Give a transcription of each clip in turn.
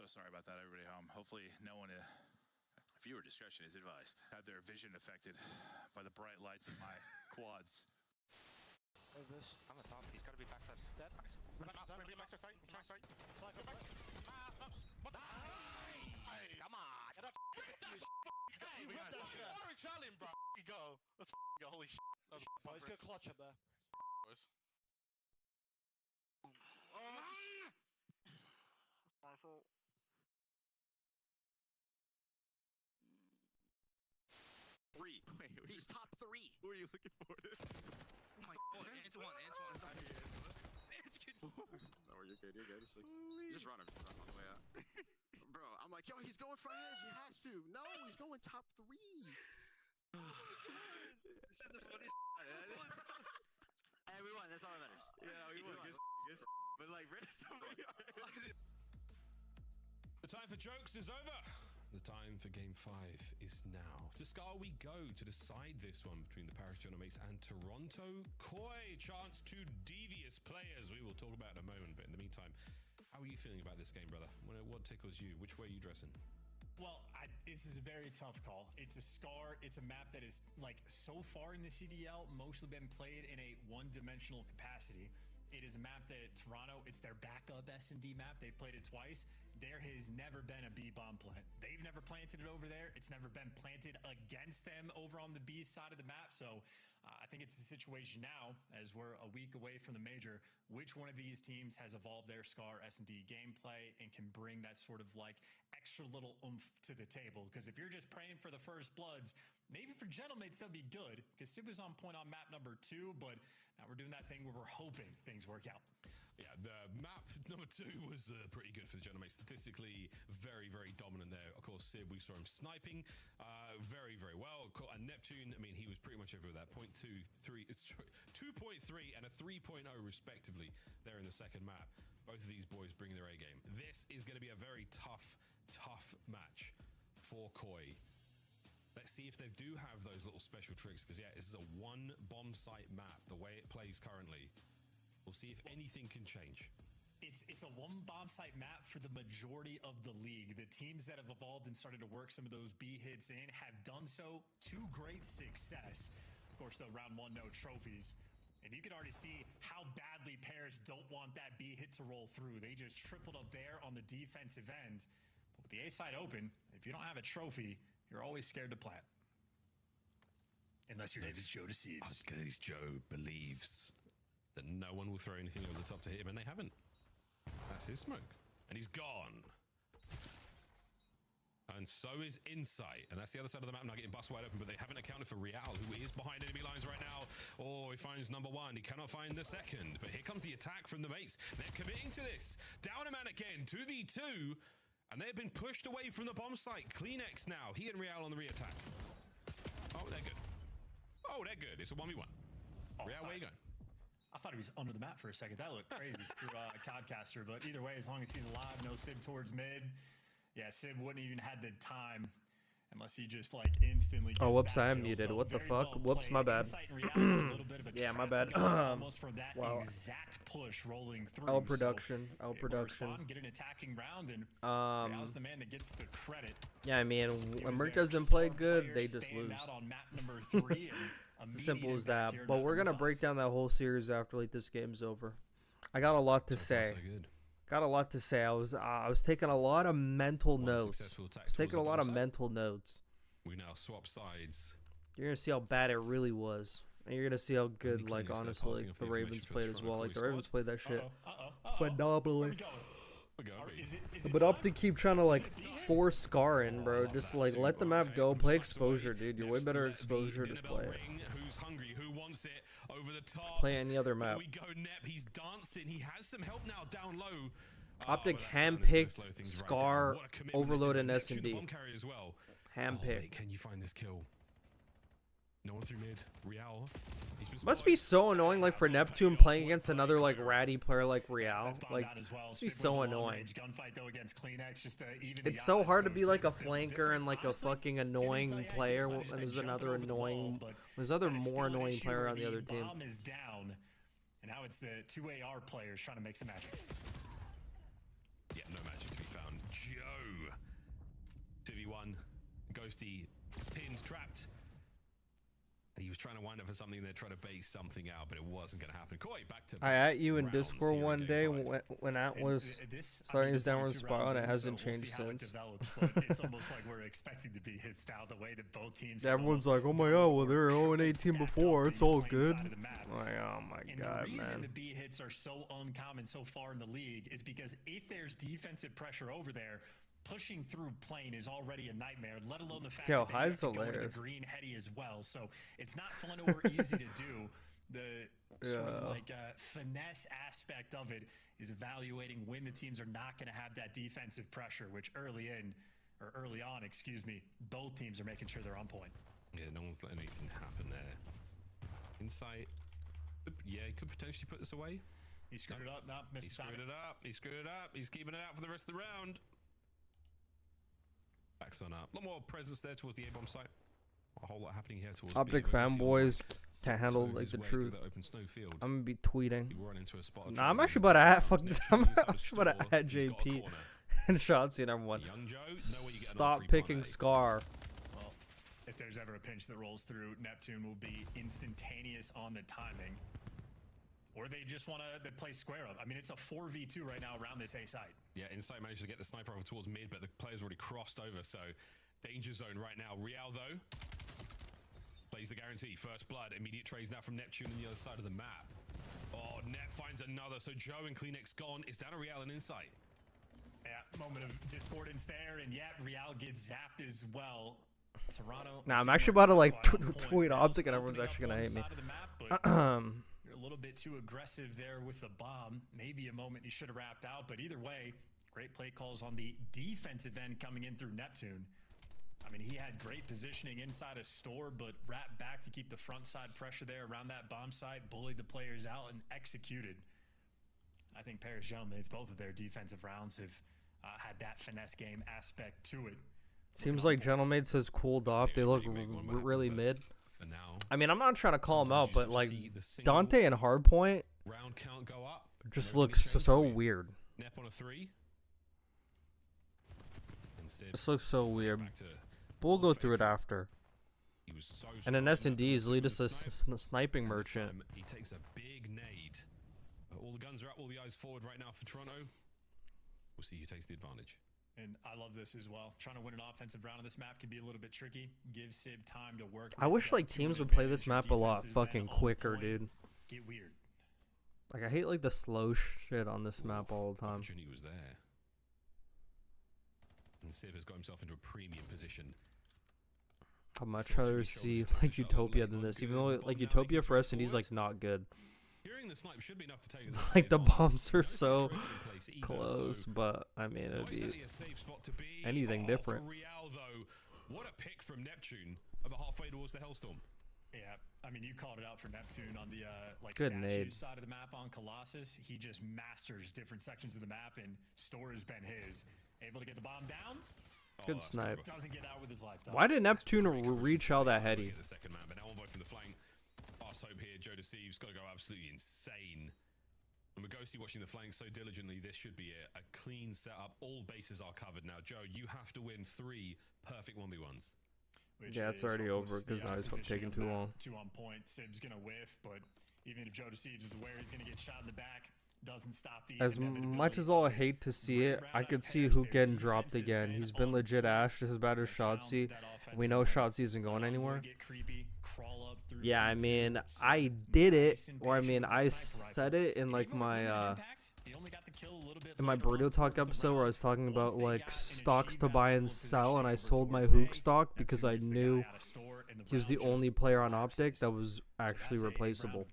So sorry about that, everybody home. Hopefully no one viewer discretion is advised. had their vision affected by the bright lights of my quads. This. On the top, he's got to be backside. Dead. Maybe backside side. Try side. Slide back. Nice! Come on! Get up. Hey, we got orange challenge, bro. You go. Let's go. Holy shit. Oh, he's got a clutch up there. Boys. Rifle. Three. He's top three. Who are you looking for? Oh my god. It's one. It's good. No, you're good. You're good. Just run him. Just run on the way out. Bro, I'm like, yo, he's going front edge. He has to. No, he's going top three. This is the funniest. Hey, we won. That's all that matters. Yeah, we won. Good. But like, The time for jokes is over. The time for Game 5 is now. To Scar we go to decide this one between the Paris Genomates and Toronto. Koi, chance to devious players. We will talk about in a moment, but in the meantime, how are you feeling about this game, brother? What tickles you? Which way are you dressing? Well, this is a very tough call. It's a Scar. It's a map that is, like, so far in the CDL, mostly been played in a one-dimensional capacity. It is a map that Toronto, it's their backup S&D map. They've played it twice. There has never been a B bomb plant. They've never planted it over there. It's never been planted against them over on the B side of the map. So I think it's a situation now, as we're a week away from the major, which one of these teams has evolved their Scar S&D gameplay and can bring that sort of like extra little oomph to the table. Because if you're just praying for the first bloods, maybe for Genomates, that'll be good, because Sib was on point on map number 2, but now we're doing that thing where we're hoping things work out. Yeah, the map number 2 was pretty good for the Genomates. Statistically, very, very dominant there. Of course, Sib, we saw him sniping very, very well. And Neptune, I mean, he was pretty much over that. 0.23, it's 2.3 and a 3.0 respectively there in the second map. Both of these boys bringing their A game. This is going to be a very tough match for Koi. Let's see if they do have those little special tricks, because yeah, this is a one bomb site map, the way it plays currently. We'll see if anything can change. It's a one bomb site map for the majority of the league. The teams that have evolved and started to work some of those B hits in have done so to great success. Of course, though, round 1, no trophies. And you can already see how badly Paris don't want that B hit to roll through. They just tripled up there on the defensive end. But with the A side open, if you don't have a trophy, you're always scared to plant. Unless your name is Joe Deceives. Because Joe believes that no one will throw anything over the top to hit him, and they haven't. That's his smoke. And he's gone. And so is Insight. And that's the other side of the map now getting bust wide open, but they haven't accounted for Real, who is behind enemy lines right now. Oh, he finds number 1. He cannot find the second. But here comes the attack from the mates. They're committing to this. Down a man again, 2v2. And they've been pushed away from the bomb site. Kleenex now. He and Real on the re-attack. Oh, they're good. Oh, they're good. It's a 1v1. Oh, Real, where you going? I thought he was under the map for a second. That looked crazy through Codcaster. But either way, as long as he's alive, no Sib towards mid. Yeah, Sib wouldn't even had the time unless he just like instantly. Oh, whoops, I am muted. What the fuck? Whoops, my bad. Yeah, my bad. Almost for that exact push rolling through. L production. L production. Get an attacking round, and Real's the man that gets the credit. Yeah, I mean, when Merc doesn't play good, they just lose. On map number 3 it's as simple as that. But we're gonna break down that whole series after like this game's over. I got a lot to say. Got a lot to say. I was taking a lot of mental notes. We now swap sides. You're gonna see how bad it really was, and you're gonna see how good, like, honestly, like, the Ravens played as well. Like, the Ravens played that shit phenomenally. But OpTic keep trying to like force Scar in, bro. Just like let the map go. Play exposure, dude. You're way better exposure to play. Who's hungry? Who wants it? Over the top. Play any other map. We go Nep. He's dancing. He has some help now down low. OpTic handpicked Scar, Overload, and S&D. Handpicked. Can you find this kill? No one through mid. Real. Must be so annoying, like, for Neptune playing against another, like, ratty player like Real. Like, must be so annoying. It's so hard to be, like, a flanker and, like, a fucking annoying player, and there's another annoying... There's other more annoying player on the other team. Bomb is down, and now it's the 2 AR players trying to make some magic. Yeah, no magic to be found Ghosty pinned, trapped. He was trying to wind up for something there, trying to base something out, but it wasn't going to happen. Koi, back to I at you in rounds Discord here in one game day 5. when that was starting his downward spiral, and it hasn't changed since. It's almost like we're expecting to be hit style the way that both teams. Everyone's like, "Oh my god, well they're 0-18 before. It's all good." Like, oh my god, the reason man. the B hits are so uncommon so far in the league is because if there's defensive pressure over there, pushing through plane is already a nightmare, let alone the fact that they have to go into the green heady as well. So it's not fun or easy to do. The sort of like finesse aspect of it is evaluating when the teams are not going to have that defensive pressure, which early on, both teams are making sure they're on point. Yeah, no one's letting anything happen there. Insight. Yeah, he could potentially put this away. He screwed it up. No, missed he screwed it up. He screwed it up. He's keeping it out for the rest of the round. Backs on up. A lot more presence there towards the A-bomb site. A whole lot happening here towards OpTic fanboys can't handle like the truth. I'm gonna be tweeting. Nah, I'm actually about to add JP and Shotzi and everyone. Stop picking Scar. Well, if there's ever a pinch that rolls through, Neptune will be instantaneous on the timing. Or they just want to play square up. I mean, it's a 4v2 right now around this A side. Yeah, Insight managed to get the sniper over towards mid, but the player's already crossed over, so danger zone right now. Real, though, plays the guarantee. First blood. Immediate trades now from Neptune on the other side of the map. Oh, Nep finds another. So Joe and Kleenex gone. It's down to Real and Insight. Yeah, moment of discordance there, and yeah, Real gets zapped as well. Toronto. Nah, I'm actually about to like tweet OpTic, and everyone's actually gonna hate me. A little bit too aggressive there with the bomb. Maybe a moment he should have wrapped out, but either way, great play calls on the defensive end coming in through Neptune. I mean, he had great positioning inside a store, but wrapped back to keep the front side pressure there around that bomb site, bullied the players out, and executed. I think Paris Gentlemen, both of their defensive rounds have had that finesse game aspect to it. Seems like Gentlemen has cooled off. They look really mid. Now. I mean, I'm not trying to call him out, but like Dante and Hardpoint round count go up. Just looks so weird. Nep on a 3. This looks so weird. We'll go through it after. He was so and an S&D's lead us a sniping merchant. He takes a big nade. All the guns are up, all the eyes forward right now for Toronto. We'll see who takes the advantage. And I love this as well. Trying to win an offensive round on this map can be a little bit tricky. Give Sib time to work. I wish like teams would play this map a lot fucking quicker, dude. Get weird. Like I hate like the slow shit on this map all the time. Opportunity was there. And Sib has got himself into a premium position. I'd much rather see like Utopia than this, even though like Utopia for S&D's like not good. The snipe should be enough to take like the bombs are so close, but I mean it'd be anything different. Real, though, what a pick from Neptune over halfway towards the Hellstorm. Yeah, I mean you called it out for Neptune on the like good statue side of the map on Colossus. He just masters different sections of the map, and Store has been his. Able to get the bomb down. Good snipe. Doesn't get out with his life, though. Why did Neptune reach out that heady? The second man, but now on both from the flank. Fast hope here. Joe Deceives got to go absolutely insane. And we're Ghosty watching the flank so diligently. This should be a clean setup. All bases are covered now. Joe, you have to win 3 perfect 1v1s. Yeah, it's already over because now he's taking too long. 2 on point. Sib's gonna whiff, but even if Joe Deceives is aware he's gonna get shot in the back, doesn't stop the. As much as all I hate to see it, I could see who getting dropped again. He's been legit Ash, just as bad as Shotzi. We know Shotzi isn't going anywhere. Yeah, I mean, I did it, or I mean, I said it in like my in my Borito Talk episode where I was talking about like stocks to buy and sell, and I sold my Hook stock because I knew he was the only player on OpTic that was actually replaceable.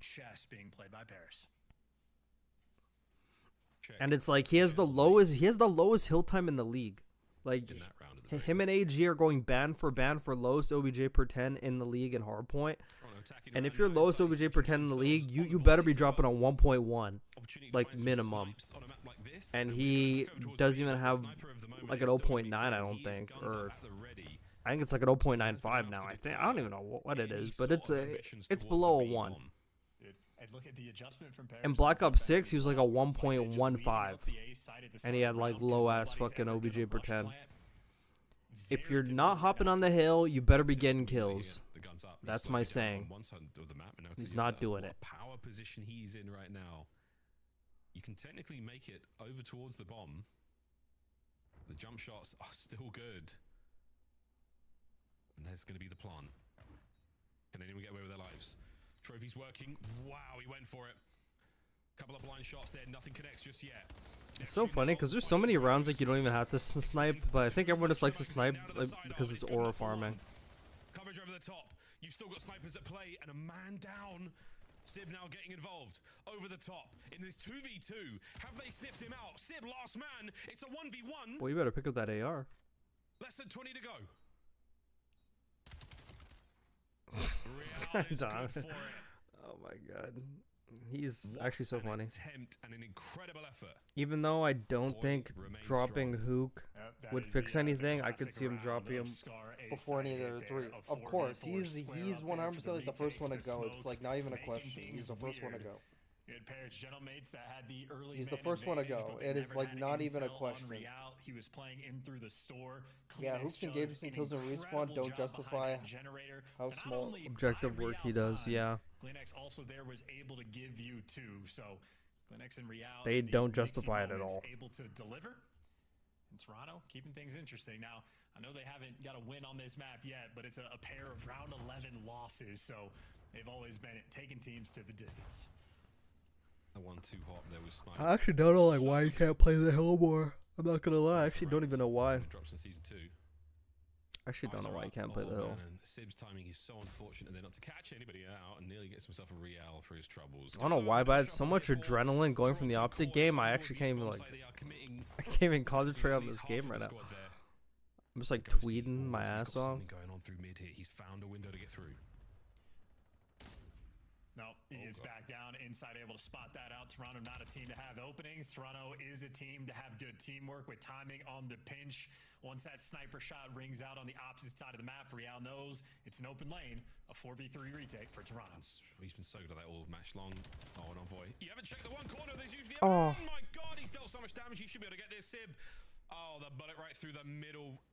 And it's like he has the lowest hill time in the league. Like him and AG are going ban for lowest OBJ per 10 in the league in Hardpoint. And if you're lowest OBJ per 10 in the league, you better be dropping on 1.1, like minimum. And he doesn't even have like an 0.9, I don't think, or I think it's like an 0.95 now. I don't even know what it is, but it's below a 1. And look at the adjustment from Paris. In Black Ops 6, he was like a 1.15, and he had like low ass fucking OBJ per 10. if you're not hopping on the hill, you better be getting kills. That's my saying. He's not doing it. Power position he's in right now. You can technically make it over towards the bomb. The jump shots are still good. And there's going to be the plant. Can anyone get away with their lives? Trophy's working. Wow, he went for it. Couple of blind shots there. Nothing connects just yet. It's so funny because there's so many rounds like you don't even have to snipe, but I think everyone just likes to snipe because it's aura farming. Coverage over the top. You've still got snipers at play and a man down. Sib now getting involved over the top in this 2v2. Have they sniffed him out? Sib last man. It's a 1v1. Well, you better pick up that AR. Less than 20 to go. Oh my god. He's actually so funny. Attempt and an incredible effort. Even though I don't think dropping Hook would fix anything, I could see him dropping him before any of the other three. Of course, he's 100% like the first one to go. It's like not even a question. He's the first one to go. He's the first one to go. It is like not even a question. He was playing in through the store. Yeah, Hooks and Gamerson kills and respawn don't justify how small objective work he does. Yeah. Glenex also there was able to give you two, so Glenex in reality they don't justify it at all. Able to deliver. In Toronto, keeping things interesting. Now, I know they haven't got a win on this map yet, but it's a pair of round 11 losses, so they've always been taking teams to the distance. The 1-2 hop there was sniper. I actually don't know like why you can't play the hill more. I'm not gonna lie. I actually don't even know why. Drops in season 2. I actually don't know why you can't play the hill. And Sib's timing is so unfortunate there not to catch anybody out and nearly gets himself a real for his troubles. I don't know why, but I had so much adrenaline going from the OpTic game. I actually can't even I can't even concentrate on this game right now. I'm just like tweeting my ass off. Going on through mid here. He's found a window to get through. No, he is back down inside, able to spot that out. Toronto not a team to have openings. Toronto is a team to have good teamwork with timing on the pinch. Once that sniper shot rings out on the opposite side of the map, Real knows it's an open lane. A 4v3 retake for Toronto. He's been so good at that all match long. Oh, an envoy. You haven't checked the one corner. There's usually oh my god, he's dealt so much damage. He should be able to get this. Sib. Oh, the bullet right through the middle.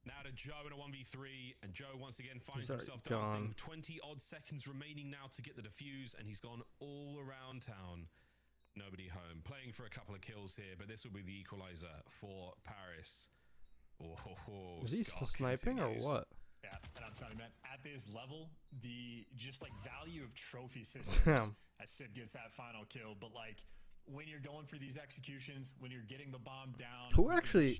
Now to Joe in a 1v3, and Joe once again finds himself dancing. 20-odd seconds remaining now to get the defuse, and he's gone all around town. Nobody home. Playing for a couple of kills here, but this will be the equalizer for Paris. Oh, is he still sniping or what? Yeah, and I'm telling you, man, at this level, the just like value of trophy systems as Sid gets that final kill, but like when you're going for these executions, when you're getting the bomb down, who actually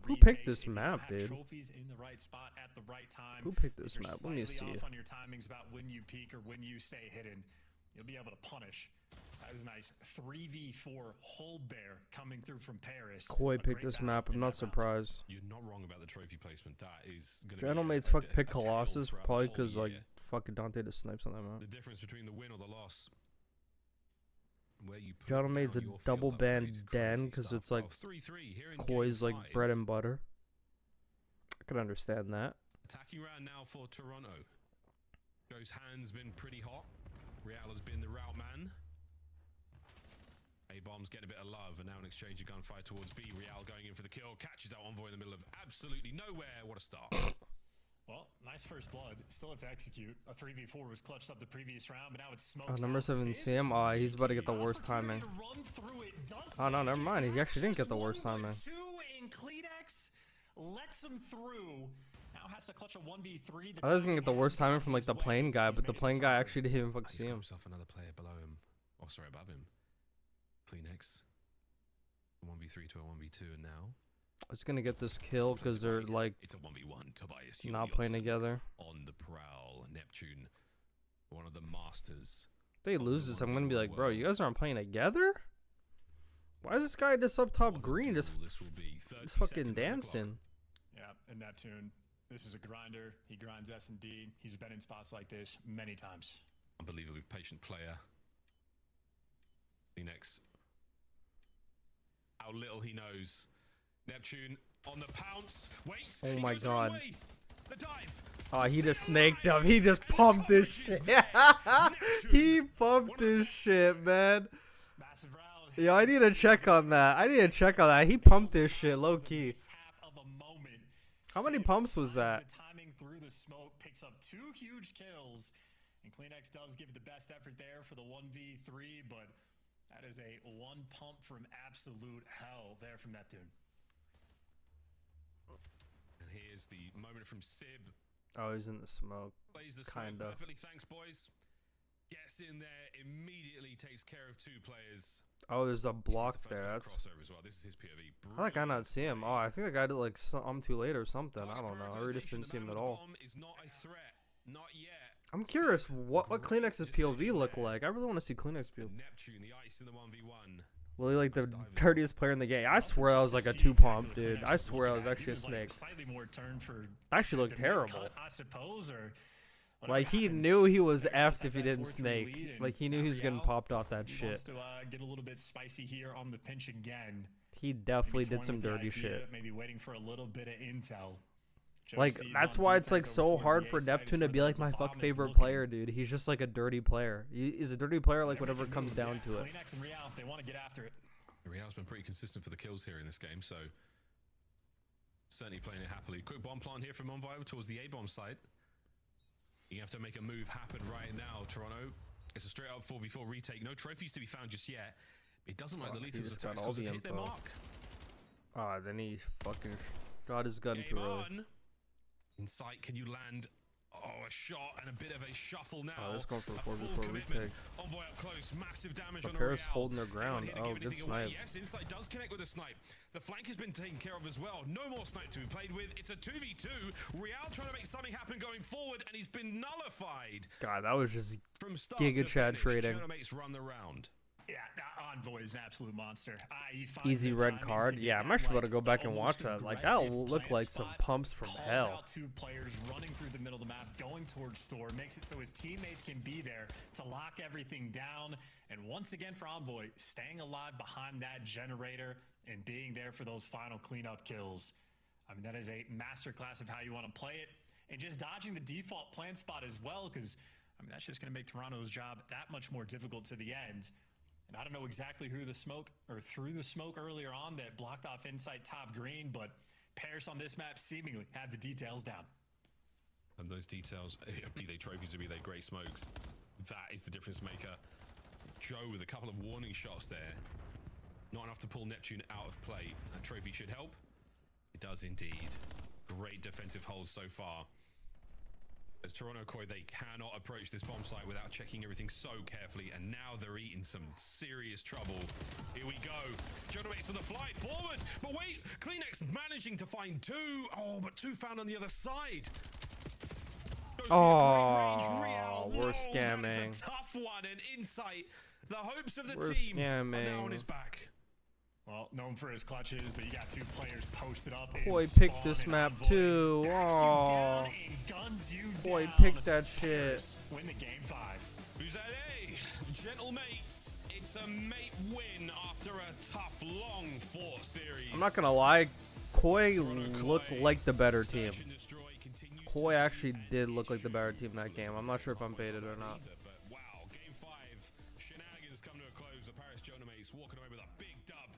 who picked this map, dude? Trophies in the right spot at the right time. Who picked this map? Let me see. Off on your timings about when you peek or when you stay hidden, you'll be able to punish. That is nice. 3v4 hold there coming through from Paris. Koi picked this map. I'm not surprised. You're not wrong about the trophy placement. That is going to be. Fuck pick Colossus probably because like fucking Dante just snipes on that map. The difference between the win or the loss. Gentleman's a double band den because it's like Koi's like bread and butter. I can understand that. Attacking round now for Toronto. Joe's hand's been pretty hot. Real has been the route man. A-bomb's getting a bit of love, and now an exchange of gunfire towards B. Real going in for the kill. Catches out Envoy in the middle of absolutely nowhere. What a start. Well, nice first blood. Still have to execute. A 3v4 was clutched up the previous round, but now it's smoked. Number 7 Sam. He's about to get the worst timing. Oh no, never mind. He actually didn't get the worst timing. Lets him through. Now has to clutch a 1v3. I was gonna get the worst timing from like the plane guy, but the plane guy actually didn't even fucking see him. Himself another player below him. Oh, sorry, above him. Kleenex. 1v3 to a 1v2, and now. I was gonna get this kill because they're like it's a 1v1. Tobias not playing together. On the prowl, Neptune, one of the masters. If they lose this, I'm gonna be like, bro, you guys aren't playing together. Why is this guy just up top green, just fucking dancing? Yeah, and Neptune, this is a grinder. He grinds S&D. He's been in spots like this many times. Unbelievably patient player. Kleenex. How little he knows. Neptune on the pounce. Wait. Oh my god. The dive. Oh, he just snaked him. He just pumped this shit. He pumped this shit, man. Massive round. Yo, I need to check on that. He pumped this shit low key. How many Sib pumps was finds that? The timing through the smoke, picks up 2 huge kills, and Kleenex does give it the best effort there for the 1v3, but that is a 1 pump from absolute hell there from Neptune. And here's the moment from Sib. Oh, he's in the smoke. Plays the Kind smoke of. perfectly. Thanks, boys. Gets in there, immediately takes care of 2 players. Oh, there's a block This is the there. first That's. crossover as well. This is his POV. How did I not see him? Oh, I think the guy did like I'm too late or something. I don't know. I really just Target didn't see him at prioritization, the man all. with the bomb is not a threat. Not yet. I'm curious what Great Kleenex's POV decision look there. like. I really want to see Kleenex POV. Neptune, the ice in the 1v1. Well, he like the Let's dive in. dirtiest player in the game. I swear I was like a See 2 exactly pump, what dude. Kleenex I was swear I was looking at. actually a He was, snake. Slightly more turn for Actually looked the mid terrible. cut, I suppose, or whatever Like he happens. knew he was Bears does effed have if he that didn't 4-3 snake. lead, and Like he knew he was getting Real, popped off that he shit. wants to get a little bit spicy here on the pinch again. He definitely Maybe did some toying with the dirty idea, shit. Maybe waiting for a little bit of intel. Like Josie's that's on why it's like defense so over towards hard the for A side is Neptune to where be the like my bomb fuck is favorite looking. player, dude. He's just like a dirty player. He's a dirty player like whenever it Everything comes moves, down yeah. to it. Kleenex and Real, they want to get after it. Real's been pretty consistent for the kills here in this game, so certainly playing it happily. Quick bomb plant here from Monvive towards the A-bomb site. You have to make a move happen right now, Toronto. It's a straight up 4v4 retake. No trophies to be found just yet. It doesn't look like the He lethals just got attacks all have the hit their info. mark. Ah, then he fucking got his gun Game too early. on. In sight, can you land? Oh, a shot and a bit of a shuffle now. Oh, this is going for a full 4v4 commitment. retake. Envoy up close, massive damage But on Paris Real. holding their Anyone ground. here to Oh, give good anything away? snipe. Yes, Insight does connect with a snipe. The flank has been taken care of as well. No more snipe to be played with. It's a 2v2. Real trying to make something happen going forward, and he's been nullified. God, that was just From start Giga to Chad finish, trading. Mates run the round. Yeah, Envoy is an absolute monster. He finds easy the red timing card. to get Yeah, I'm that, actually about to like, go back and watch almost that. Like that aggressive looked plant like some spot, pumps from calls hell. out 2 players running through the middle of the map, going towards store, makes it so his teammates can be there to lock everything down. And once again for Envoy, staying alive behind that generator and being there for those final cleanup kills. I mean, that is a masterclass of how you want to play it. And just dodging the default plant spot as well, because, I mean, that's just going to make Toronto's job that much more difficult to the end. And I don't know exactly who the smoke or through the smoke earlier on that blocked off Insight top green, but Paris on this map seemingly had the details down. And those details, be they trophies or be they great smokes, that is the difference maker. Joe with a couple of warning shots there. Not enough to pull Neptune out of play. That trophy should help. It does indeed. Great defensive holds so far. As Toronto Koi, they cannot approach this bomb site without checking everything so carefully, and now they're eating some serious trouble. Here we go. Jonomates on the fly forward, but wait, Kleenex managing to find 2. Oh, but 2 found on the other side. Oh, we're That scamming. is a tough one, and Insight, the hopes of the We're team are now scamming. on his back. Well, known for his clutches, but you got 2 players posted up. Koi in picked spawn, this and map Envoy too. backs you down Oh, and guns you Koi down. picked that shit. Paris win the game 5. Who's that? Gentle mates. It's a mate win after a tough, long fought series. I'm not gonna lie. Koi looked like the better team. Search and destroy continues Koi to actually be did look like the better issue. team in that game. I'm not sure if I'm baited or not. But wow, game 5. Shenanigans come to a close. The Paris Jonomates walking away with a big dub.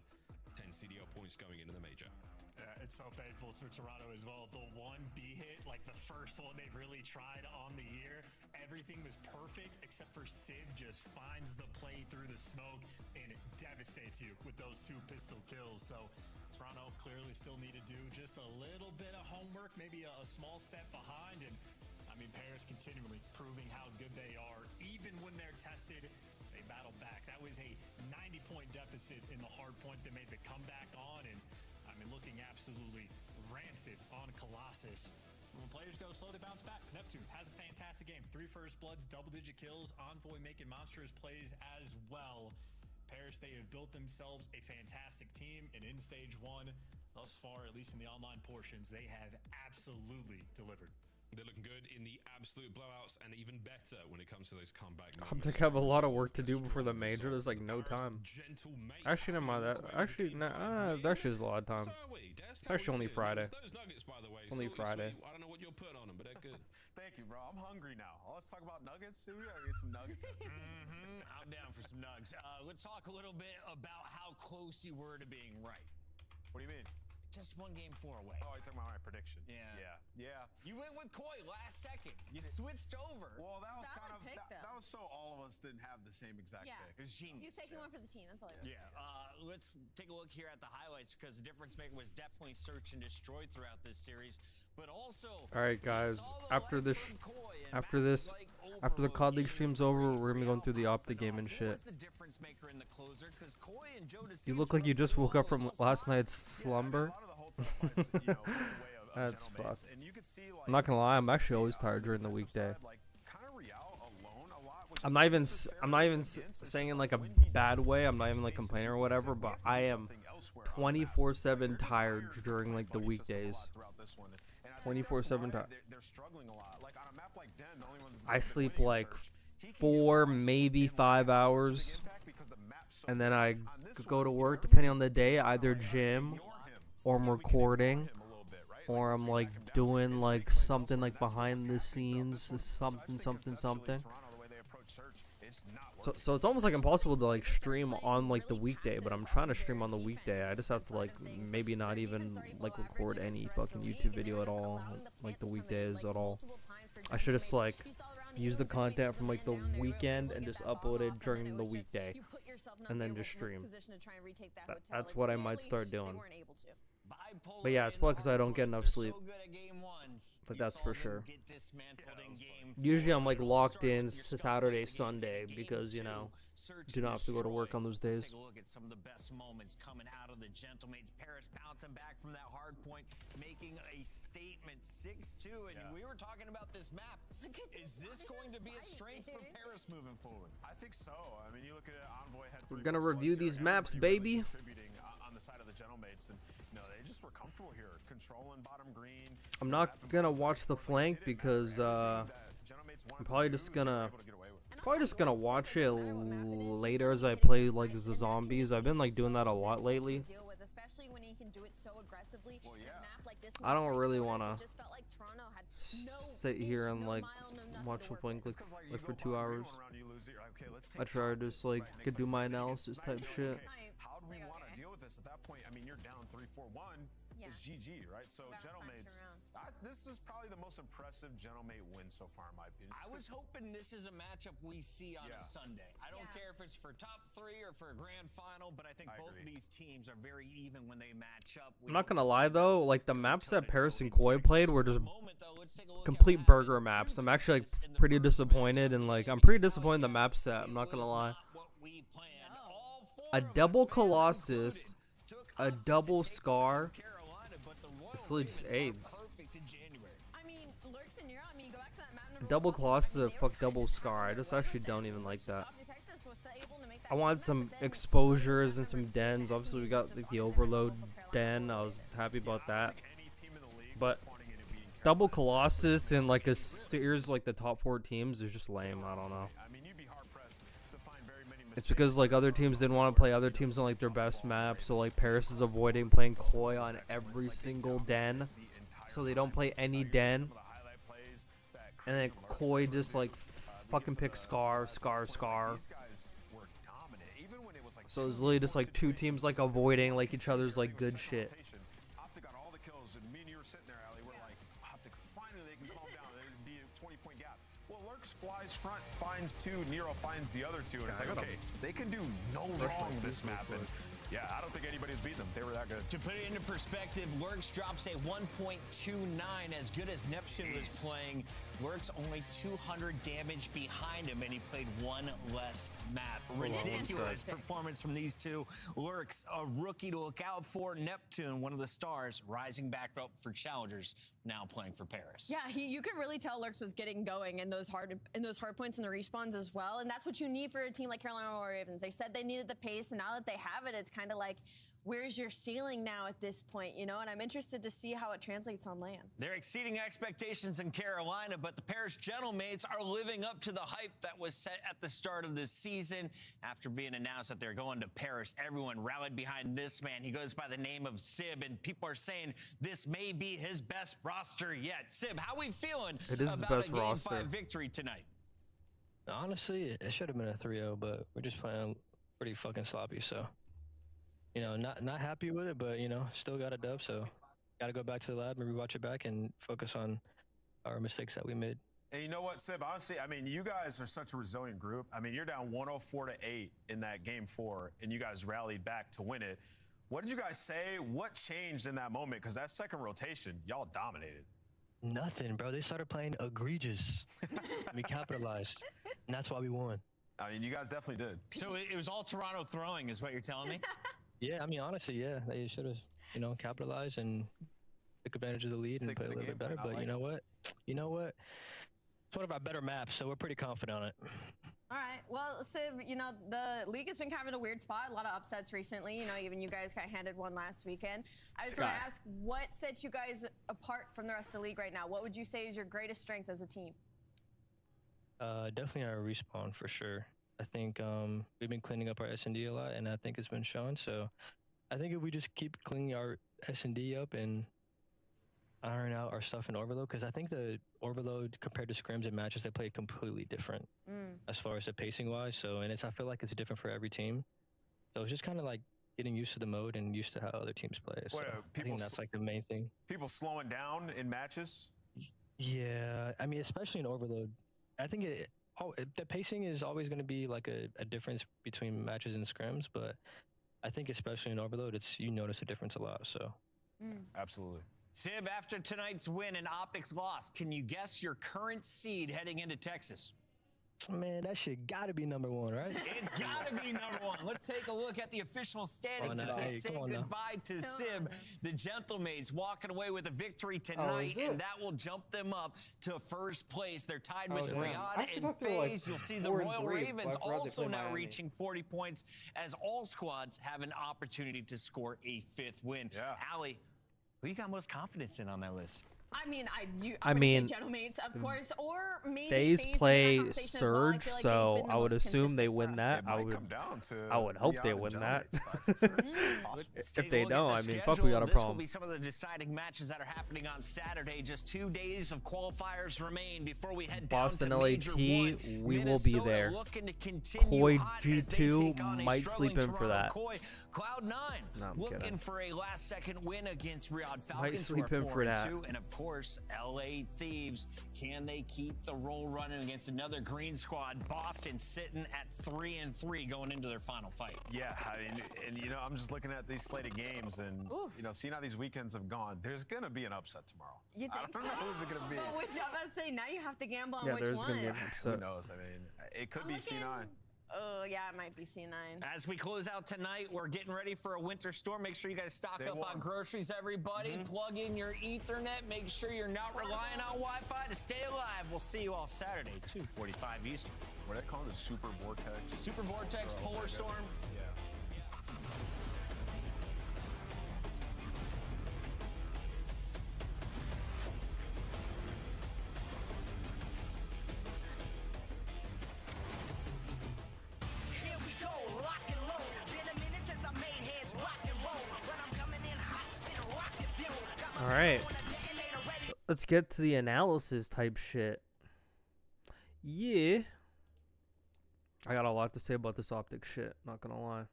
10 CDL points going into the major. Yeah, it's so painful for Toronto as well. The 1B hit, like the first one they've really tried on the year. Everything was perfect except for Sib just finds the play through the smoke and it devastates you with those 2 pistol kills. So Toronto clearly still need to do just a little bit of homework, maybe a small step behind. And I mean, Paris continually proving how good they are. Even when they're tested, they battle back. That was a 90-point deficit in the hard point that made the comeback on. And I mean, looking absolutely rancid on Colossus. When players go slow, they bounce back. Neptune has a fantastic game. 3 first bloods, double-digit kills. Envoy making monstrous plays as well. Paris, they have built themselves a fantastic team. And in stage 1, thus far, at least in the online portions, they have absolutely delivered. They're looking good in the absolute blowouts and even better when it comes to those comeback OpTic have a lot of work to do before the major. There's like no time. Actually, never mind that. Actually, nah, that shit's a lot of time. It's actually only Friday. Only Friday. I don't know what you're putting on them, but they're good. Thank you, bro. I'm hungry now. Let's talk about nuggets. See, we gotta get some nuggets. I'm down for some nugs. Let's talk a little bit about how close you were to being right. What do you mean? just 1 game 4 away. Oh, you're talking about my prediction. Yeah. You went with Koi last second. You switched over. Well, that was Valid kind of pick, that though. was so all of us didn't have the same exact pick. It was genius. He was taking one for the team. That's all. Let's take a look here at the highlights because the difference maker was definitely search and destroy throughout this series, but also. All right, guys. After the COD League stream's over, we're gonna be going through the OpTic game and shit. You look like you just woke up from last night's slumber. That's fucked. I'm not gonna lie, I'm actually always tired during the weekday. I'm not even saying in like a bad way. I'm not even like complaining or whatever, but I am 24/7 tired during like the weekdays. 24/7 tired. I sleep like 4, maybe 5 hours, and then I go to work depending on the day, either gym or I'm recording, or I'm like doing like something like behind the scenes, something. So it's almost like impossible to like stream on like the weekday, but I'm trying to stream on the weekday. I just have to like maybe not even like record any fucking YouTube video at all, like the weekdays at all. I should just like use the content from like the weekend and just upload it during the weekday, and then just stream. That's what I might start doing. But yeah, it's probably because I don't get enough sleep. But that's for sure. Usually I'm like locked in Saturday, Sunday because, you know, do not have to go to work on those days. Take a look at some of the best moments coming out of the Gentlemates. Paris bouncing back from that hard point, making a statement 6-2. And we were talking about this map. Is this going to be a strength for Paris moving forward? I think so. I mean, you look at Envoy had We're gonna review these maps, baby. On the side of the Gentlemates, and you know, they just were comfortable here, controlling bottom green. I'm not gonna watch the flank because I'm probably just gonna watch it later as I play like the zombies. I've been like doing that a lot lately. I don't really wanna sit here and like watch the flank like for 2 hours. I try to just like could do my analysis type shit. How do we want to deal with this at that point? I mean, you're down 3-4-1. It's GG, right? So Gentlemates, this is probably the most impressive Gentlemate win so far, in my opinion. I was hoping this is a matchup we see on a Sunday. I don't care if it's for top 3 or for a grand final, but I think both of these teams are very even when they match up. I'm not gonna lie though, like the maps that Paris and Koi played were just complete burger maps. I'm actually like pretty disappointed, and like I'm pretty disappointed in the map set. I'm not gonna lie. A double Colossus, a double Scar. It's really just AIDS. Double Colossus, a fuck double Scar. I just actually don't even like that. I wanted some exposures and some dens. Obviously, we got like the Overload den. I was happy about that. But double Colossus in like a series like the top 4 teams is just lame. I don't know. It's because like other teams didn't want to play other teams on like their best map, so like Paris is avoiding playing Koi on every single den, so they don't play any den, and then Koi just like fucking picks Scar. So it's literally just like 2 teams like avoiding like each other's like good shit. OpTic got all the kills, and me and you were sitting there, Ali. We're like, OpTic, finally they can calm down. There'd be a 20-point gap. Well, Lurks flies front, finds 2, Nero finds the other 2, and it's like, okay, they can do no wrong this map. And yeah, I don't think anybody's beaten them. They were that good. To put it into perspective, Lurks drops a 1.29. As good as Neptune was playing, Lurks only 200 damage behind him, and he played 1 less map. Ridiculous performance from these two. Lurks, a rookie to look out for. Neptune, one of the stars, rising back up for challengers, now playing for Paris. Yeah, you could really tell Lurks was getting going in those hard points and the respawns as well, and that's what you need for a team like Carolina Ravens. They said they needed the pace, and now that they have it, it's kind of like, where's your ceiling now at this point, you know? And I'm interested to see how it translates on land. They're exceeding expectations in Carolina, but the Paris Gentlemates are living up to the hype that was set at the start of this season. After being announced that they're going to Paris, everyone rallied behind this man. He goes by the name of Sib, and people are saying this may be his best roster yet. Sib, how are we feeling about a Game 5 victory tonight? Honestly, it should have been a 3-0, but we're just playing pretty fucking sloppy, so. you know, not happy with it, but you know, still got a dub. So got to go back to the lab and rewatch it back and focus on our mistakes that we made. And you know what, Sib? Honestly, I mean, you guys are such a resilient group. I mean, you're down 104-8 in that game 4, and you guys rallied back to win it. What did you guys say? What changed in that moment? Because that second rotation, y'all dominated. Nothing, bro. They started playing egregious. We capitalized, and that's why we won. I mean, you guys definitely did. So it was all Toronto throwing, is what you're telling me? Yeah, I mean, honestly, yeah, they should have, you know, capitalized and took advantage of the lead and played a little bit better. But you know what? You know what? It's one of our better maps, so we're pretty confident on it. All right. Well, Sib, you know, the league has been kind of in a weird spot. A lot of upsets recently. You know, even you guys got handed one last weekend. I just want to ask, what sets you guys apart from the rest of the league right now? What would you say is your greatest strength as a team? Definitely our respawn, for sure. I think we've been cleaning up our S&D a lot, and I think it's been shown. So I think if we just keep cleaning our S&D up and iron out our stuff in Overload, because I think the Overload compared to scrims and matches, they play completely different as far as the pacing wise. So, and I feel like it's different for every team. So it's just kind of like getting used to the mode and used to how other teams play. So I think that's like the main thing. People slowing down in matches? Yeah, I mean, especially in Overload. I think the pacing is always going to be like a difference between matches and scrims, but I think especially in Overload, you notice a difference a lot. So absolutely. Sib, after tonight's win and OpTic's loss, can you guess your current seed heading into Texas? Man, that shit gotta be number 1, right? It's gotta be number 1. Let's take a look at the official standings as we say goodbye to Sib. The Gentlemates walking away with a victory tonight, and that will jump them up to first place. They're tied with Riyadh and FaZe. You'll see the Royal Ravens also now reaching 40 points as all squads have an opportunity to score a 5th win. Yeah. Allie, who you got most confidence in on that list? I mean, I mean, Gentlemates, of course, or maybe FaZe play Surge, so I would assume they win that. I would hope they win that. If they don't, I mean, fuck, we got a problem. This will be some of the deciding matches that are happening on Saturday. Just 2 days of qualifiers remain before we head Boston down to LAT, we will be there. Koi G2 might sleep in for that. Cloud9 looking for a last-second win against Riyadh Falcons. Might sleep in for that. And of course, LA Thieves, can they keep the roll running against another green squad? Boston sitting at 3-3 going into their final fight. Yeah, I mean, and you know, I'm just looking at these slated games and you know, seeing how these weekends have gone, there's gonna be an upset tomorrow. You think I don't know who's it gonna be. But which, I'm about to say, now you have to gamble on Yeah, which there's one. gonna be an upset. Who knows? I mean, it could be C9. Oh, yeah, it might be C9. As we close out tonight, we're getting ready for a winter storm. Make sure you guys stock up on groceries, everybody. Plug in your Ethernet. Make sure you're not relying on Wi-Fi to stay alive. We'll see you all Saturday, 2:45 Eastern. What are they called? The Super Vortex? Super Vortex, Polar Storm. Yeah. All right, let's get to the analysis type shit. Yeah, I got a lot to say about this OpTic shit, not gonna lie.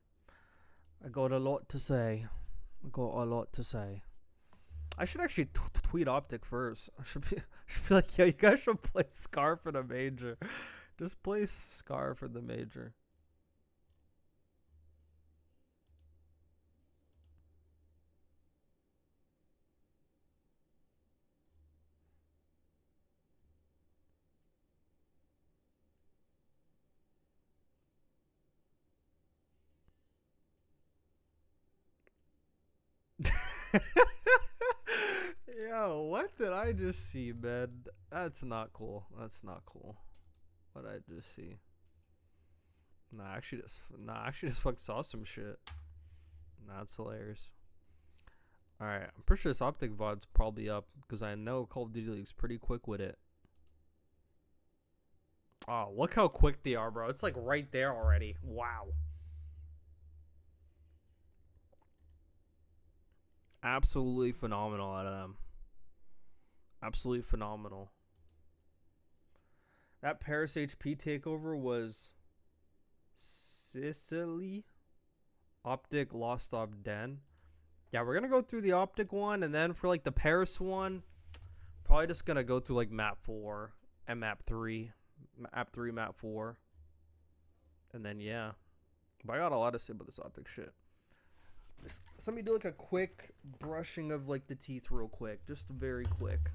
I got a lot to say. I should actually tweet OpTic first. I should be like, yo, you guys should play Scar for the major. Just play Scar for the major. Yo, what did I just see, man? That's not cool. That's not cool. What did I just see? I actually just fucking saw some shit. That's hilarious. Alright, I'm pretty sure this OpTic VOD's probably up because I know Call of Duty League's pretty quick with it. Oh, look how quick they are, bro. It's like right there already. Wow. Absolutely phenomenal out of them. Absolutely phenomenal. That Paris HP takeover was Sicily. OpTic, Lost Op Den. Yeah, we're gonna go through the OpTic one, and then for like the Paris one, probably just gonna go through like map 4 and map 3, map 4, and then yeah. But I got a lot to say about this OpTic shit. So let me do like a quick brushing of like the teeth real quick, just very quick.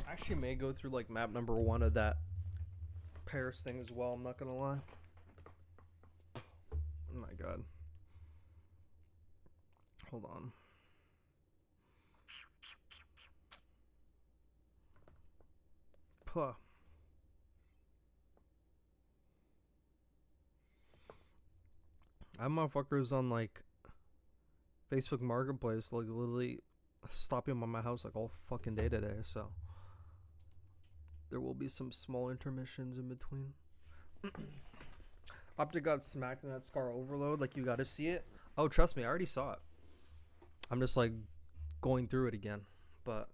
I actually may go through like map number 1 of that Paris thing as well, I'm not gonna lie. Oh my god. Hold on. Puh. I have motherfuckers on like Facebook Marketplace like literally stopping by my house like all fucking day today, so there will be some small intermissions in between. OpTic got smacked in that Scar Overload. Like, you gotta see it. Oh, trust me, I already saw it. I'm just, like, going through it again. But,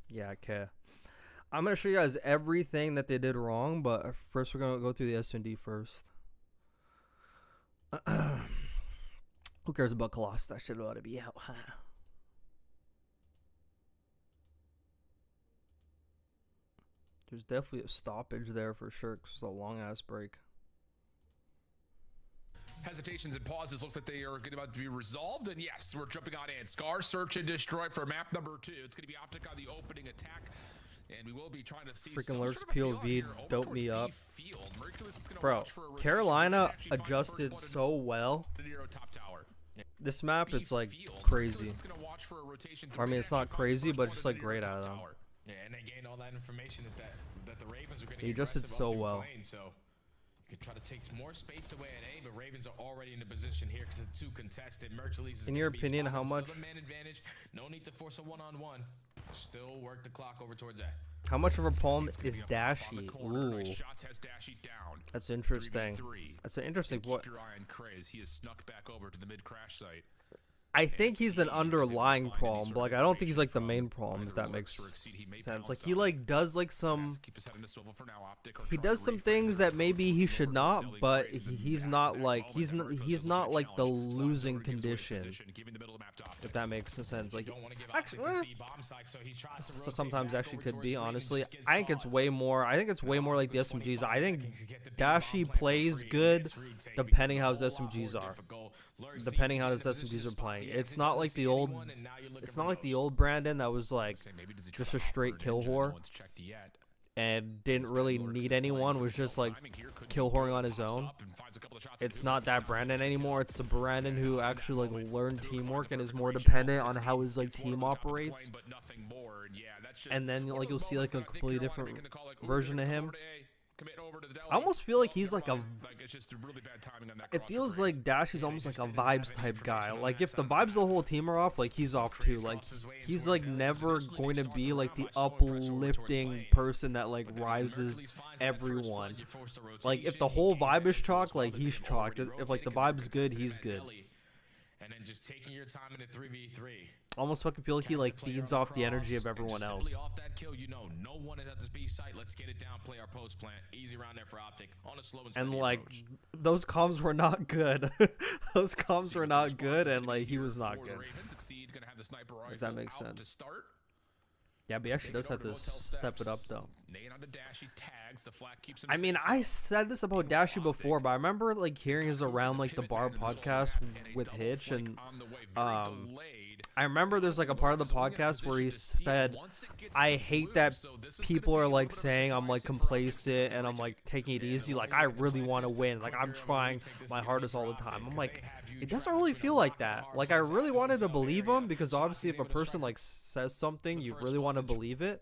yeah, okay. I'm gonna show you guys everything that they did wrong, but first we're gonna go through the S&D first. Who cares about Colossus? That shit ought to be out. There's definitely a stoppage there for sure, because it's a long-ass break. Hesitations and pauses look like they are about to be resolved, and yes, we're jumping on in. Scar, Search, and Destroy for map number 2. It's going to be OpTic on the opening attack, and we will be trying to see freaking Lurks POV dope me up. Bro, Carolina adjusted so well. This map, it's like crazy. I mean, it's not crazy, but it's just like great out of them. Yeah, and they gained all that information that the Ravens are going to He adjusted so well. So you could try to take more space away at A, but Ravens are already in the position here to contest it. In your opinion, how much? Man advantage. No need to force a one-on-one. Still work the clock over towards that. How much of a problem is Dashy? Ooh, that's interesting. That's an interesting point. He has snuck back over to the mid-crash site. I think he's an underlying problem, but like I don't think he's like the main problem, if that makes sense. Like he like does like some, he does some things that maybe he should not, but he's not like he's not like the losing condition, if that makes sense. Like actually, sometimes actually could be, honestly. I think it's way more like the SMGs. I think Dashy plays good depending how his SMGs are. Depending how his SMGs are playing. It's not like the old Brandon that was like just a straight kill whore and didn't really need anyone, was just like kill whoring on his own. It's not that Brandon anymore. It's the Brandon who actually like learned teamwork and is more dependent on how his like team operates. And then like you'll see like a completely different version of him. I almost feel like he's like a. It feels like Dashy's almost like a vibes type guy. Like if the vibes of the whole team are off, like he's off too. Like he's like never going to be like the uplifting person that like rises everyone. Like if the whole vibe is chalk, like he's chalked. If like the vibe's good, he's good. And then just taking your time in a 3v3. almost fucking feel like he like feeds off the energy of everyone else. Off that kill, you know, no one is at this B site. Let's get it down. Play our post plant. Easy round there for OpTic on a slow and like those comms were not good. Those comms were not good, and like he was not good. If that makes sense. Yeah, but he actually does have to step it up, though. I mean, I said this about Dashy before, but I remember like hearing his around like the bar podcast with Hitch, and I remember there's like a part of the podcast where he said, I hate that people are like saying I'm like complacent and I'm like taking it easy. Like, I really want to win. Like, I'm trying my hardest all the time. I'm like, it doesn't really feel like that. Like, I really wanted to believe him because obviously if a person like says something, you really want to believe it.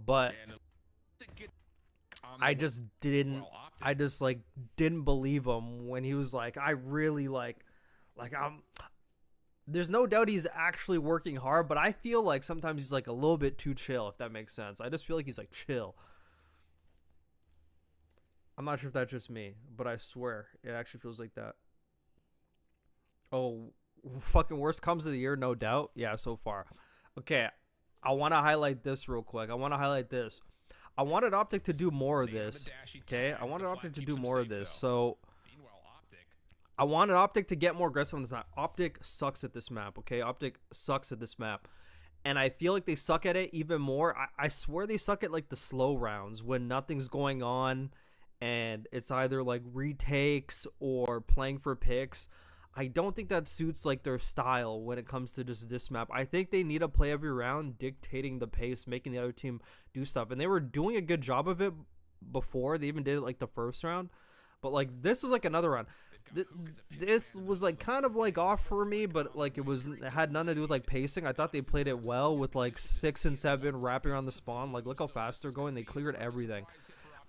But I just didn't believe him when he was like, I really there's no doubt he's actually working hard, but I feel like sometimes he's like a little bit too chill, if that makes sense. I just feel like he's like chill. I'm not sure if that's just me, but I swear it actually feels like that. Oh, fucking worst comes of the year, no doubt. Yeah, so far. Okay, I want to highlight this real quick. I wanted OpTic to do more of this. Okay, I wanted OpTic to do more of this. So I wanted OpTic to get more aggressive on this map. OpTic sucks at this map, okay? OpTic sucks at this map. And I feel like they suck at it even more. I swear they suck at, like, the slow rounds when nothing's going on and it's either, like, retakes or playing for picks. I don't think that suits, like, their style when it comes to just this map. I think they need to play every round, dictating the pace, making the other team do stuff. And they were doing a good job of it before. They even did it, like, the first round. But, like, this was, like, another round. This was like kind of like off for me, but like it had nothing to do with like pacing. I thought they played it well with like 6 and 7 wrapping around the spawn. Like, look how fast they're going. They cleared everything.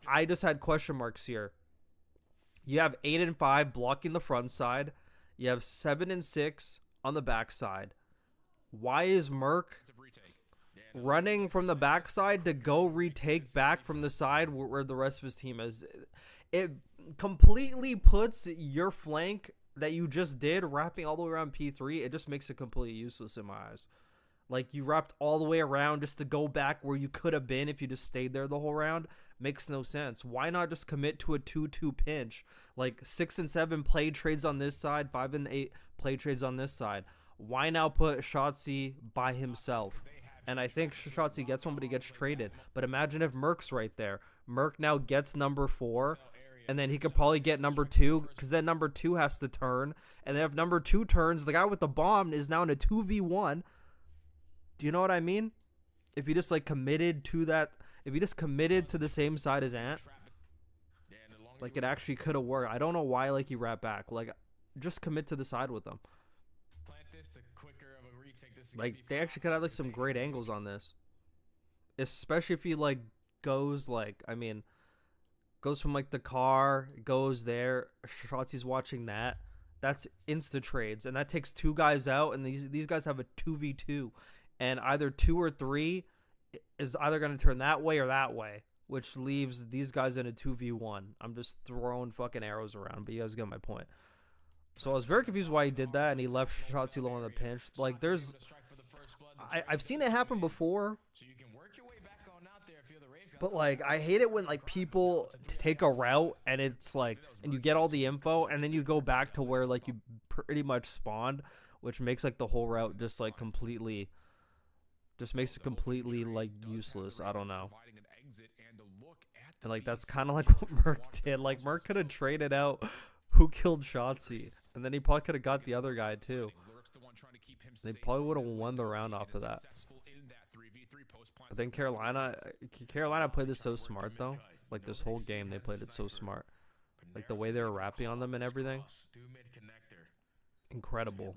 I just had question marks here. You have 8 and 5 blocking the front side. You have 7 and 6 on the back side. Why is Merc running from the backside to go retake back from the side where the rest of his team is? It completely puts your flank that you just did wrapping all the way around P3. It just makes it completely useless in my eyes. Like, you wrapped all the way around just to go back where you could have been if you just stayed there the whole round. Makes no sense. Why not just commit to a 2-2 pinch? Like 6 and 7 play trades on this side, 5 and 8 play trades on this side. Why now put Shotzi by himself? And I think Shotzi gets one, but he gets traded. But imagine if Merc's right there. Merc now gets number 4. And then he could probably get number 2, because then number 2 has to turn. And then if number 2 turns, the guy with the bomb is now in a 2v1. Do you know what I mean? If he just like committed to that, if he just committed to the same side as Ant, like it actually could have worked. I don't know why like he wrapped back. Like, just commit to the side with them. Like, they actually could have like some great angles on this. Especially if he like goes like, I mean, goes from like the car, goes there, Shotzi's watching that. That's insta trades, and that takes 2 guys out, and these guys have a 2v2, and either 2 or 3 is either going to turn that way or that way, which leaves these guys in a 2v1. I'm just throwing fucking arrows around, but you guys get my point. So I was very confused why he did that, and he left Shotzi low on the pinch. Like, I've seen it happen before. But, like, I hate it when, like, people take a route and it's, like, and you get all the info and then you go back to where, like, you pretty much spawned, which makes, like, the whole route just, like, completely, like, useless. I don't know. And, like, that's kind of like what Merc did. Like, Merc could have traded out who killed Shotzi, and then he probably could have got the other guy, too. They probably would have won the round off of that. But then Carolina played this so smart, though. Like, this whole game, they played it so smart. Like, the way they were rapping on them and everything. Incredible.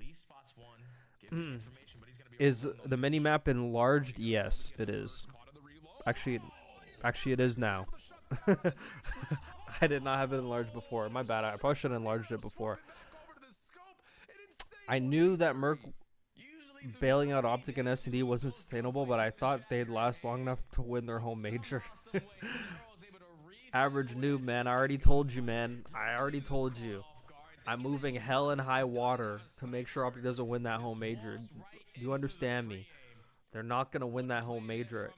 Is the mini-map enlarged? Yes, it is. Actually, it is now. I did not have it enlarged before. My bad. I probably should have enlarged it before. I knew that Merc bailing out OpTic and S&D wasn't sustainable, but I thought they'd last long enough to win their home major. Average noob, man. I already told you, man. I already told you. I'm moving hell and high water to make sure OpTic doesn't win that home major. You understand me. They're not going to win that home major.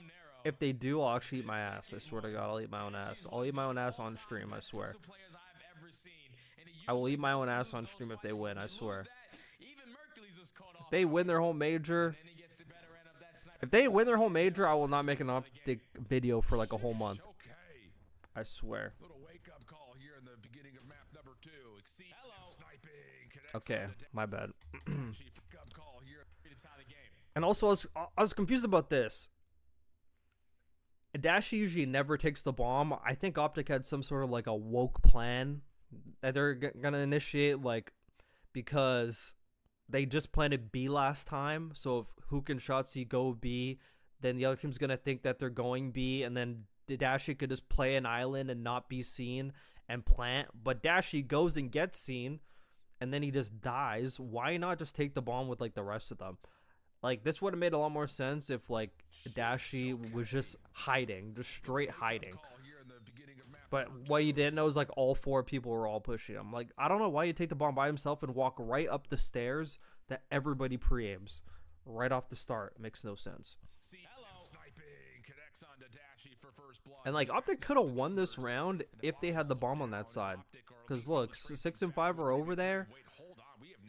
If they do, I'll actually eat my ass. I swear to God, I'll eat my own ass. I'll eat my own ass on stream, I swear. I will eat my own ass on stream if they win, I swear. If they win their home major... If they win their home major, I will not make an OpTic video for like a whole month. I swear. Okay, my bad. And also, I was confused about this. Dashi usually never takes the bomb. I think OpTic had some sort of like a woke plan that they're gonna initiate, like, because they just planted B last time. So if Hook and Shotzi go B, then the other team's gonna think that they're going B, and then Dashi could just play an island and not be seen and plant. But Dashi goes and gets seen, and then he just dies. Why not just take the bomb with like the rest of them? Like, this would have made a lot more sense if like Dashi was just hiding, just straight hiding. But what you didn't know is like all 4 people were all pushing him. Like, I don't know why you take the bomb by himself and walk right up the stairs that everybody pre-aims right off the start. It makes no sense. And like, OpTic could have won this round if they had the bomb on that side. Because look, 6 and 5 are over there,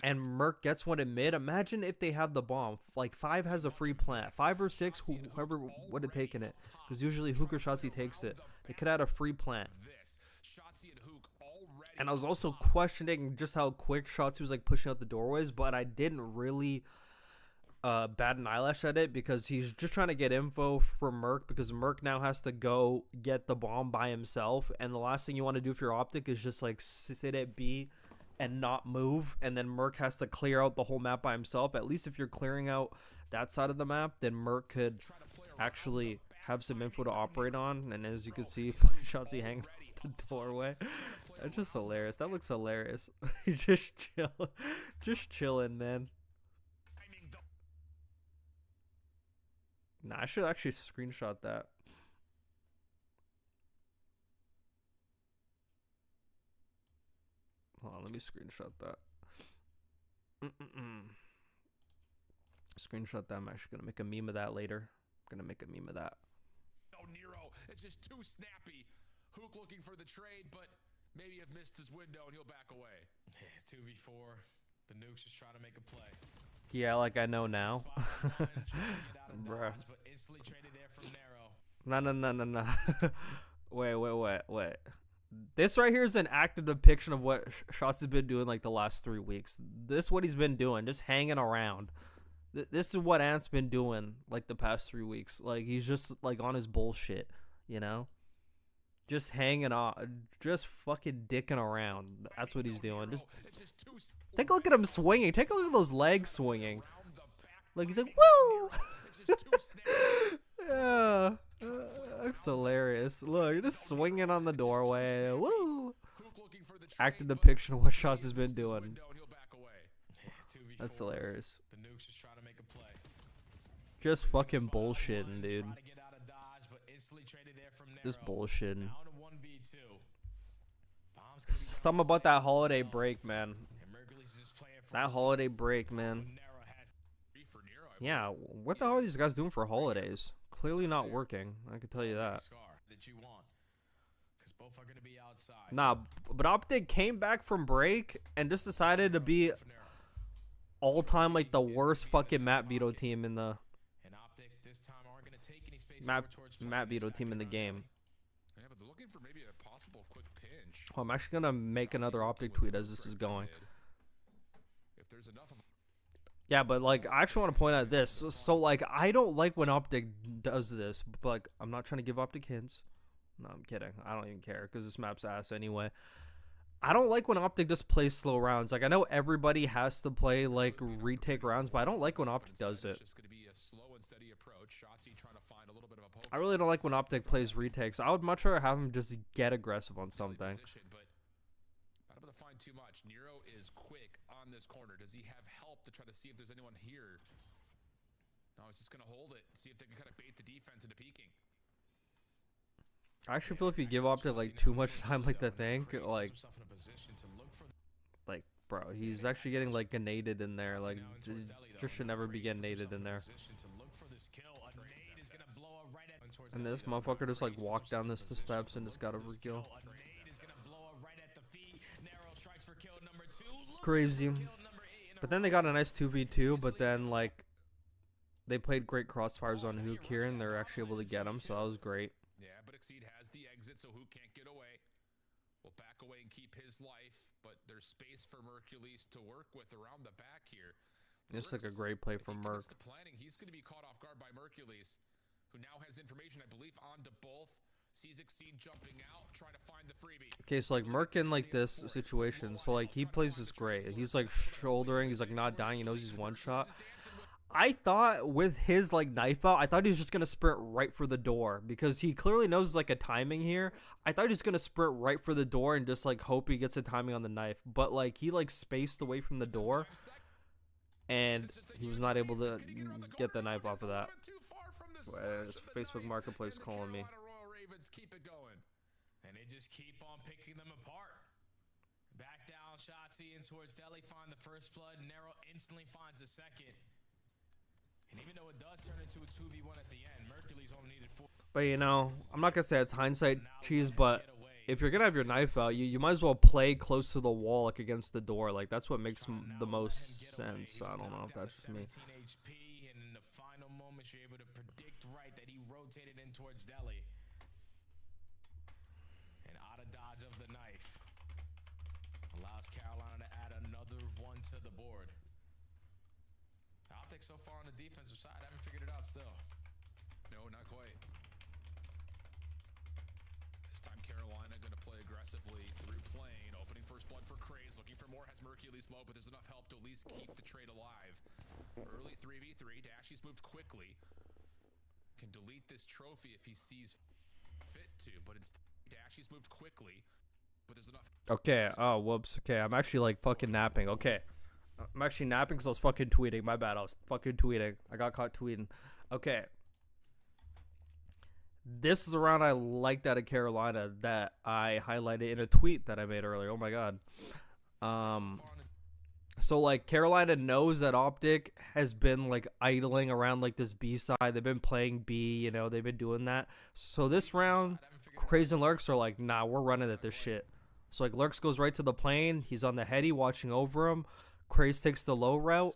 and Merc gets one in mid. Imagine if they have the bomb. Like, 5 has a free plant. 5 or 6, whoever would have taken it. Because usually Hook or Shotzi takes it. They could have had a free plant. And I was also questioning just how quick Shotzi was like pushing out the doorways, but I didn't really bat an eyelash at it, because he's just trying to get info from Merc, because Merc now has to go get the bomb by himself, and the last thing you want to do if you're OpTic is just like sit at B and not move, and then Merc has to clear out the whole map by himself. At least if you're clearing out that side of the map, then Merc could actually have some info to operate on. And as you can see, Shotzi hanging out the doorway. That's just hilarious. That looks hilarious. Just chilling, man. Nah, I should actually screenshot that. Hold on, let me screenshot that. Screenshot that. I'm actually gonna make a meme of that later. I'm gonna make a meme of that. Oh, Nero, it's just too snappy. Hook looking for the trade, but maybe have missed his window and he'll back away. Yeah, 2v4. The Nuke's just trying to make a play. Yeah, like I know now. Bruh. No. Wait. This right here is an active depiction of what Shots has been doing like the last 3 weeks. This is what he's been doing, just hanging around. This is what Ant's been doing like the past 3 weeks. Like, he's just like on his bullshit, you know? Just hanging on, just fucking dicking around. That's what he's doing. Just take a look at him swinging. Take a look at those legs swinging. Like, he's like, woo! Yeah. That's hilarious. Look, you're just swinging on the doorway. Woo! Active depiction of what Shots has been doing. That's hilarious. Just fucking bullshitting, dude. Just bullshitting. Something about that holiday break, man. That holiday break, man. Yeah, what the hell are these guys doing for holidays? Clearly not working. I can tell you that. Nah, but OpTic came back from break and just decided to be all-time like the worst fucking map veto team in the map veto team in the game. Yeah, but they're looking for maybe a possible quick pinch. Oh, I'm actually gonna make another OpTic tweet as this is going. If there's enough of yeah, but like I actually want to point out this. So like I don't like when OpTic does this, but like I'm not trying to give OpTic hints. No, I'm kidding. I don't even care because this map's ass anyway. I don't like when OpTic just plays slow rounds. Like I know everybody has to play like retake rounds, but I don't like when OpTic does it. I really don't like when OpTic plays retakes. I would much rather have him just get aggressive on something. But not able to find too much. Nero is quick on this corner. Does he have help to try to see if there's anyone here? No, he's just gonna hold it. See if they can kind of bait the defense into peeking. I actually feel if you give OpTic like too much time like to think, like bro. He's actually getting like grenaded in there. Like just should never be getting naded in there. And this motherfucker just like walked down the steps and just got a kill. Crazy. But then they got a nice 2v2, but then like they played great crossfires on Hook here and they're actually able to get him, so that was great. Yeah, but Exceed has the exit, so Hook can't get away. Will back away and keep his life, but there's space for Mercules to work with around the back here. It's like a great play from Merc. The planning, he's going to be caught off guard by Mercules, who now has information, I believe, on to both. Sees Exceed jumping out, trying to find the freebie. Okay, so like Merc in like this situation, so like he plays this great. He's like shouldering, he's like not dying, he knows he's one shot. I thought with his like knife out, I thought he was just gonna sprint right for the door because he clearly knows like a timing here. I thought he was gonna sprint right for the door and just like hope he gets a timing on the knife, but like he like spaced away from the door, and he was not able to get the knife off of that. Where's Facebook Marketplace calling me? Keep it going, and they just keep on picking them apart. Back down, Shotzi in towards Deli, find the first blood. Nero instantly finds the second. And even though it does turn into a 2v1 at the end, Mercules only needed 4. But you know, I'm not gonna say it's hindsight cheese, but if you're gonna have your knife out, you might as well play close to the wall, like against the door. Like that's what makes the most sense. I don't know if that's just me. HP, and in the final moments, you're able to predict right that he rotated in towards Deli. And out of dodge of the knife allows Carolina to add another one to the board. OpTic so far on the defensive side, I haven't figured it out still. No, not quite. This time Carolina going to play aggressively through plane. Opening first blood for Craze. Looking for more. Has Mercules low, but there's enough help to at least keep the trade alive. Early 3v3. Dashy's moved quickly. Can delete this trophy if he sees fit to, but instead Dashy's moved quickly. But there's enough. Okay, oh, whoops. Okay, I'm actually like fucking napping. Okay. I'm actually napping because I was fucking tweeting. My bad. I was fucking tweeting. I got caught tweeting. Okay. This is a round I liked out of Carolina that I highlighted in a tweet that I made earlier. Oh my god. So like Carolina knows that OpTic has been like idling around like this B side. They've been playing B, you know, they've been doing that. So this round, Craze and Lurks are like, nah, we're running at this shit. So like Lurks goes right to the plane. He's on the heady watching over him. Craze takes the low route,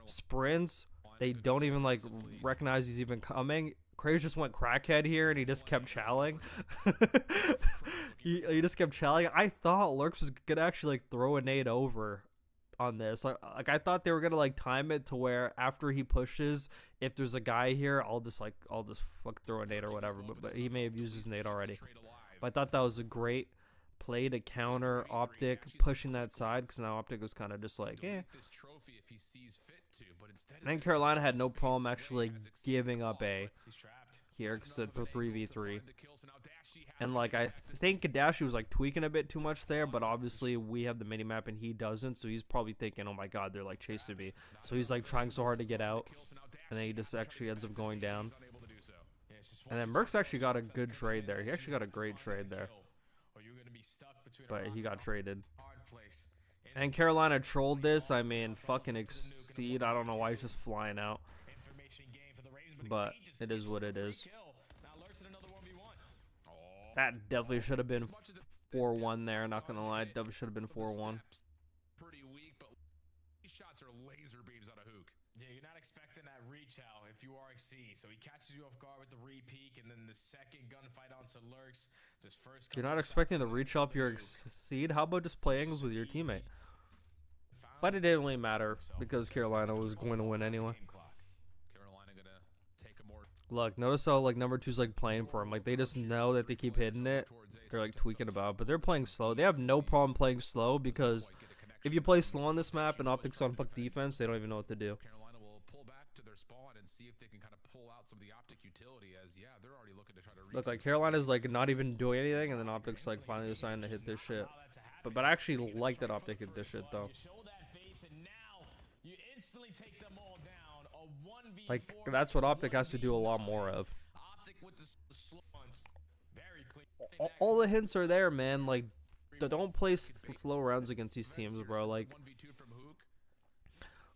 sprints. They don't even like recognize he's even coming. Craze just went crackhead here and he just kept challing. he just kept challing. I thought Lurks was gonna actually like throw a nade over on this. Like I thought they were gonna like time it to where after he pushes, if there's a guy here, I'll just fuck throw a nade or whatever. But he may have used his nade already. But I thought that was a great play to counter OpTic pushing that side because now OpTic was kind of just like, eh. And then Carolina had no problem actually giving up A here because it's a 3v3. And like I think Dashy was like tweaking a bit too much there, but obviously we have the minimap and he doesn't, so he's probably thinking, oh my god, they're like chasing me. So he's like trying so hard to get out, and then he just actually ends up going down. And then Merc's actually got a good trade there. He actually got a great trade there. But he got traded. And Carolina trolled this. I mean, fucking Exceed. I don't know why he's just flying out. But it is what it is. That definitely should have been 4-1 there. Not going to lie. Definitely should have been 4-1. Pretty weak, but these shots are laser beams out of Hook. Yeah, you're not expecting that reach out if you are Exceed. So he catches you off guard with the re-peek, and then the second gunfight onto Lurks. Just first. You're not expecting the reach off your Exceed? How about just play angles with your teammate? But it didn't really matter because Carolina was going to win anyway. Look, notice how like number 2's like playing for him. Like they just know that they keep hitting it. They're like tweaking about, but they're playing slow. They have no problem playing slow because if you play slow on this map and OpTic's on fuck defense, they don't even know what to do. Carolina will pull back to their spawn and see if they can kind of pull out some of the OpTic utility. As yeah, they're already looking to try to look like Carolina's like not even doing anything, and then OpTic's like finally deciding to hit this shit. But I actually like that OpTic hit this shit though. Like that's what OpTic has to do a lot more of. All the hints are there, man. Like don't play slow rounds against these teams, bro. Like,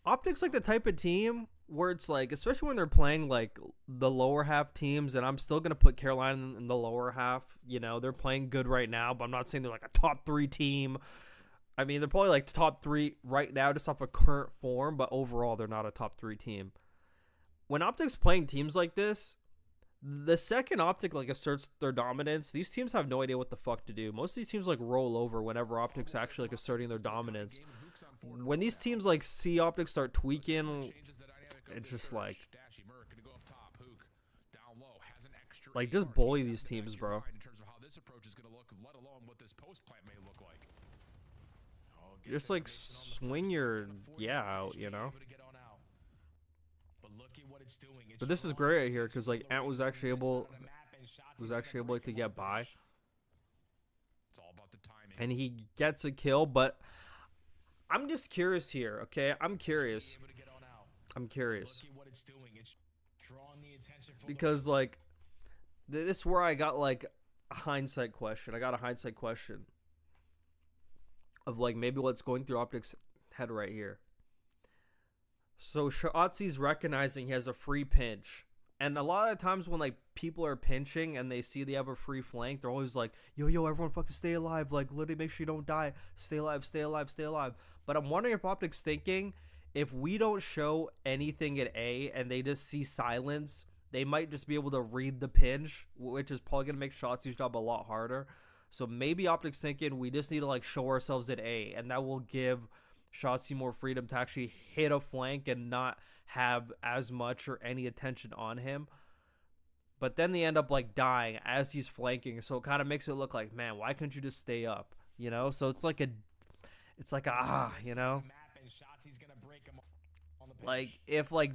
OpTic's like the type of team where it's like, especially when they're playing like the lower half teams, and I'm still gonna put Carolina in the lower half. You know, they're playing good right now, but I'm not saying they're like a top 3 team. I mean, they're probably like top 3 right now just off of current form, but overall they're not a top 3 team. When OpTic's playing teams like this, the second OpTic like asserts their dominance, these teams have no idea what the fuck to do. Most of these teams like roll over whenever OpTic's actually like asserting their dominance. When these teams like see OpTic start tweaking, it's just like just bully these teams, bro. Just like swing your out, you know. But this is great right here because like Ant was actually able like, to get by, and he gets a kill. But I'm just curious here, okay? I'm curious because like this is where I got like a hindsight question. I got a hindsight question of like maybe what's going through OpTic's head right here. So Shotzi's recognizing he has a free pinch. And a lot of times when like people are pinching and they see they have a free flank, they're always like, yo, everyone fucking stay alive. Like, literally make sure you don't die. Stay alive, stay alive, stay alive. But I'm wondering if OpTic's thinking, if we don't show anything at A and they just see silence, they might just be able to read the pinch, which is probably going to make Shotzi's job a lot harder. So maybe OpTic's thinking we just need to like show ourselves at A, and that will give Shotzi more freedom to actually hit a flank and not have as much or any attention on him. But then they end up like dying as he's flanking, so it kind of makes it look like, man, why couldn't you just stay up, you know? So it's like you know, like if like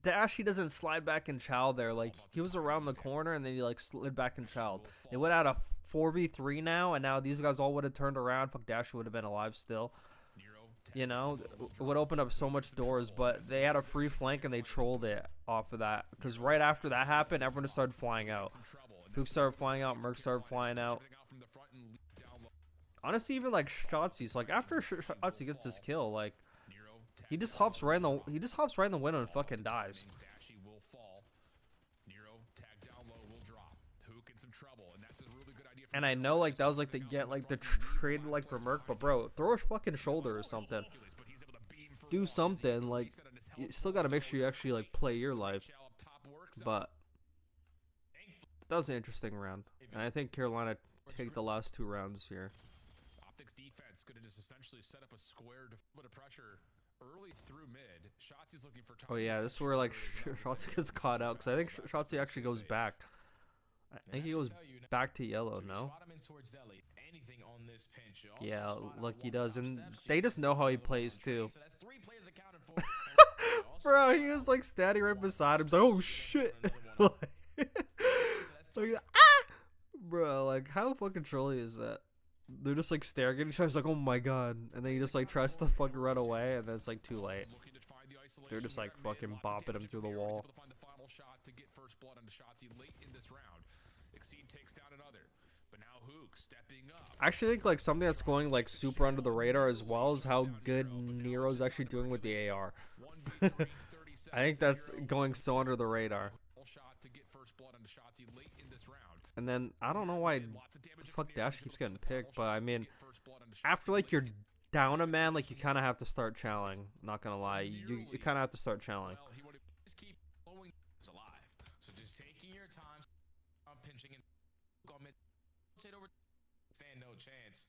Dashy doesn't slide back in Child there, like he was around the corner and then he like slid back in Child. They would have had a 4v3 now, and now these guys all would have turned around. Fuck, Dashy would have been alive still. You know, it would open up so much doors, but they had a free flank and they trolled it off of that. Because right after that happened, everyone just started flying out. Hoop started flying out, Merc started flying out. Honestly, even like Shotzi, so like after Shotzi gets his kill, like he just hops right in the window and fucking dies. And I know like that was like the trade like for Merc, but bro, throw a fucking shoulder or something. Do something, like you still gotta make sure you actually like play your life. But that was an interesting round. And I think Carolina take the last 2 rounds here. OpTic's defense could have just essentially set up a square to put a pressure early through mid. Shotzi's looking for time. Oh yeah, this is where like Shotzi gets caught out, because I think Shotzi actually goes back. I think he goes back to yellow, no? Yeah, look, he does, and they just know how he plays too. Bro, he was like standing right beside him. He's like, oh shit. Bro, like how fucking trolly is that? They're just like staring at each other, like, oh my god, and then he just like tries to fucking run away, and then it's like too late. They're just like fucking bopping him through the wall. I actually think like something that's going like super under the radar as well is how good Nero's actually doing with the AR. I think that's going so under the radar. And then I don't know why fuck Dash keeps getting picked, but I mean, after like you're down a man, like you kind of have to start challenging. Not gonna lie, you kind of have to start challenging. Chance.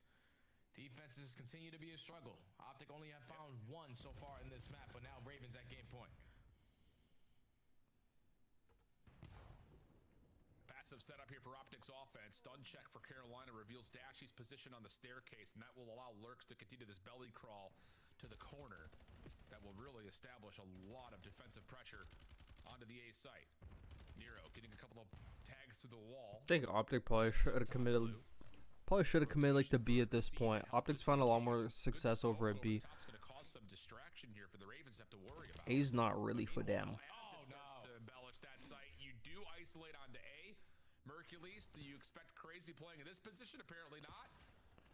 Defenses continue to be a struggle. OpTic only have found 1 so far in this map, but now Ravens at game point. Passive setup here for OpTic's offense. Stun check for Carolina reveals Dashy's position on the staircase, and that will allow Lurks to continue this belly crawl to the corner. That will really establish a lot of defensive pressure onto the A site. Nero getting a couple of tags through the wall. I think OpTic probably should have committed like to B at this point. OpTic's found a lot more success over at B. A's not really for them. You do isolate onto A. Mercules, do you expect Craze to be playing in this position? Apparently not.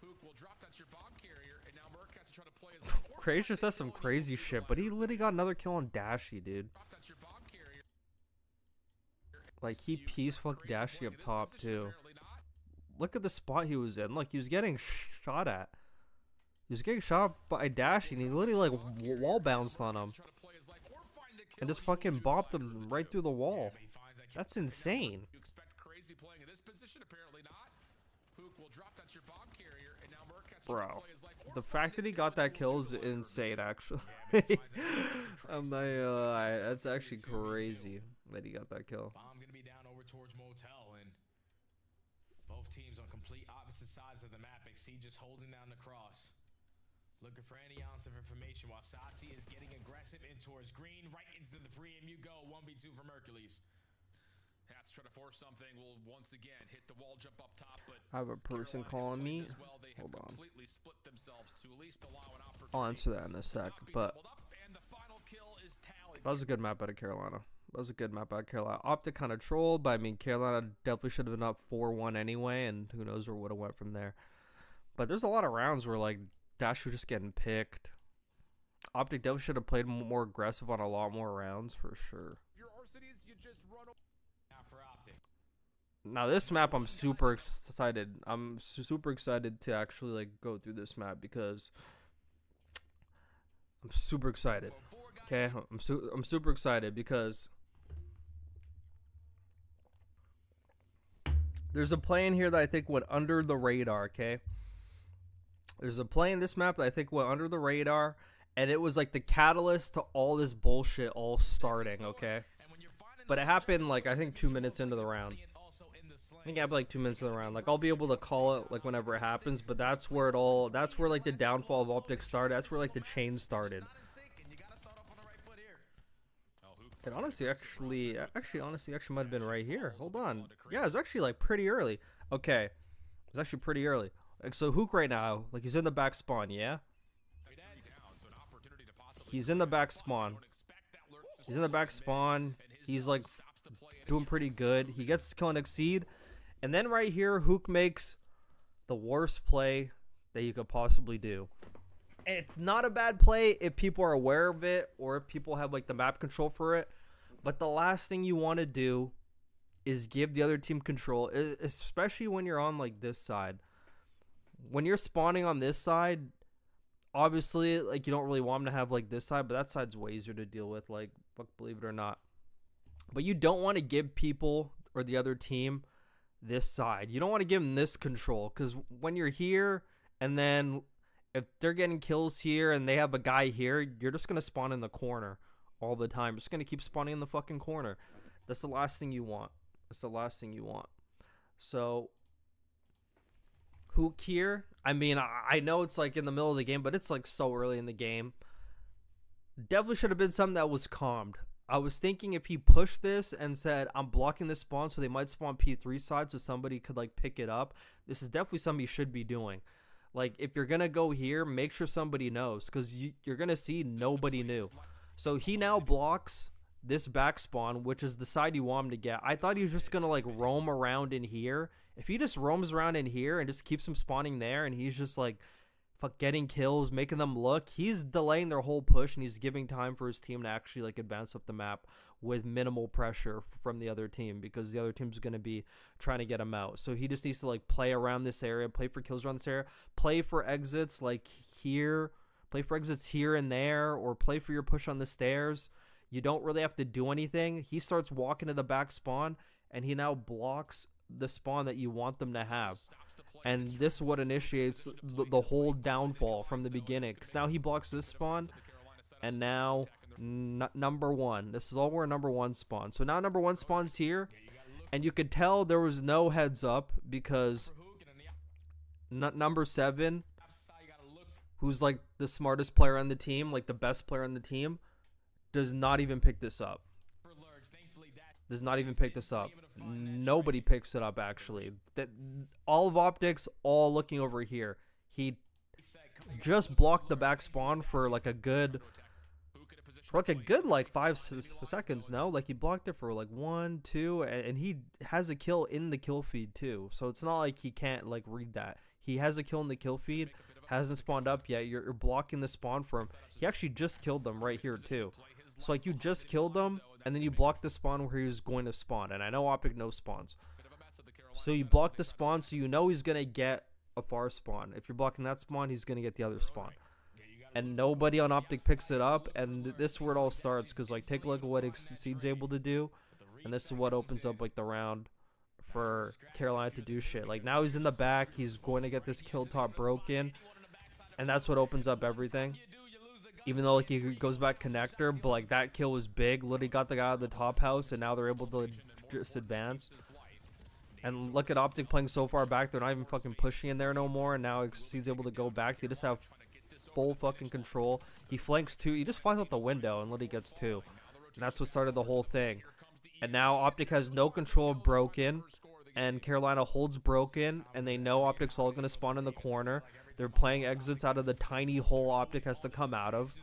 Hook will drop. That's your bomb carrier, and now Merc has to try to play his life. Kraze just does some crazy shit, but he literally got another kill on Dashy, dude. That's your bomb carrier. Like, he piece-fucked Dashy up top, too. Look at the spot he was in. Like, he was getting shot at. He was getting shot by Dashy, and he literally, like, wall bounced on him. And just fucking bopped him right through the wall. That's insane. You expect Kraze to be playing in this position? Apparently not. Hook will drop. That's your bomb carrier, and now Merc has to try to Bro, play his life. the fact that he got that kill is insane, actually. I'm not, that's actually crazy that he got that kill. Bomb gonna be down over towards Motel, and both teams on complete opposite sides of the map. Exceed just holding down the cross. Looking for any ounce of information while Satsi is getting aggressive in towards green. Right into the pre-aim you go. 1v2 for Mercules. Hats try to force something. Will once again hit the wall jump up top, but I have a person calling me. well. They Hold on. completely split themselves to at least allow an opportunity. I'll answer that in a sec, but And the final kill is tallied. that was a good map out of Carolina. That was a good map out of Carolina. OpTic kind of trolled, but I mean, Carolina definitely should have been up 4-1 anyway, and who knows where would have went from there. But there's a lot of rounds where, like, Dash was just getting picked. OpTic definitely should have played more aggressive on a lot more rounds, for sure. Your Arcades, you just run Now for OpTic. Now this map, I'm super excited. I'm super excited to actually like go through this map because I'm super excited. Okay, I'm super excited because there's a play in here that I think went under the radar. Okay, there's a play in this map that I think went under the radar, and it was like the catalyst to all this bullshit all starting. Okay, but it happened like I think 2 minutes into the round. I think I have like 2 minutes in the round. Like I'll be able to call it like whenever it happens, but that's where like the downfall of OpTic started. That's where like the chain started. And honestly, actually might have been right here. Hold on. Yeah, it's actually like pretty early. Okay, it's actually pretty early. Like so, Hook right now, like he's in the back spawn. Yeah, he's in the back spawn. He's in the back spawn. He's like doing pretty good. He gets his kill and Exceed. And then right here, Hook makes the worst play that you could possibly do. It's not a bad play if people are aware of it or if people have like the map control for it. But the last thing you want to do is give the other team control, especially when you're on like this side. When you're spawning on this side, obviously like you don't really want them to have like this side, but that side's way easier to deal with, like fuck, believe it or not. But you don't want to give people or the other team this side. You don't want to give them this control because when you're here and then if they're getting kills here and they have a guy here, you're just going to spawn in the corner all the time. You're just going to keep spawning in the fucking corner. That's the last thing you want. That's the last thing you want. So Hook here, I mean, I know it's like in the middle of the game, but it's like so early in the game. Definitely should have been something that was calmed. I was thinking if he pushed this and said, I'm blocking this spawn, so they might spawn P3 side so somebody could like pick it up. This is definitely something you should be doing. Like if you're going to go here, make sure somebody knows because you're going to see nobody knew. So he now blocks this back spawn, which is the side you want him to get. I thought he was just going to like roam around in here. If he just roams around in here and just keeps him spawning there and he's just like getting kills, making them look, he's delaying their whole push and he's giving time for his team to actually like advance up the map with minimal pressure from the other team because the other team's going to be trying to get him out. So he just needs to like play around this area, play for kills around this area, play for exits like here, play for exits here and there, or play for your push on the stairs. You don't really have to do anything. He starts walking to the back spawn and he now blocks the spawn that you want them to have. And this is what initiates the whole downfall from the beginning. Because now he blocks this spawn. And now number one. This is all where number one spawns. So now number one spawns here. And you could tell there was no heads up. Because number 7, who's like the smartest player on the team, like the best player on the team, does not even pick this up. Does not even pick this up. Nobody picks it up, actually. That all of OpTic's all looking over here. He just blocked the back spawn for like a good 5 seconds. No, like he blocked it for like 1, 2, and he has a kill in the kill feed too. So it's not like he can't like read that. He has a kill in the kill feed, hasn't spawned up yet. You're blocking the spawn for him. He actually just killed them right here too. So like you just killed him, and then you blocked the spawn where he was going to spawn. And I know OpTic no spawns. So you block the spawn, so you know he's going to get a far spawn. If you're blocking that spawn, he's going to get the other spawn. And nobody on OpTic picks it up, and this is where it all starts. Because like, take a look at what Exceed's able to do, and this is what opens up like the round for Carolina to do shit. Like now he's in the back, he's going to get this kill top broken, and that's what opens up everything. Even though like he goes back connector, but like that kill was big. Literally got the guy out of the top house, and now they're able to just advance. And look at OpTic playing so far back, they're not even fucking pushing in there no more, and now he's able to go back. They just have full fucking control. He flanks 2, he just flies out the window and literally gets 2. And that's what started the whole thing. And now OpTic has no control of broken, and Carolina holds broken, and they know OpTic's all going to spawn in the corner. They're playing exits out of the tiny hole OpTic has to come out of,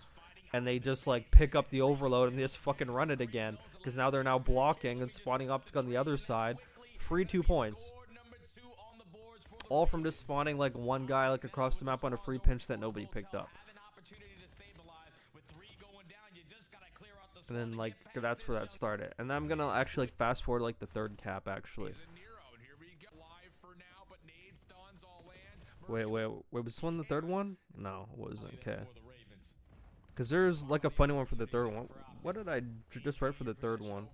and they just like pick up the overload and they just fucking run it again, because now they're now blocking and spawning OpTic on the other side. Free 2 points. All from just spawning like one guy like across the map on a free pinch that nobody picked up. And then like that's where that started. And then I'm gonna actually like fast forward like the third cap actually. Wait, was this one the third one? No, it wasn't. Okay. Because there's like a funny one for the third one. What did I just write for the third one?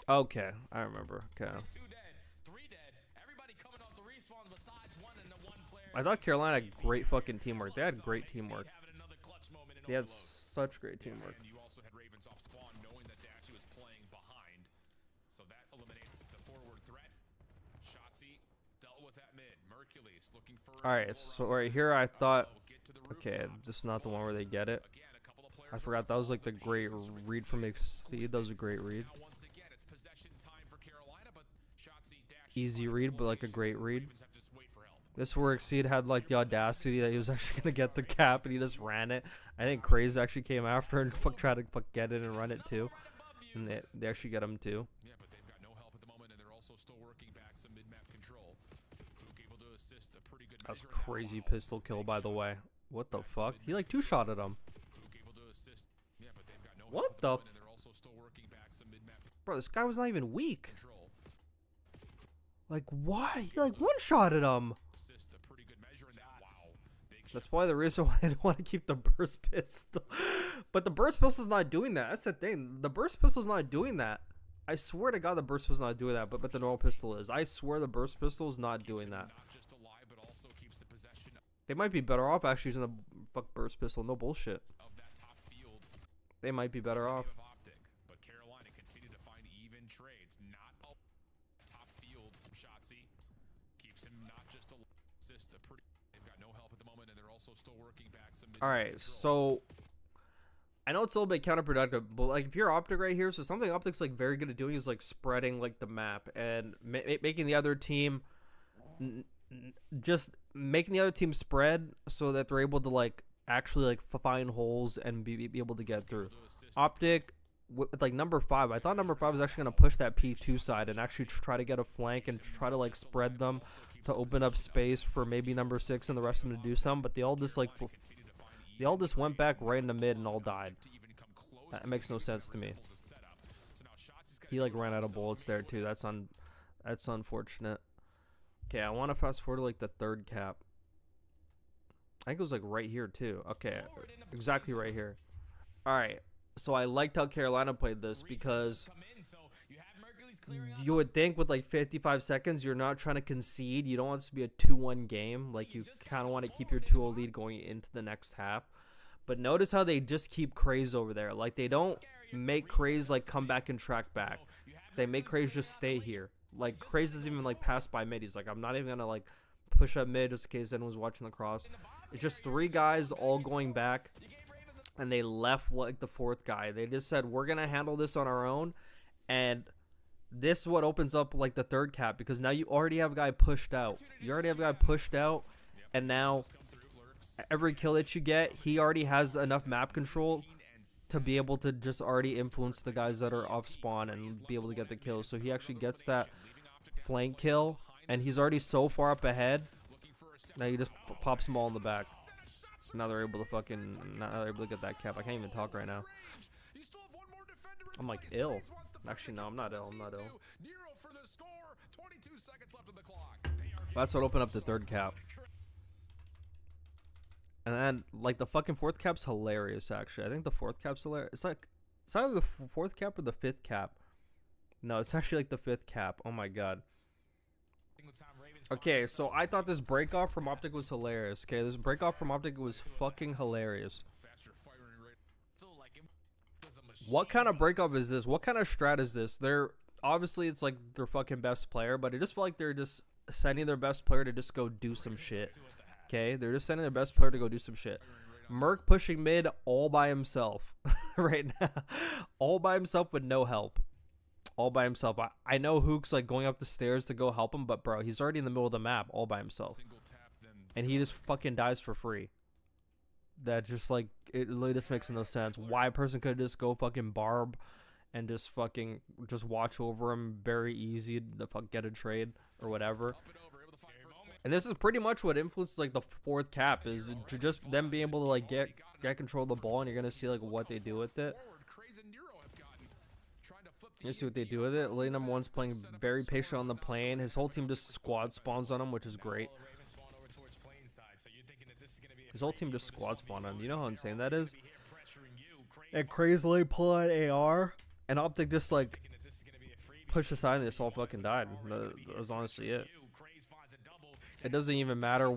Okay, I remember. Okay. I thought Carolina had great fucking teamwork. They had great teamwork. They had such great teamwork. Alright, so right here I thought, okay, this is not the one where they get it. I forgot that was like the great read from Exceed. That was a great read. Easy read, but like a great read. This is where Exceed had like the audacity that he was actually gonna get the cap, and he just ran it. I think Craze actually came after and tried to get it and run it too, and they actually get him too. That was a crazy pistol kill, by the way. What the fuck? He like 2-shotted him. What the? Bro, this guy was not even weak. Like, why? He like 1-shotted him. That's probably the reason why I don't want to keep the burst pistol. But the burst pistol's not doing that. That's the thing. The burst pistol's not doing that. I swear to God the burst pistol's not doing that. But the normal pistol is. I swear the burst pistol is not doing that. They might be better off actually using the fuck burst pistol. No bullshit. They might be better off. But Carolina continue to find even trades. Not top field from Shotzi. Keeps him not just a assist. They've got no help at the moment, and they're also still working back some. All right, so I know it's a little bit counterproductive, but like if you're OpTic right here, so something OpTic's like very good at doing is like spreading like the map and making the other team just making the other team spread so that they're able to like actually like find holes and be able to get through. OpTic with like number 5, I thought number 5 was actually going to push that P2 side and actually try to get a flank and try to like spread them to open up space for maybe number 6 and the rest of them to do some, but they all just like went back right into mid and all died. That makes no sense to me. He like ran out of bullets there too. That's unfortunate. Okay, I want to fast forward to like the third cap. I think it was like right here too. Okay, exactly right here. All right, so I liked how Carolina played this because you would think with like 55 seconds, you're not trying to concede. You don't want this to be a 2-1 game. Like you kind of want to keep your 2-0 lead going into the next half. But notice how they just keep Craze over there. Like they don't make Craze like come back and track back. They make Craze just stay here. Like Craze doesn't even like pass by mid. He's like, I'm not even gonna like push up mid just in case anyone's watching the cross. It's just 3 guys all going back, and they left like the 4th guy. They just said we're gonna handle this on our own, and this is what opens up like the third cap, because now you already have a guy pushed out. You already have a guy pushed out, and now every kill that you get, he already has enough map control to be able to just already influence the guys that are off spawn and be able to get the kills. So he actually gets that flank kill, and he's already so far up ahead. Now he just pops them all in the back. Now they're able to get that cap. I can't even talk right now. I'm like ill. Actually, no, I'm not ill. I'm not ill. That's what opened up the third cap. And then, like, the fucking fourth cap's hilarious, actually. I think the fourth cap's hilarious. It's either the fourth cap or the fifth cap. No, it's actually, like, the fifth cap. Oh, my God. Okay, so I thought this breakoff from OpTic was hilarious. Okay, this breakoff from OpTic was fucking hilarious. What kind of breakoff is this? What kind of strat is this? Obviously, it's, like, their fucking best player, but it just felt like they're just sending their best player to just go do some shit. Okay, they're just sending their best player to go do some shit. Merc pushing mid all by himself right now. All by himself with no help. All by himself. I know Hook's like going up the stairs to go help him, but bro, he's already in the middle of the map all by himself. And he just fucking dies for free. That just like, it really just makes no sense. Why a person could just go fucking barb and just fucking just watch over him very easy to get a trade or whatever. And this is pretty much what influences like the fourth cap, is just them being able to like get control of the ball, and you're gonna see like what they do with it. You see what they do with it. Lane number one's playing very patient on the plane. His whole team just squad spawns on him, which is great. His whole team just squad spawned on him. You know how insane that is? And crazily pull out AR, and OpTic just like pushed aside and they just all fucking died. That was honestly it. It doesn't even matter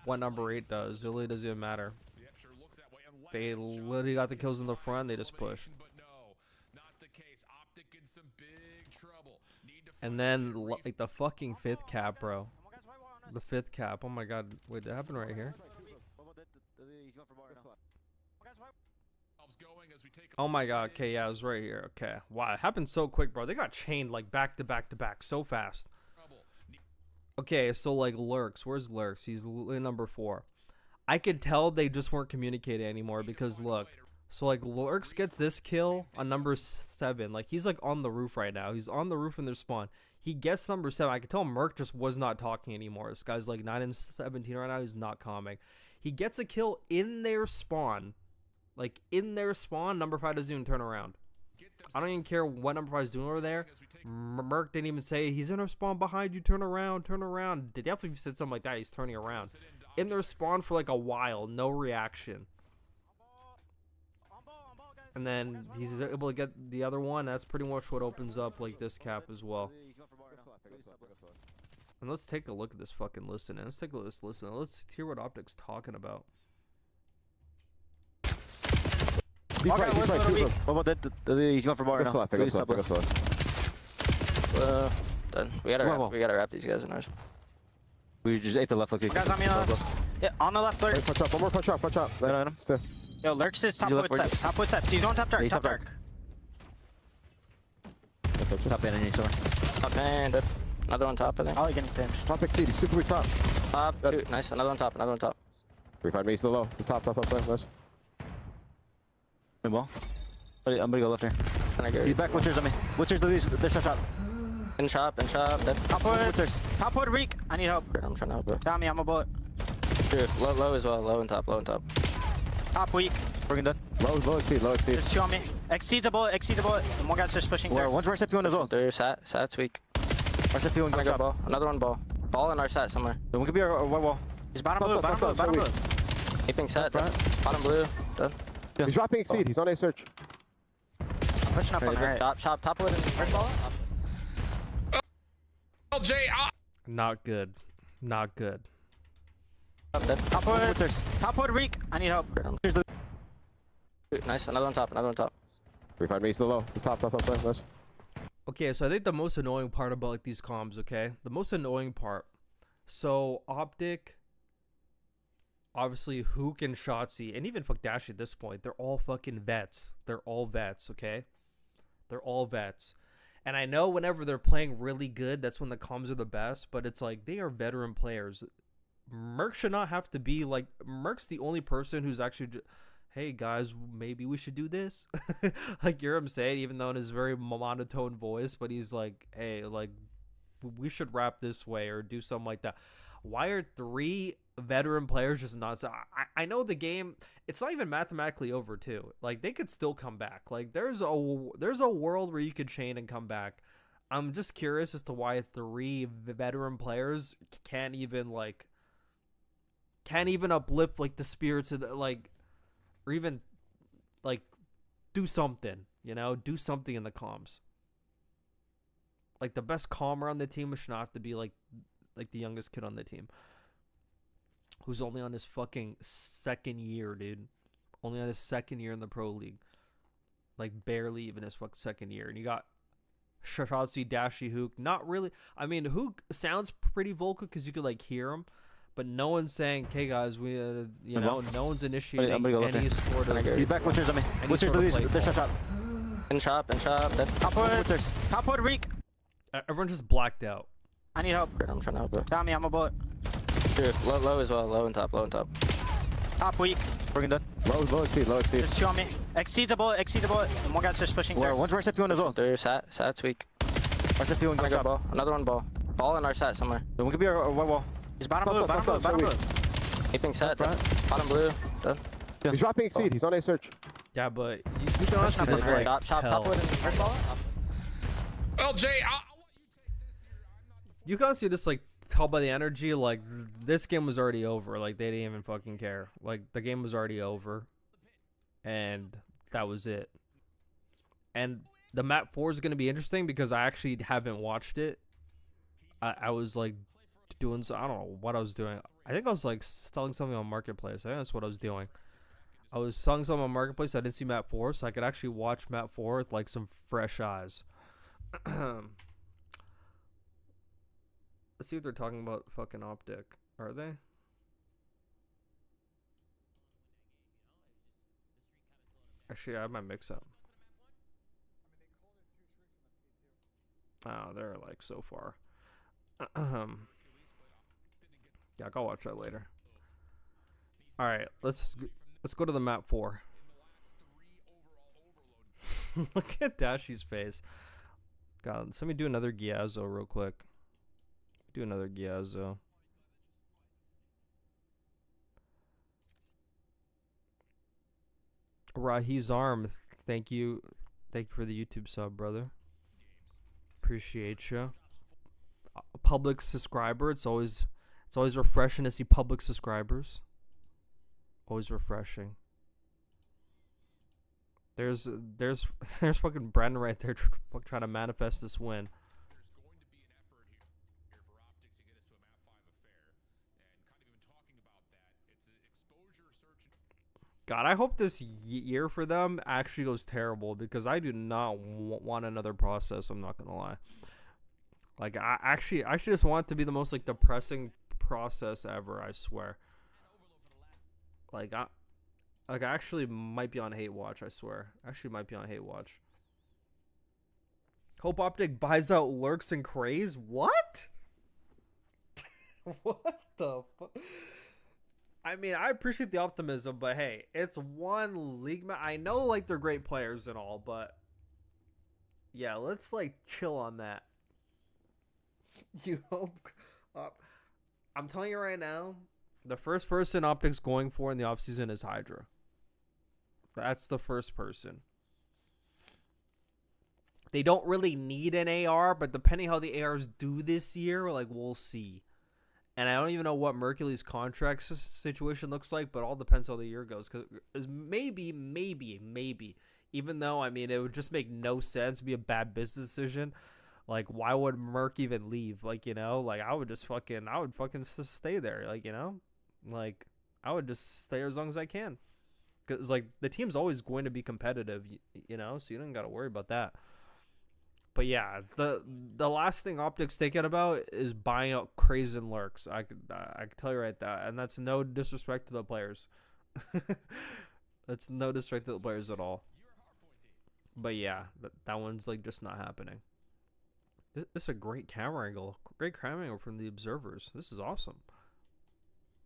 what number 8 does. It really doesn't even matter. They literally got the kills in the front. They just pushed. And then, like, the fucking fifth cap, bro. The fifth cap. Oh my god. Wait, that happened right here? Oh my god. Okay, yeah, it was right here. Okay. Wow, it happened so quick, bro. They got chained, like, back to back to back so fast. Okay, so like Lurks, where's Lurks? He's number 4. I could tell they just weren't communicating anymore because look, so like Lurks gets this kill on number 7. Like he's like on the roof right now. He's on the roof in their spawn. He gets number 7. I could tell Merc just was not talking anymore. This guy's like 9 and 17 right now. He's not calming. He gets a kill in their spawn. Like in their spawn, number 5 doesn't even turn around. I don't even care what number 5 is doing over there. Merc didn't even say, he's in our spawn behind you, turn around, turn around. They definitely said something like that, he's turning around. In their spawn for like a while, no reaction. And then he's able to get the other one. That's pretty much what opens up like this cap as well. And let's take a look at this fucking listen. Let's take a look at this listen. Let's hear what OpTic's talking about. He's right. What about that? He's going for bar now. Done. We gotta wrap these guys in ours. We just ate the left. Okay. Guys on me on the left. Yeah, on the left, Lurks. Punch up. One more punch up. Punch up. Yo, Lurks is top wood steps. Top wood steps. He's going top dark. Top dark. Top end and somewhere. Top end. Another one top, I think. Ollie getting pinched. Top exceed. He's super top. Top. Two. Nice. Another one top. Another one top. 3-5 me. He's still low. He's top. Nice. Ball. I'm gonna go left here. He's back. Witchers on me. Witchers, they're shot. In shop. Top wood. Top wood, Reek. I need help. I'm trying to help it. Got me, I'm a bullet. Dude, low as well. Low and top. Top weak. We're done. Low exceed. There's 2 on me. Exceeds a bullet. And one guy's just pushing through. One's RCP1 as well. Dude, Sat's weak. RCP1 got a ball. Another one ball. Ball in our Sat somewhere. One could be our one wall. He's bottom blue. Keeping Sat. Bottom blue. Done. Yeah. He's dropping exceed. He's on A search. Pushing up on the right. Top wood and first ball. Not good. Top wood, Reek. I need help. Nice. Another one top. 3-5 me. He's still low. He's top. Nice. Okay, so I think the most annoying part about like these comms, okay? The most annoying part. So OpTic, obviously Hook and Shotzi, and even fuck Dash at this point, they're all fucking vets. They're all vets, okay? They're all vets. And I know whenever they're playing really good, that's when the comms are the best, but it's like they are veteran players. Merc should not have to be like, Merc's the only person who's actually, hey guys, maybe we should do this. Like, you hear him say it, even though in his very monotone voice, but he's like, hey, like, we should wrap this way or do something like that. Why are 3 veteran players just not? So I know the game, it's not even mathematically over too. Like, they could still come back. Like, there's a world where you could chain and come back. I'm just curious as to why 3 veteran players can't even uplift like the spirits of the, like, or even like do something, do something in the comms. Like, the best commer on the team should not have to be like the youngest kid on the team, who's only on his fucking 2nd year, dude. Only on his 2nd year in the pro league, like barely even his fucking 2nd year. And you got Shotzi, Dashy, Hook. Not really. I mean, Hook sounds pretty vocal because you could like hear him, but no one's saying, "Okay, guys, we no one's initiating any sort of." He's back. What's yours on me? What's yours? There's a shot. In shop. Top wood, Reek. Everyone just blacked out. I need help. I'm trying to help, bro. Got me, I'm a bullet. Dude, low as well. Low and top. Top weak. Working done. Low speed. There's 2 on me. Exceeds a bullet. And one guy's just pushing through. One's RCP1 as well. There's Sat's weak. RCP1 going ball. Another one ball. Ball and our Sat somewhere. One could be our white wall. He's bottom blue. Anything Sat. Bottom blue. Done. He's dropping Exceed. He's on a search. Yeah, but you can honestly just like top wood and first ball. LJ, you can honestly just like tell by the energy, like, this game was already over. Like, they didn't even fucking care. Like, the game was already over, and that was it. And the map 4 is going to be interesting because I actually haven't watched it. I was like doing, I don't know what I was doing. I think I was like selling something on Marketplace. I think that's what I was doing. I was selling something on Marketplace. I didn't see map 4, so I could actually watch map 4 with like some fresh eyes. Let's see if they're talking about fucking OpTic. Are they? Actually, I have my mix up. Oh, they're like so far. Yeah, I'll watch that later. All right, let's go to the map 4. Look at Dashy's face. God, let me do another Giazzo real quick. Do another Giazzo. Rahi's arm. Thank you for the YouTube sub, brother. Appreciate you. Public subscriber. It's always refreshing to see public subscribers. Always refreshing. There's fucking Brandon right there trying to manifest this win. God, I hope this year for them actually goes terrible because I do not want another process. I'm not gonna lie. Like, I actually just want it to be the most like depressing process ever. I swear. Like, I actually might be on hate watch. I swear, actually might be on hate watch. Hope OpTic buys out Lurks and Craze. What? What the fuck? I mean, I appreciate the optimism, but hey, it's one league. I know, like, they're great players and all, but yeah, let's like chill on that. You hope. I'm telling you right now, the first person OpTic's going for in the offseason is Hydra. That's the first person. They don't really need an AR, but depending how the ARs do this year, like, we'll see. And I don't even know what Mercury's contract situation looks like, but it all depends how the year goes. Because maybe, even though, I mean, it would just make no sense, be a bad business decision. Like, why would Merc even leave? Like, like, I would fucking stay there. Like, like, I would just stay as long as I can. Because, like, the team's always going to be competitive, so you don't got to worry about that. But yeah, the last thing OpTic's thinking about is buying out Craze and Lurks. I could tell you right that, and that's no disrespect to the players. That's no disrespect to the players at all. But yeah, that one's like just not happening. This is a great camera angle. Great camera angle from the observers. This is awesome.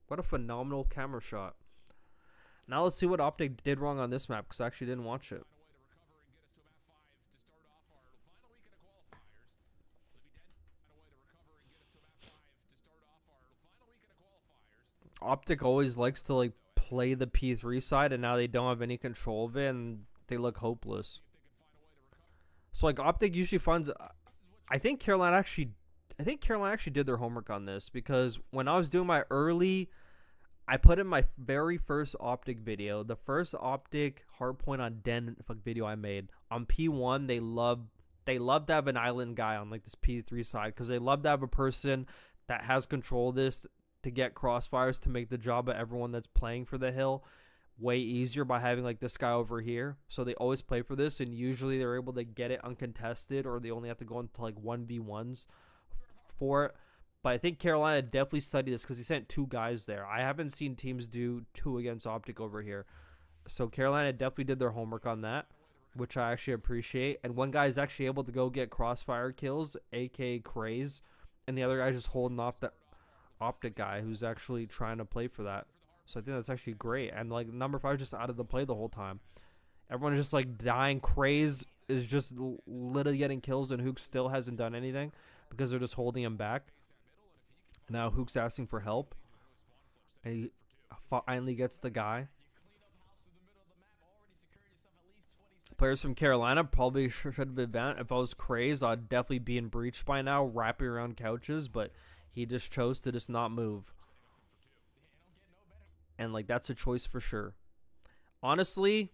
What a phenomenal camera shot. Now let's see what OpTic did wrong on this map, because I actually didn't watch it. OpTic always likes to like play the P3 side, and now they don't have any control of it, and they look hopeless. So like OpTic usually finds, I think Carolina actually did their homework on this, because when I was doing my early, I put in my very first OpTic video, the first OpTic hardpoint on Den video I made on P1. They love to have an island guy on like this P3 side, because they love to have a person that has control of this to get crossfires, to make the job of everyone that's playing for the hill way easier by having like this guy over here. So they always play for this, and usually they're able to get it uncontested, or they only have to go into like 1v1s for it. But I think Carolina definitely studied this, because he sent 2 guys there. I haven't seen teams do 2 against OpTic over here. So Carolina definitely did their homework on that, which I actually appreciate. And one guy is actually able to go get crossfire kills, aka Craze, and the other guy's just holding off the OpTic guy who's actually trying to play for that. So I think that's actually great. And like number 5 just out of the play the whole time. Everyone is just like dying. Craze is just literally getting kills, and Hook still hasn't done anything because they're just holding him back. Now Hook's asking for help, and he finally gets the guy. Players from Carolina probably should have been banned. If I was Craze, I'd definitely be in breach by now, wrapping around couches, but he just chose to just not move. And like that's a choice for sure. Honestly,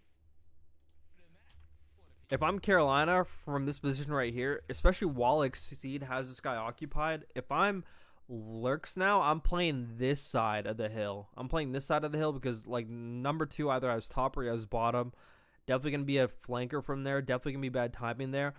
if I'm Carolina from this position right here, especially while Exceed has this guy occupied, if I'm Lurks now, I'm playing this side of the hill. I'm playing this side of the hill because like number 2 either has top or he has bottom. Definitely going to be a flanker from there. Definitely going to be bad timing there.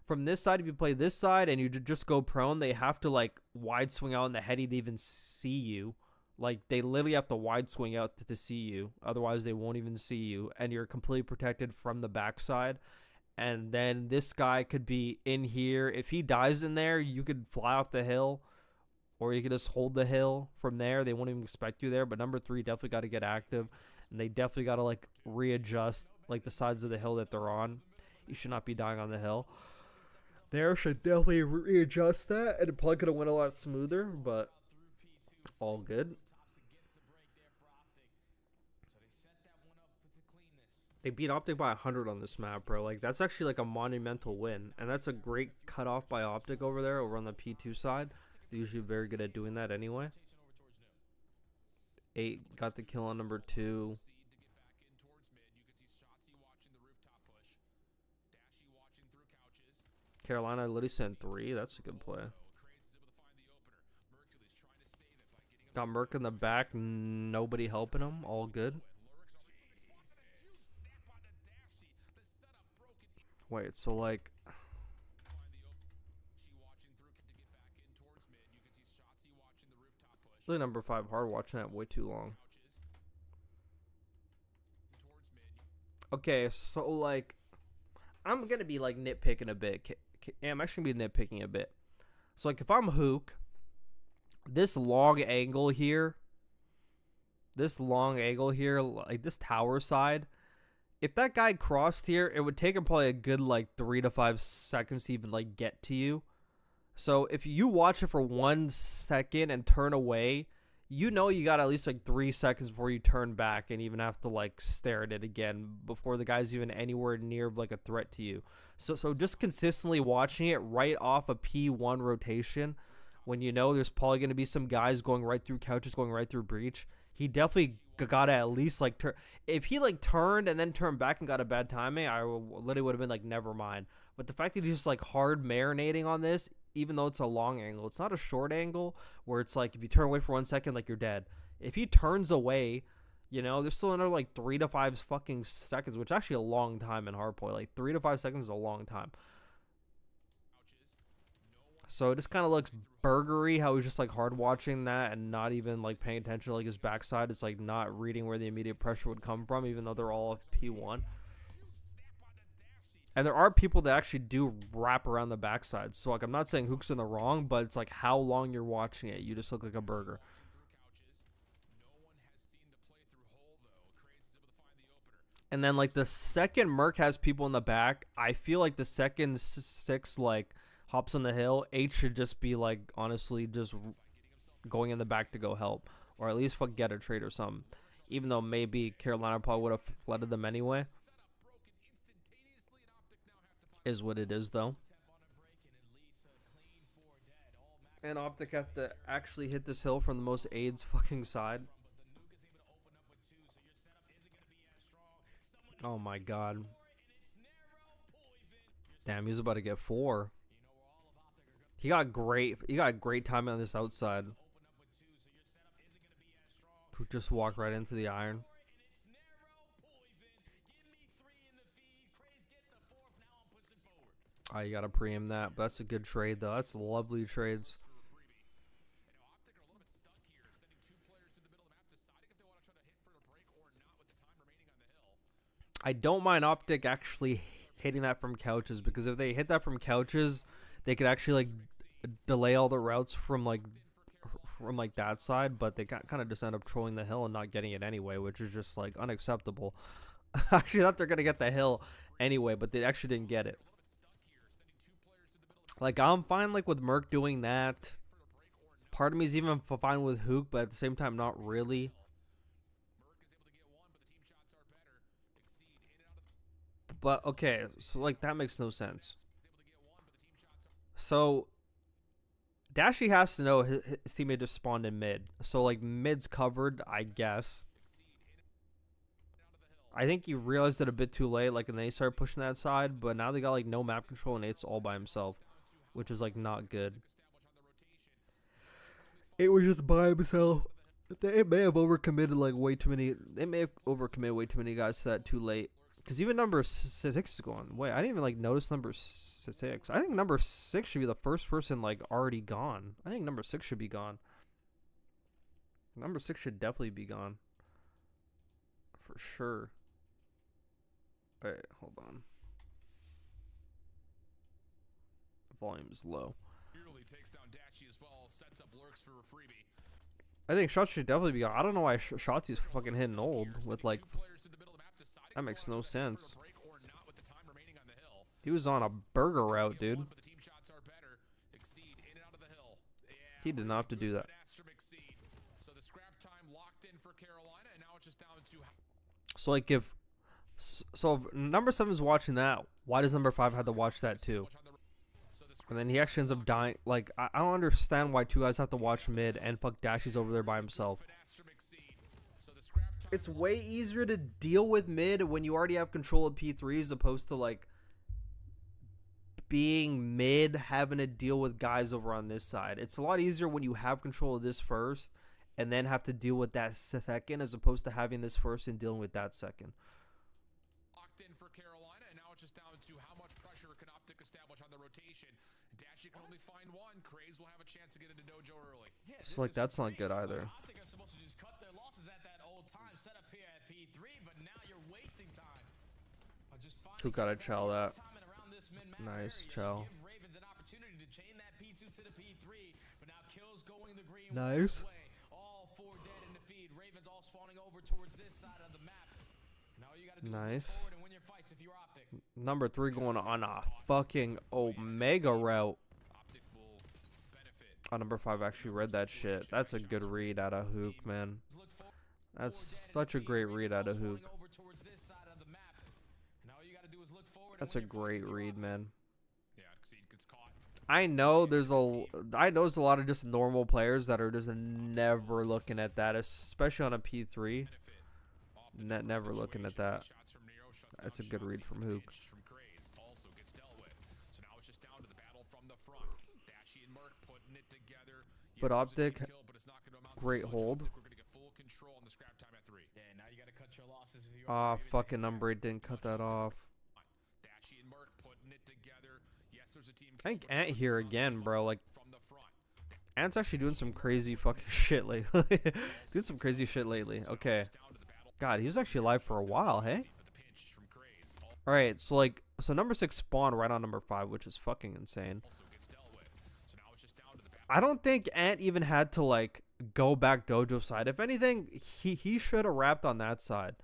From this side, if you play this side and you just go prone, they have to like wide swing out in the heady to even see you. Like they literally have to wide swing out to see you. Otherwise, they won't even see you. And you're completely protected from the backside. And then this guy could be in here. If he dies in there, you could fly off the hill. Or you could just hold the hill from there. They won't even expect you there. But number 3 definitely got to get active. And they definitely got to like readjust like the sides of the hill that they're on. You should not be dying on the hill. There should definitely readjust that. And it probably could have went a lot smoother. But all good. They beat OpTic by 100 on this map, bro. Like that's actually like a monumental win. And that's a great cutoff by OpTic over there over on the P2 side. They're usually very good at doing that anyway. 8 got the kill on number 2. Carolina literally sent 3. That's a good play. Got Merc in the back. Nobody helping him. All good. Wait, so like... Really number 5 hard watching that way too long. Okay, so like I'm gonna be like nitpicking a bit. I'm actually gonna be nitpicking a bit. So like if I'm Hook, this long angle here, like this tower side, if that guy crossed here, it would take him probably a good like 3 to 5 seconds to even like get to you. So if you watch it for 1 second and turn away, you know you got at least like 3 seconds before you turn back and even have to like stare at it again before the guy's even anywhere near like a threat to you. So just consistently watching it right off a P1 rotation when you know there's probably going to be some guys going right through couches, going right through breach. He definitely got to at least like turn. If he like turned and then turned back and got a bad timing, I literally would have been like, never mind. But the fact that he's just like hard marinating on this, even though it's a long angle, it's not a short angle where it's like if you turn away for 1 second, like you're dead. If he turns away, you know, there's still another like 3 to 5 fucking seconds, which is actually a long time in hardpoint. Like 3 to 5 seconds is a long time. So it just kind of looks burgery how he's just like hard watching that and not even like paying attention to like his backside. It's like not reading where the immediate pressure would come from, even though they're all of P1. And there are people that actually do wrap around the backside. So like I'm not saying Hook's in the wrong, but it's like how long you're watching it. You just look like a burger. And then like the second Merc has people in the back, I feel like the second 6 like hops on the hill, 8 should just be like honestly just going in the back to go help, or at least fuck get a trade or something. Even though maybe Carolina probably would have flooded them anyway. Is what it is though. And OpTic have to actually hit this hill from the most AIDS fucking side. Oh my god. Damn, he was about to get 4. He got great timing on this outside. Who just walked right into the iron. Oh, you gotta pre-aim that. But that's a good trade though. That's lovely trades. I don't mind OpTic actually hitting that from couches, because if they hit that from couches, they could actually like delay all the routes from like that side, but they kind of just end up trolling the hill and not getting it anyway, which is just like unacceptable. Actually, I thought they're gonna get the hill anyway, but they actually didn't get it. Like, I'm fine like with Merc doing that. Part of me is even fine with Hook, but at the same time, not really. But okay, so like that makes no sense. So Dashy has to know his teammate just spawned in mid. So like mid's covered, I guess. I think he realized it a bit too late, like, and then he started pushing that side, but now they got like no map control and it's all by himself, which is like not good. It was just by himself. They may have overcommitted like way too many. They may have overcommitted way too many guys to that too late. Because even number 6 is going. Wait, I didn't even like notice number 6. I think number 6 should be the first person like already gone. I think number 6 should be gone. Number 6 should definitely be gone. For sure. Wait, hold on. The volume's low. I think Shots should definitely be gone. I don't know why Shots is fucking hitting old with like. That makes no sense. He was on a burger route, dude. He did not have to do that. So like if number 7 is watching that, why does number 5 have to watch that too? And then he actually ends up dying. Like, I don't understand why 2 guys have to watch mid and fuck Dashy's over there by himself. It's way easier to deal with mid when you already have control of P3 as opposed to like being mid having to deal with guys over on this side. It's a lot easier when you have control of this first and then have to deal with that second, as opposed to having this first and dealing with that second. Locked in for Carolina, and now it's just down to how much pressure can OpTic establish on the rotation. Dashy can only find one. Craze will have a chance to get into dojo early. Yeah, so like that's not good either. OpTic are supposed to just cut their losses at that old time setup here at P3, but now you're wasting time. Who gotta chow that? Nice chow. Nice. All 4 dead in the feed. Ravens all spawning over towards this side of the map. Now you gotta do nice. is forward and win your fights if you're OpTic. Number 3 going on a fucking Omega route. Oh, number 5 actually read that shit. That's a good read out of Hook, man. That's such a great read out of Hook. That's a great read, man. I know there's a lot of just normal players that are just never looking at that, especially on a P3. Never looking at that. That's a good read from Hook. But OpTic, great hold. Ah, fucking number 8 didn't cut that off. I think Ant here again, bro. Like, Ant's actually doing some crazy fucking shit lately. Doing some crazy shit lately. Okay. God, he was actually alive for a while, hey? Alright, so number 6 spawned right on number 5, which is fucking insane. I don't think Ant even had to, like, go back dojo side. If anything, he should have wrapped on that side.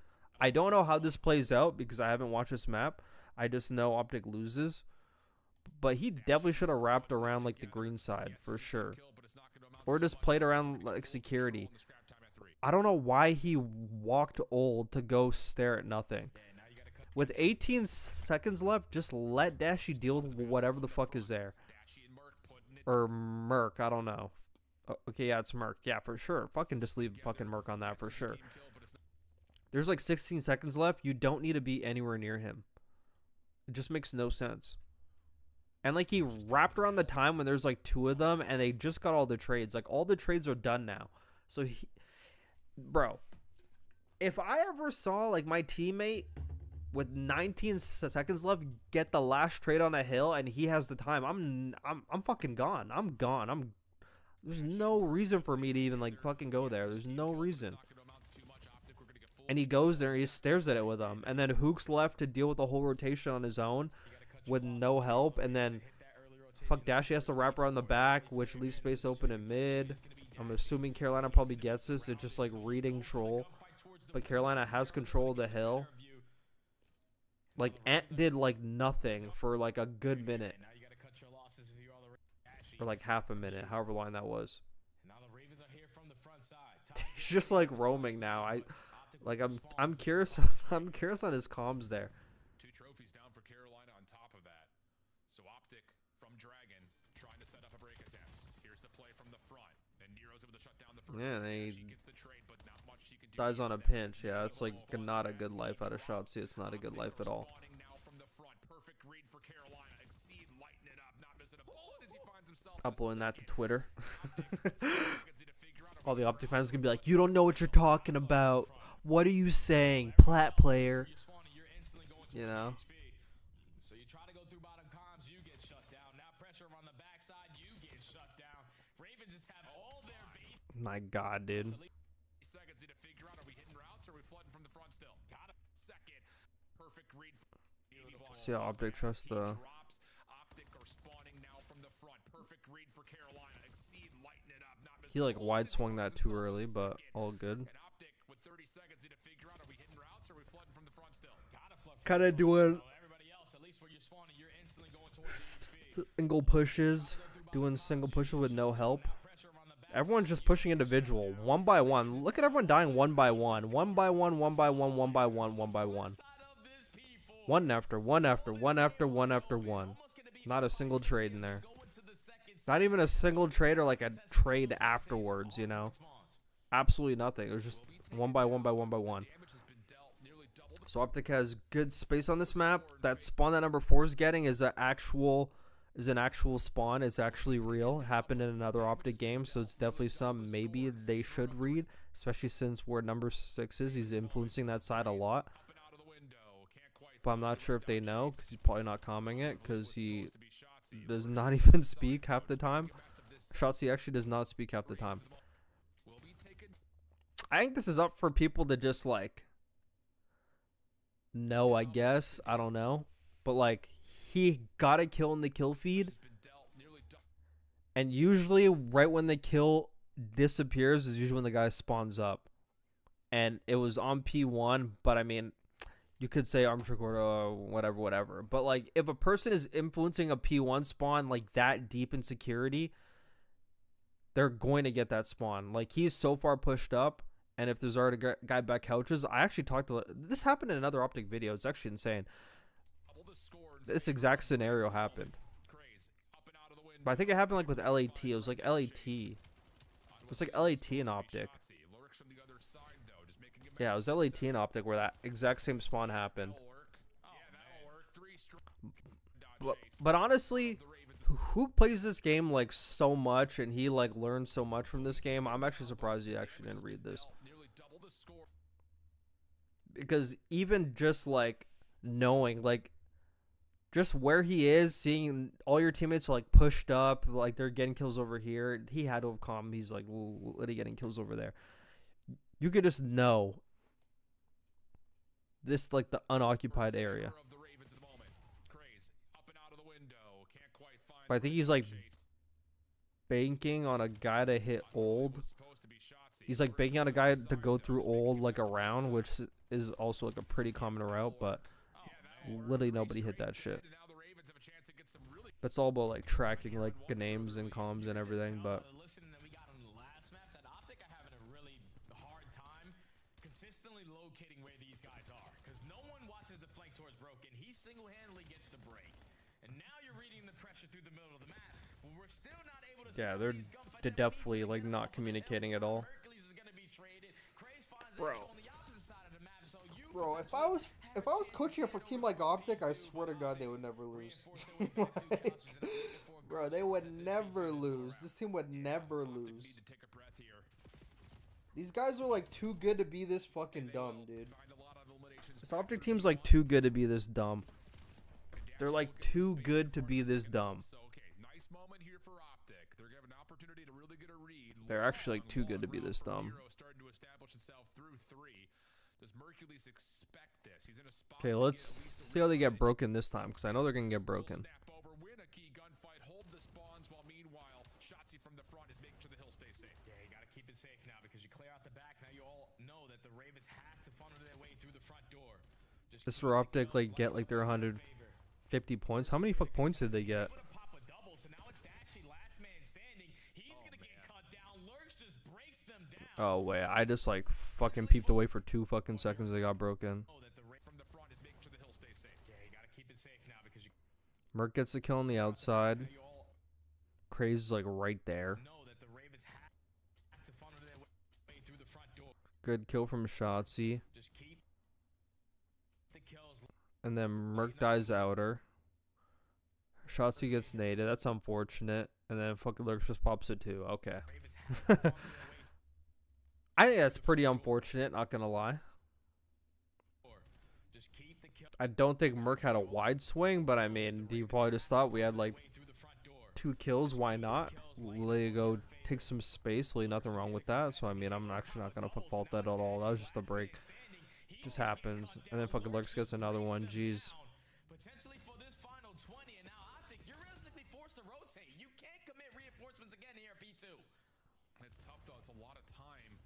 I don't know how this plays out because I haven't watched this map. I just know OpTic loses. But he definitely should have wrapped around like the green side for sure. Or just played around like security. I don't know why he walked old to go stare at nothing. With 18 seconds left, just let Dashy deal with whatever the fuck is there. Or Merc, I don't know. Okay, yeah, it's Merc. Yeah, for sure. Fucking just leave fucking Merc on that for sure. There's like 16 seconds left. You don't need to be anywhere near him. It just makes no sense. And like he wrapped around the time when there's like 2 of them and they just got all the trades. Like all the trades are done now. So bro, if I ever saw like my teammate with 19 seconds left get the last trade on a hill and he has the time, I'm fucking gone. I'm gone. There's no reason for me to even like fucking go there. There's no reason. And he goes there, he stares at it with them, and then Hook's left to deal with the whole rotation on his own with no help, and then fuck Dashy has to wrap around the back, which leaves space open in mid. I'm assuming Carolina probably gets this. It's just like reading troll, but Carolina has control of the hill. Like Ant did like nothing for like a good minute, or like half a minute, however long that was. He's just like roaming now. I'm curious. I'm curious on his comms there. 2 trophies down for Carolina on top of that. So OpTic from Dragon trying to set up a break attempt. Here's the play from the front. And Nero's able to shut down the first. Yeah, and he gets the trade, but not much he can do. dies on a pinch. Yeah, it's like not a good life out of shot. See, it's not a good life at all. Uploading that to Twitter. All the OpTic fans gonna be like, "You don't know what you're talking about. What are you saying, plat player?" You know. So you try to go through bottom comms, you get shut down. Now pressure on the backside, you get shut down. Ravens just have all their beat. My God, dude. Seconds to figure out, are we hitting routes or are we flooding from the front still? Got a second. Perfect read. See how OpTic trusts the. OpTic are spawning now from the front. Perfect read for Carolina. Exceed, lighten it up. Not He like wide swung that too early, but all good. Kind of doing single pushes, doing single pushes with no help. Everyone's just pushing individual, one by one. Look at everyone dying one by one, one by one, one by one, one by one, one by one. One after one after one after one after one. Not a single trade in there. Not even a single trade or like a trade afterwards, you know. Absolutely nothing. It was just one by one by one by one. So OpTic has good space on this map. That spawn that number 4 is getting is an actual spawn. It's actually real. It happened in another OpTic game, so it's definitely some maybe they should read, especially since where number 6 is. He's influencing that side a lot. But I'm not sure if they know, because he's probably not commenting it, because he does not even speak half the time. Shotzi actually does not speak half the time. I think this is up for people to just like know, I guess. I don't know. But like he got a kill in the kill feed. And usually right when the kill disappears is usually when the guy spawns up. And it was on P1, but I mean, you could say arms recorder or whatever. But like if a person is influencing a P1 spawn like that deep in security, they're going to get that spawn. Like he's so far pushed up. And if there's already a guy back couches, I actually talked to this happened in another OpTic video. It's actually insane. This exact scenario happened. But I think it happened like with LAT. It was like LAT. It was like LAT and OpTic. Yeah, it was LAT and OpTic where that exact same spawn happened. But honestly, who plays this game like so much and he like learns so much from this game? I'm actually surprised he actually didn't read this. Because even just like knowing like just where he is, seeing all your teammates are like pushed up, like they're getting kills over here. He had to have calm. He's like literally getting kills over there. You could just know this like the unoccupied area. But I think he's like banking on a guy to hit old. He's like banking on a guy to go through old like around, which is also like a pretty common route, but literally nobody hit that shit. It's all about like tracking like the names and comms and everything, but consistently locating where these guys are, because no one watches the flank towards broken. He single-handedly gets the break, and now you're reading the pressure through the middle of the map. But we're still not able to. Yeah, they're definitely like not communicating at all. Bro, if I was coaching for a team like OpTic, I swear to God they would never lose. Like, bro, they would never lose. This team would never lose. These guys are like too good to be this fucking dumb, dude. This OpTic team's like too good to be this dumb. They're like too good to be this dumb. They're actually like too good to be this dumb. Okay, let's see how they get broken this time, because I know they're gonna get broken. This for OpTic like get like their 150 points. How many fuck points did they get? Oh wait, I just like fucking peeped away for 2 fucking seconds. They got broken. Merc gets the kill on the outside. Craze is like right there. Good kill from Shotzi. And then Merc dies outer. Shotzi gets naded. That's unfortunate. And then fucking Lurks just pops it too. Okay. I think that's pretty unfortunate, not gonna lie. I don't think Merc had a wide swing, but I mean, he probably just thought we had like 2 kills. Why not? Let it go take some space. Really nothing wrong with that. So I mean, I'm actually not gonna fault that at all. That was just a break. Just happens. And then fucking Lurks gets another one. Jeez. Potentially for this final 20, and now OpTic, you're realistically forced to rotate. You can't commit reinforcements again here, P2. It's tough though. It's a lot of time.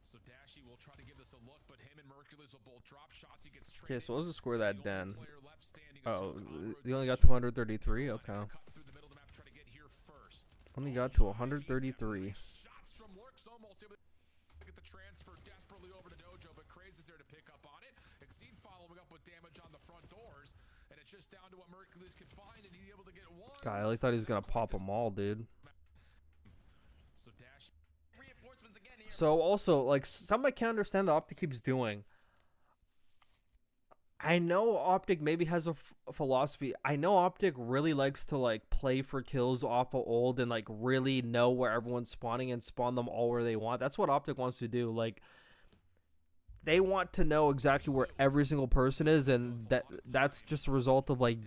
So Dashy will try to give this a look, but him and Mercules will both drop shots. He gets okay, so let's just score that den. Oh, they only got to 133. Okay. Only got to 133. Shots from Lurks almost able to get the transfer desperately over to Dojo, but Craze is there to pick up on it. Exceed following up with damage on the front doors, and it's just down to what Mercules can find, and he's able to get one. God, I really thought he was gonna pop them all, dude. So Dash. So also, like, something I can't understand the OpTic keeps doing. I know OpTic maybe has a philosophy. I know OpTic really likes to like play for kills off of old and like really know where everyone's spawning and spawn them all where they want. That's what OpTic wants to do. Like, they want to know exactly where every single person is, and that's just a result of like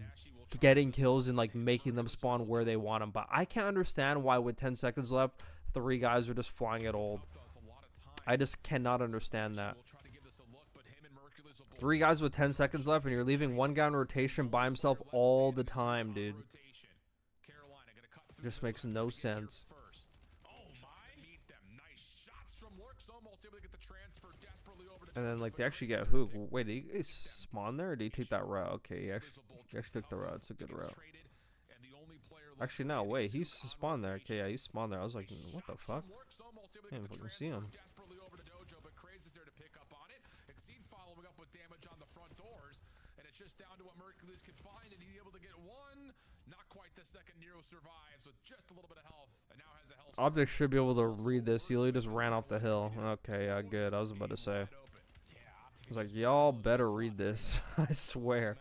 getting kills and like making them spawn where they want them. But I can't understand why with 10 seconds left, 3 guys are just flying at old. I just cannot understand that. 3 guys with 10 seconds left, and you're leaving 1 guy in rotation by himself all the time, dude. It just makes no sense. And then, like, they actually get Hook. Wait, did he spawn there, or did he take that route? Okay, he actually took the route. It's a good route. Actually, no, wait, he's spawned there. Okay, yeah, he spawned there. I was like, what the fuck? I didn't fucking see him. Just down to what Mercules could find, and he's able to get one. Not quite the second. Nero survives with just a little bit of health, and now has a health. OpTic should be able to read this. He just ran off the hill. Okay, yeah, good. I was about to say. I was like, y'all better read this. I swear.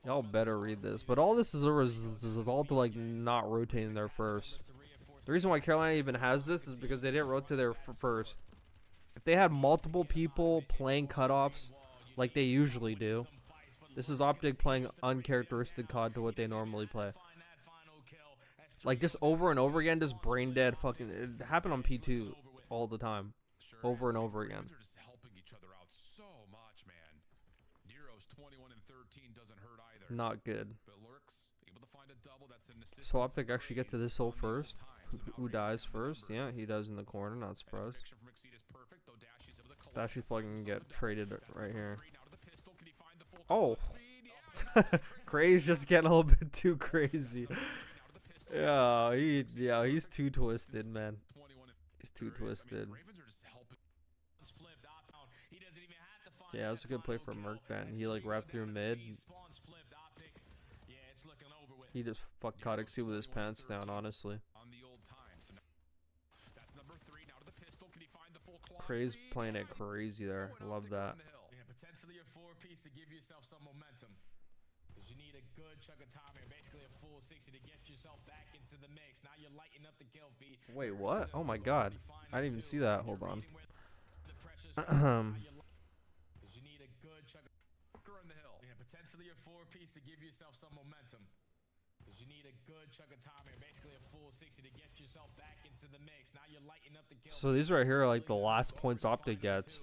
Y'all better read this. But all this is a result of like not rotating there first. The reason why Carolina even has this is because they didn't rotate there first. If they had multiple people playing cutoffs like they usually do, this is OpTic playing uncharacteristic COD to what they normally play. Like, just over and over again, just brain dead fucking... It happened on P2 all the time. Over and over again. Not good. So OpTic actually get to this hole first. Who dies first? Yeah, he does in the corner, not surprised. That should fucking get traded right here. Oh. Craze just getting a little bit too crazy. Yeah, he's too twisted, man. He's too twisted. Yeah, it was a good play for Merc then. He like wrapped through mid. He just fucked Kodixie with his pants down, honestly. Craze playing it crazy there. Love that. Yeah, potentially a 4-piece to give yourself some momentum. Because you need a good chunk of time here, basically a full 60 to get yourself back into the mix. Now you're lighting up the kill feed. Wait, what? Oh my god. I didn't even see that. Hold on. You need a good chunk of yeah, potentially a 4-piece to give yourself some momentum. Because you need a good chunk of time here, basically a full 60 to get yourself back into the mix. Now you're lighting up the kill. So these right here are like the last points OpTic gets.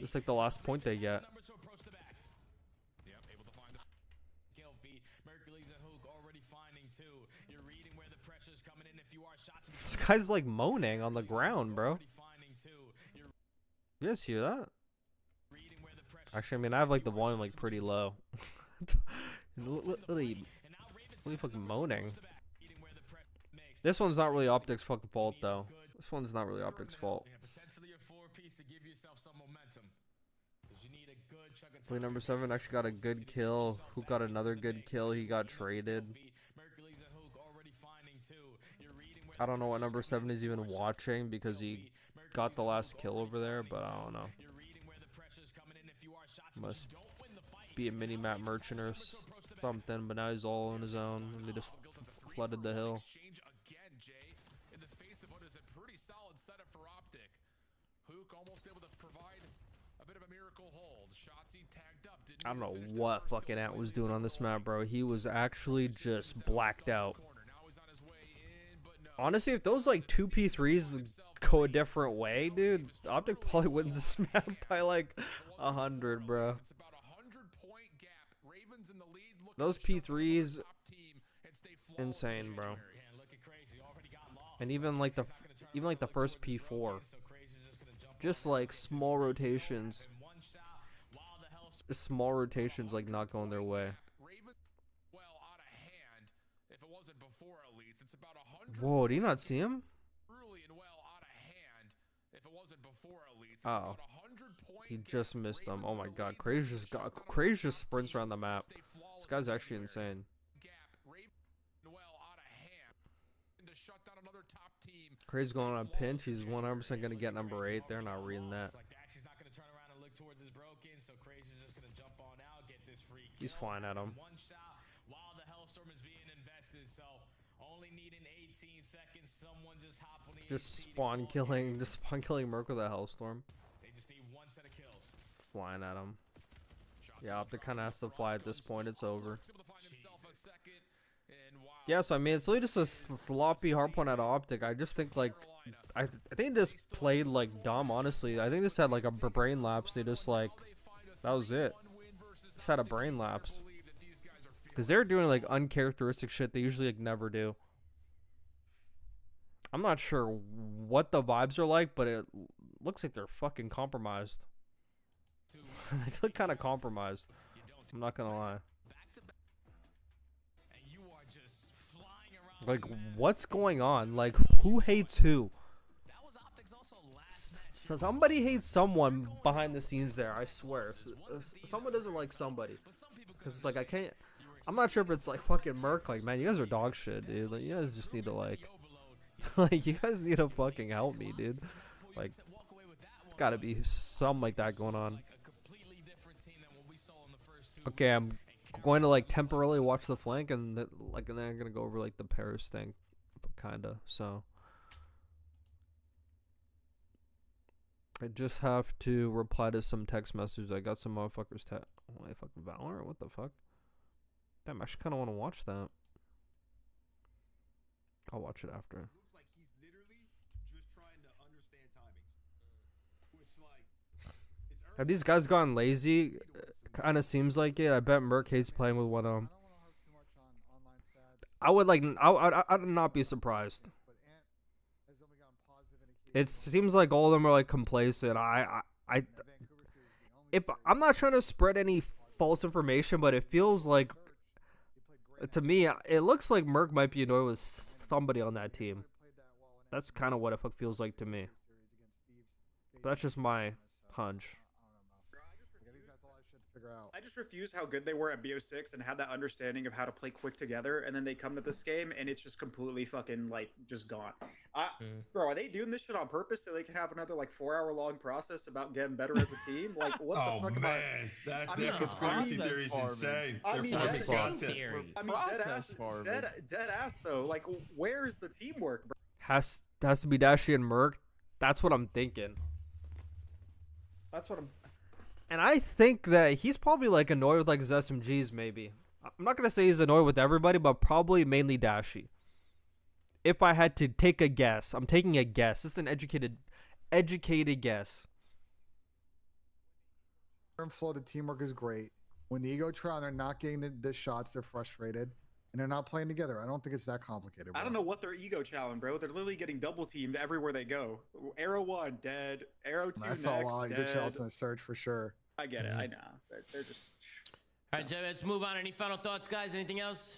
Just like the last point they get. This guy's like moaning on the ground, bro. You guys hear that? Actually, I mean, I have like the volume like pretty low. Literally fucking moaning. This one's not really OpTic's fucking fault though. This one's not really OpTic's fault. Play number 7 actually got a good kill. Who got another good kill? He got traded. I don't know what number 7 is even watching because he got the last kill over there, but I don't know. Must be a mini-map merchant or something, but now he's all on his own and they just flooded the hill. I don't know what fucking Ant was doing on this map, bro. He was actually just blacked out. Honestly, if those like 2P3s go a different way, dude, OpTic probably wins this map by like 100, bro. Those P3s, insane, bro. And even like the first P4, just like small rotations. Small rotations like not going their way. Whoa, do you not see him? Oh, he just missed them. Oh my god, Craze just sprints around the map. This guy's actually insane. Craze going on a pinch. He's 100% gonna get number 8. They're not reading that. He's flying at him. Just spawn killing Merc with a Hellstorm. Flying at him. Yeah, OpTic kind of has to fly at this point. It's over. Yeah, so I mean, it's really just a sloppy hardpoint out of OpTic. I just think like, I think they just played like dumb. Honestly, I think this had like a brain lapse. They just like, that was it. Just had a brain lapse. Because they're doing like uncharacteristic shit they usually like never do. I'm not sure what the vibes are like, but it looks like they're fucking compromised. They look kind of compromised. I'm not gonna lie. Like, what's going on? Like, who hates who? So somebody hates someone behind the scenes there, I swear. Someone doesn't like somebody. Because it's like, I'm not sure if it's like fucking Merc. Like, man, you guys are dog shit, dude. Like, you guys just need to like, like, you guys need to fucking help me, dude. Like, gotta be something like that going on. Okay, I'm going to like temporarily watch the flank and then I'm gonna go over like the Paris thing, kinda. So I just have to reply to some text messages. I got some motherfuckers wait, fucking Valorant? What the fuck? Damn, I actually kind of want to watch that. I'll watch it after. Have these guys gone lazy? Kind of seems like it. I bet Merc hates playing with one of them. I would like. I'd not be surprised It seems like all of them are like complacent. If I'm not trying to spread any false information, but it feels like to me, it looks like Merc might be annoyed with somebody on that team. That's kind of what it feels like to me. But that's just my hunch. I just refuse how good they were at BO6 and had that understanding of how to play quick together, and then they come to this game and it's just completely fucking like just gone. Bro, are they doing this shit on purpose so they can have another like 4-hour-long process about getting better as a team? Like what the fuck am I? That conspiracy theory is insane. I mean, They're dead ass though. Like, where is the teamwork, bro? Has to be Dashy and Merc. That's what I'm thinking. And I think that he's probably like annoyed with like his SMGs maybe. I'm not gonna say he's annoyed with everybody, but probably mainly Dashy. If I had to take a guess, I'm taking a guess. It's an educated guess. Flow, the teamwork is great. When the ego trial, they're not getting the shots, they're frustrated, and they're not playing together. I don't think it's that complicated. Bro. I don't know what their ego challenge, bro. They're literally getting double teamed everywhere they go. Arrow 1 dead, Arrow 2 I next saw a lot of good dead. shots in the search for sure. I get it. I know. They're just. All right, let's move on. Any final thoughts, guys? Anything else?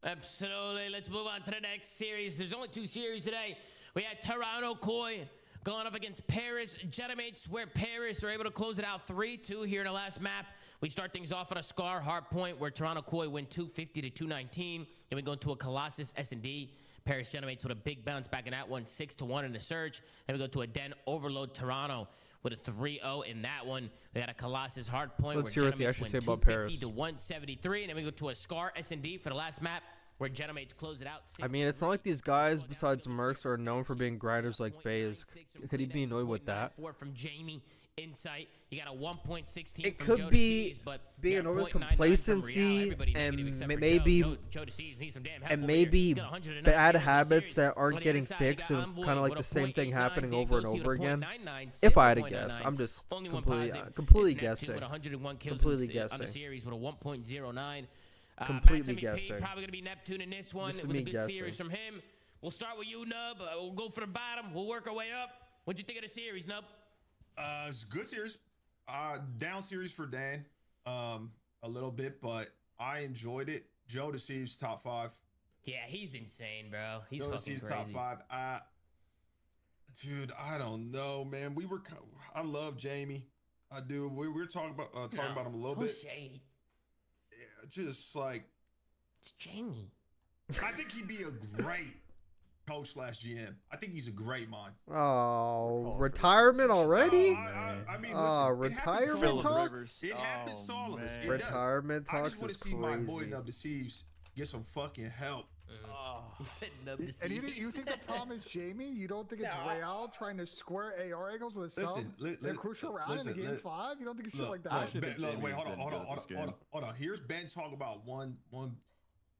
Absolutely. Let's move on to the next series. There's only 2 series today. We had Toronto Koi going up against Paris Jetamates, where Paris are able to close it out 3-2 here in the last map. We start things off at a Scar hard point where Toronto Koi win 250 to 219. Then we go into a Colossus S&D. Paris Jetamates with a big bounce back in that one, 6-1 in the surge. Then we go to a Den Overload Toronto with a 3-0 in that one. We got a Colossus hard point. Let's hear what they actually say about Paris. To 173, and then we go to a Scar S&D for the last map where Jetamates close it out. I mean, it's not like these guys besides Mercs are known for being grinders like FaZe. Could he be annoyed with that? From Jamie Insight, you got a 1.16. It could be being annoyed with complacency and maybe bad habits that aren't getting fixed and kind of like the same thing happening over and over again. If I had to guess, I'm just completely guessing. Completely guessing. Series with a 1.09. Completely guessing. Probably gonna be Neptune in this one. This It was a good series from him. We'll start with you, Nub. We'll go for the bottom. We'll work our way up. What'd you think of the series, Nub? It's a good series. Down series for Dan, a little bit, but I enjoyed it. Joe Deceives top 5. Yeah, he's insane, bro. He's Joe fucking Deceives crazy. top 5. Dude, I don't know, man. I love Jamie. I do. We were talking about him a little bit. Shade. Yeah, just like it's Jamie. I think he'd be a great coach / GM. I think he's a great mind. Oh, retirement already? I mean, retirement talks? It happens to all of us. Retirement talks is I just want to see my boy crazy. Nub Deceives get some fucking help. And you think the problem is Jamie? You don't think it's Real trying to square AR angles with a sub? The crucial round in the game 5? You don't think it's shit like that? Wait, hold on. Here's Ben talking about one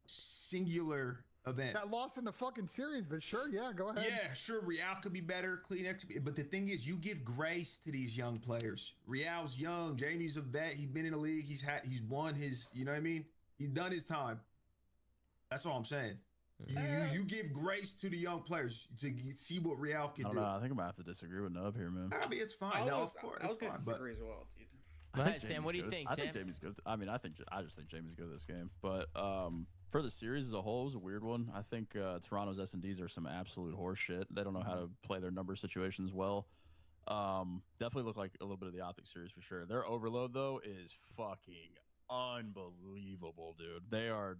singular event. That lost in the fucking series, but sure, yeah, go ahead. Yeah, sure, Real could be better, Clean X could be, but the thing is, you give grace to these young players. Real's young, Jamie's a vet, he's been in the league, he's won his, you know what I mean? He's done his time. That's all I'm saying. You give grace to the young players to see what Real can do. I don't know. I think I'm gonna have to disagree with Nub here, man. I mean, it's fine. No, of course, it's fine. But as well, dude. Go ahead, Sam. What do you think, Sam? I think Jamie's good. I mean, I just think Jamie's good at this game. But for the series as a whole, it was a weird one. I think Toronto's S&Ds are some absolute horse shit. They don't know how to play their number situations well. Definitely look like a little bit of the OpTic series for sure. Their overload though is fucking unbelievable, dude. They are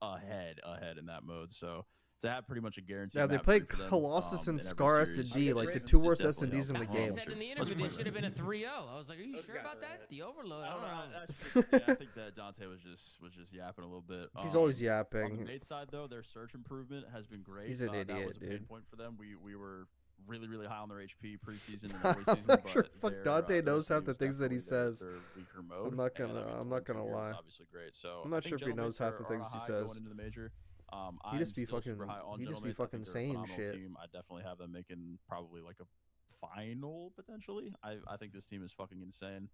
ahead in that mode. So to have pretty much a guarantee. Yeah, they played Colossus and Scar S&D, like the 2 worst S&Ds in the game. I said in the interview they should have been a 3-0. I was like, are you sure about that? The overload. I don't know. Yeah, I think that Dante was just yapping a little bit. He's always yapping. On the mid side though, their search improvement has been great. He's an idiot, that was a dude. pain point for them. We were really high on their HP preseason and early season. I'm sure but fuck Dante knows half the things that he says. Weaker mode. I'm not gonna lie. Obviously great. So I'm not sure if he knows half the things he says. Going into the major. He just be fucking saying shit. Team. I definitely have them making probably like a final potentially. I think this team is fucking insane.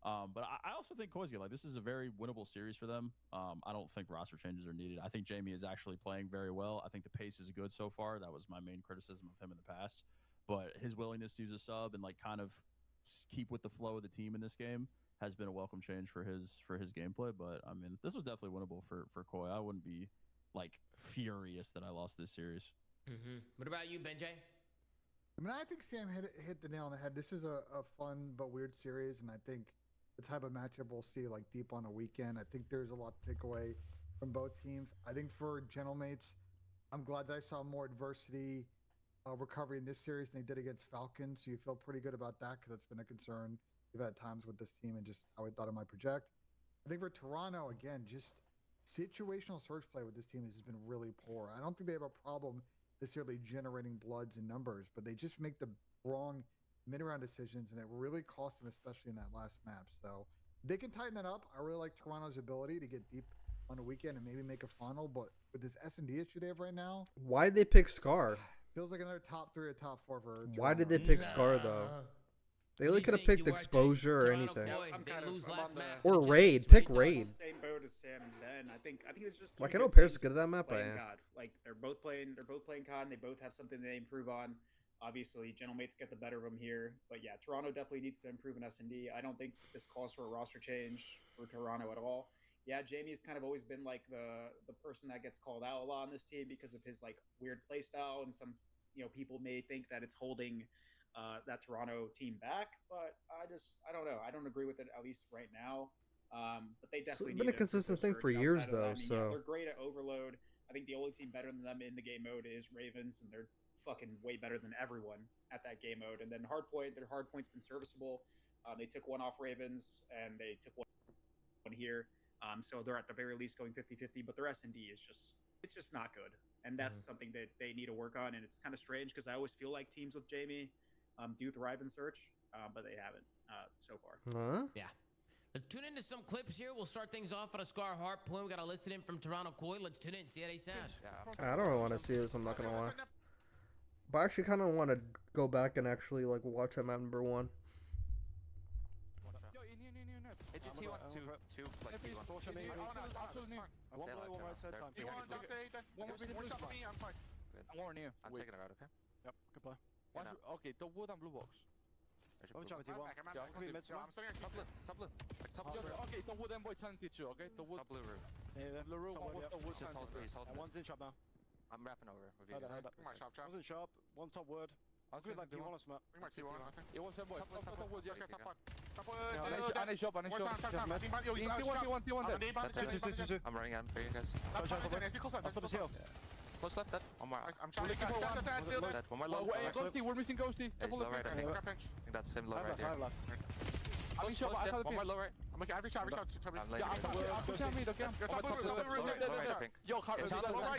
But I also think Koizga, like, this is a very winnable series for them. I don't think roster changes are needed. I think Jamie is actually playing very well. I think the pace is good so far. That was my main criticism of him in the past. but his willingness to use a sub and like kind of keep with the flow of the team in this game has been a welcome change for his gameplay. But I mean, this was definitely winnable for Koi. I wouldn't be like furious that I lost this series. What about you, Benjay? I mean, I think Sam hit the nail on the head. This is a fun but weird series, and I think the type of matchup we'll see like deep on a weekend. I think there's a lot to take away from both teams. I think for Gentlemates, I'm glad that I saw more adversity recovery in this series than they did against Falcons. So you feel pretty good about that because that's been a concern we've had times with this team and just how we thought it might project. I think for Toronto, again, just situational search play with this team has just been really poor. I don't think they have a problem necessarily generating bloods and numbers, but they just make the wrong mid-round decisions, and it really cost them, especially in that last map. So they can tighten that up. I really like Toronto's ability to get deep on a weekend and maybe make a final, but with this S&D issue they have right now, why did they pick Scar? Feels like another top 3 or top 4 for Toronto. Why did they pick Scar though? They really could have picked Exposure or anything. Or Raid. Pick Raid. Same boat as Sam and Ben. I think it's just like I know Paris is good at that map. God, like they're both playing COD. They both have something they improve on. Obviously, Gentlemates get the better of them here, but yeah, Toronto definitely needs to improve in S&D. I don't think this calls for a roster change for Toronto at all. Yeah, Jamie's kind of always been like the person that gets called out a lot on this team because of his like weird play style, and some people may think that it's holding that Toronto team back, but I don't know. I don't agree with it, at least right now. But they definitely it's been a consistent thing for years though. So yeah, they're great at overload. I think the only team better than them in the game mode is Ravens, and they're fucking way better than everyone at that game mode. And then Hardpoint, their Hardpoint's been serviceable. They took one off Ravens, and they took one here. So they're at the very least going 50-50, but their S&D is just not good. And that's something that they need to work on. And it's kind of strange because I always feel like teams with Jamie do thrive in search, but they haven't so far. Yeah. Let's tune into some clips here. We'll start things off at a Scar Hardpoint. We got a listen in from Toronto Koi. Let's tune in and see how they sound. I don't really want to see this, I'm not gonna lie. But I actually kind of want to go back and actually like watch that map number 1. I'm warning you. I'm taking it out, okay? Yep, good play. Okay, the wood and blue box. I'm trying to okay, the wood and boy 10 teacher, okay? The wood. Blue roof. Yeah, blue roof. One's in shop now. I'm wrapping over with you guys. One's in shop, one top wood. I'll do like D1 or something. We might see one, I think. It was that boy. Top wood, yes, top wood. And a shop, and a shop. I'm running out for you guys. I'll stop his heal. Close left, dead. One more. I'm trying to get dead. One more low. Ghosty, we're missing Ghosty. He's low right, I think that's him low right there. I'm shot, one more low right. I'm looking, every shot. I'm pushing me, okay? Yo,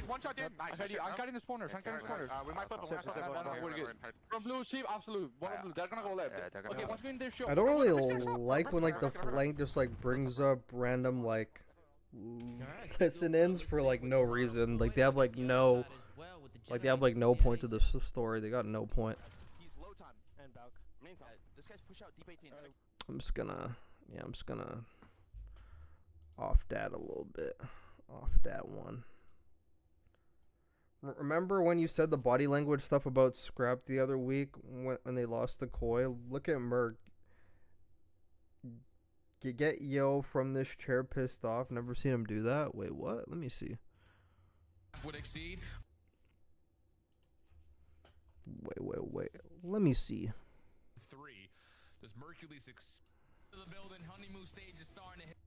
one shot in. Nice. I'm getting the spawners, we might flip him. From blue, sheep, absolute. One blue, they're gonna go left. Okay, once we in their show. I don't really like when like the flank just like brings up random like listen-ins for like no reason. Like they have like no point to the story. They got no point. I'm just gonna off that a little bit. Off that one. Remember when you said the body language stuff about Scrap the other week when they lost the Koi? Look at Merc. Get Yo from this chair pissed off. Never seen him do that. Wait, what? Let me see. Would exceed. Wait. Let me see. 3. Does Mercury to the building? Honeymoon stage is starting to hit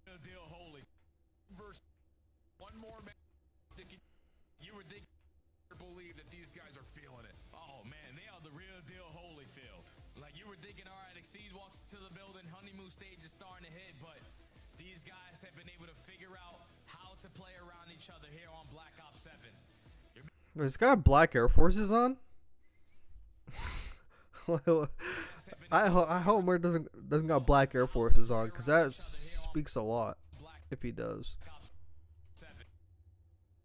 the deal holy. Verse one more man. You would think believe that these guys are feeling it. Oh man, they are the real deal Holyfield. Like you were thinking, all right, Exceed walks to the building, honeymoon stage is starting to hit, but these guys have been able to figure out how to play around each other here on Black Ops 7. This guy Black Air Forces on? I hope Mer doesn't got Black Air Forces on, because that speaks a lot if he does.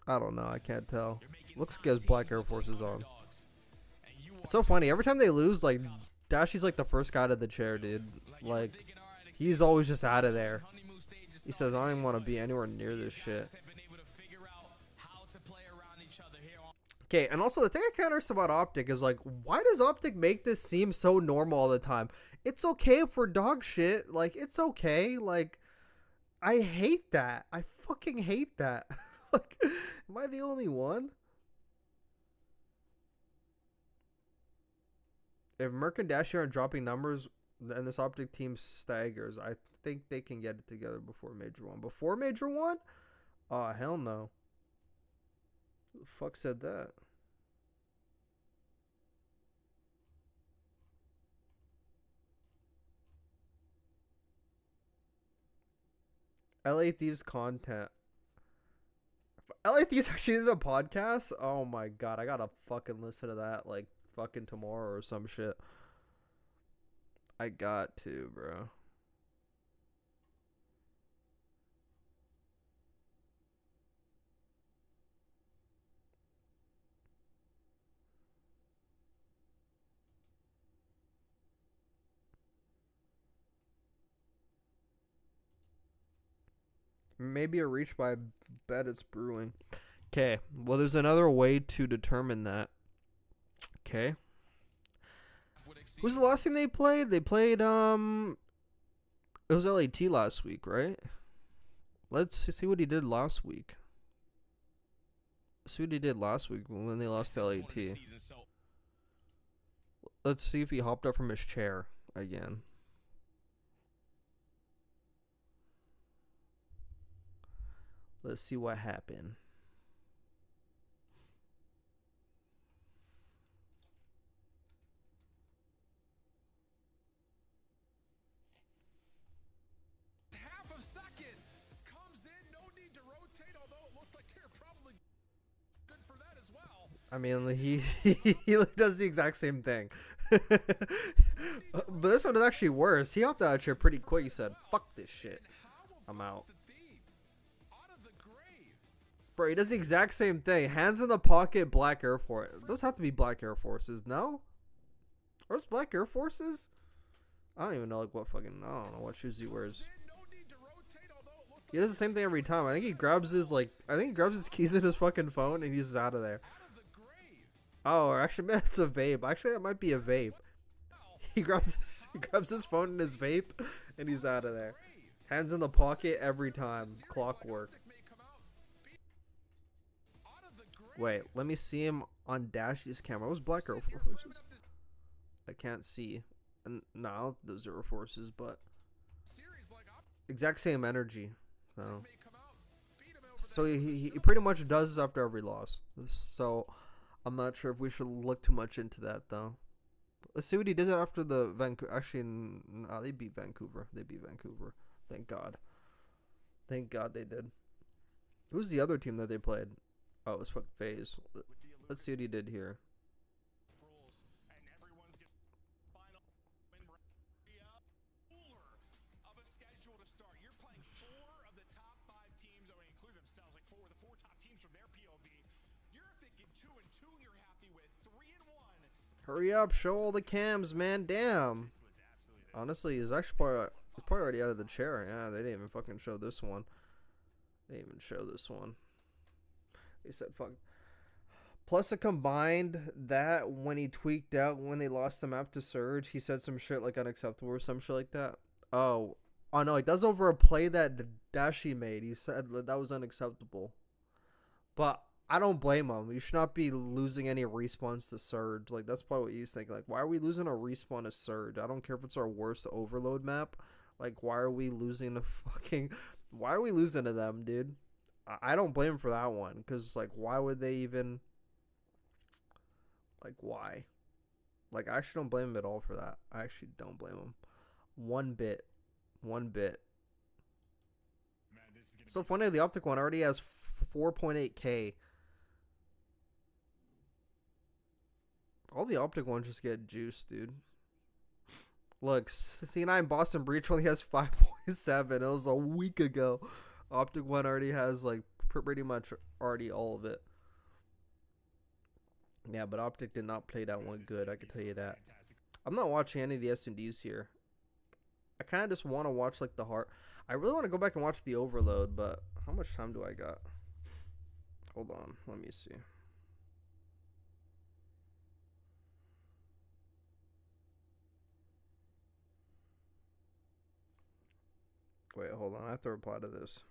I don't know, I can't tell. Looks like he has Black Air Forces on. It's so funny, every time they lose, like Dashy's like the first guy to the chair, dude. Like he's always just out of there. He says, I don't even want to be anywhere near this shit. Okay, and also the thing I can't understand about OpTic is like, why does OpTic make this seem so normal all the time? It's okay if we're dog shit. Like, it's okay. Like, I hate that. I fucking hate that. Like, am I the only one? If Merc and Dashi aren't dropping numbers and this OpTic team staggers, I think they can get it together before Major 1. Before Major 1? Oh, hell no. Who the fuck said that? LA Thieves content. LA Thieves actually did a podcast? Oh my god, I gotta fucking listen to that like fucking tomorrow or some shit. I got to, bro. Maybe a reach, but I bet it's brewing. Okay, well, there's another way to determine that. Okay. Who's the last team they played? They played, it was LAT last week, right? Let's see what he did last week. See what he did last week when they lost to LAT. Let's see if he hopped up from his chair again. Let's see what happened. Half a second comes in, no need to rotate, although it looked like they're probably good for that as well. I mean, he does the exact same thing. But this one is actually worse. He hopped out of the chair pretty quick. He said, fuck this shit. I'm out. Bro, he does the exact same thing. Hands in the pocket, black Air Force. Those have to be black Air Forces, no? Are those black Air Forces? I don't even know like what fucking, I don't know what shoes he wears. He does the same thing every time. I think he grabs his keys in his fucking phone and he's out of there. Oh, actually, man, it's a vape. Actually, that might be a vape. He grabs his phone and his vape and he's out of there. Hands in the pocket every time. Clockwork. Wait, let me see him on Dashy's camera. What's black Air Forces? I can't see. No, those are Forces, but exact same energy. So he pretty much does this after every loss. So I'm not sure if we should look too much into that though. Let's see what he did after the Vancouver. Actually, no, they beat Vancouver. They beat Vancouver. Thank God. Thank God they did. Who's the other team that they played? Oh, it was fucking FaZe. Let's see what he did here. Hurry up, show all the cams, man. Damn. Honestly, he's probably already out of the chair. Yeah, they didn't even fucking show this one. They didn't even show this one. They said fuck. Plus, it combined that when he tweaked out when they lost the map to Surge, he said some shit like unacceptable or some shit like that. Oh no, he does over a play that Dashi made. He said that was unacceptable. But I don't blame him. You should not be losing any respawns to Surge. Like, that's probably what you think. Like, why are we losing a respawn to Surge? I don't care if it's our worst overload map. Like, why are we losing why are we losing to them, dude? I don't blame him for that one. Because, like, why would they even... Like, why? Like, I actually don't blame him at all for that. I actually don't blame him. One bit. So funny, the OpTic one already has 4.8k. All the OpTic ones just get juiced, dude. Look, C9 Boston Breach only has 5.7. It was a week ago. OpTic one already has, like, pretty much already all of it. Yeah, but OpTic did not play that one good, I can tell you that. I'm not watching any of the S&Ds here. I kind of just want to watch, like, the heart. I really want to go back and watch the Overload, but how much time do I got? Hold on, let me see. Wait, hold on. I have to reply to this.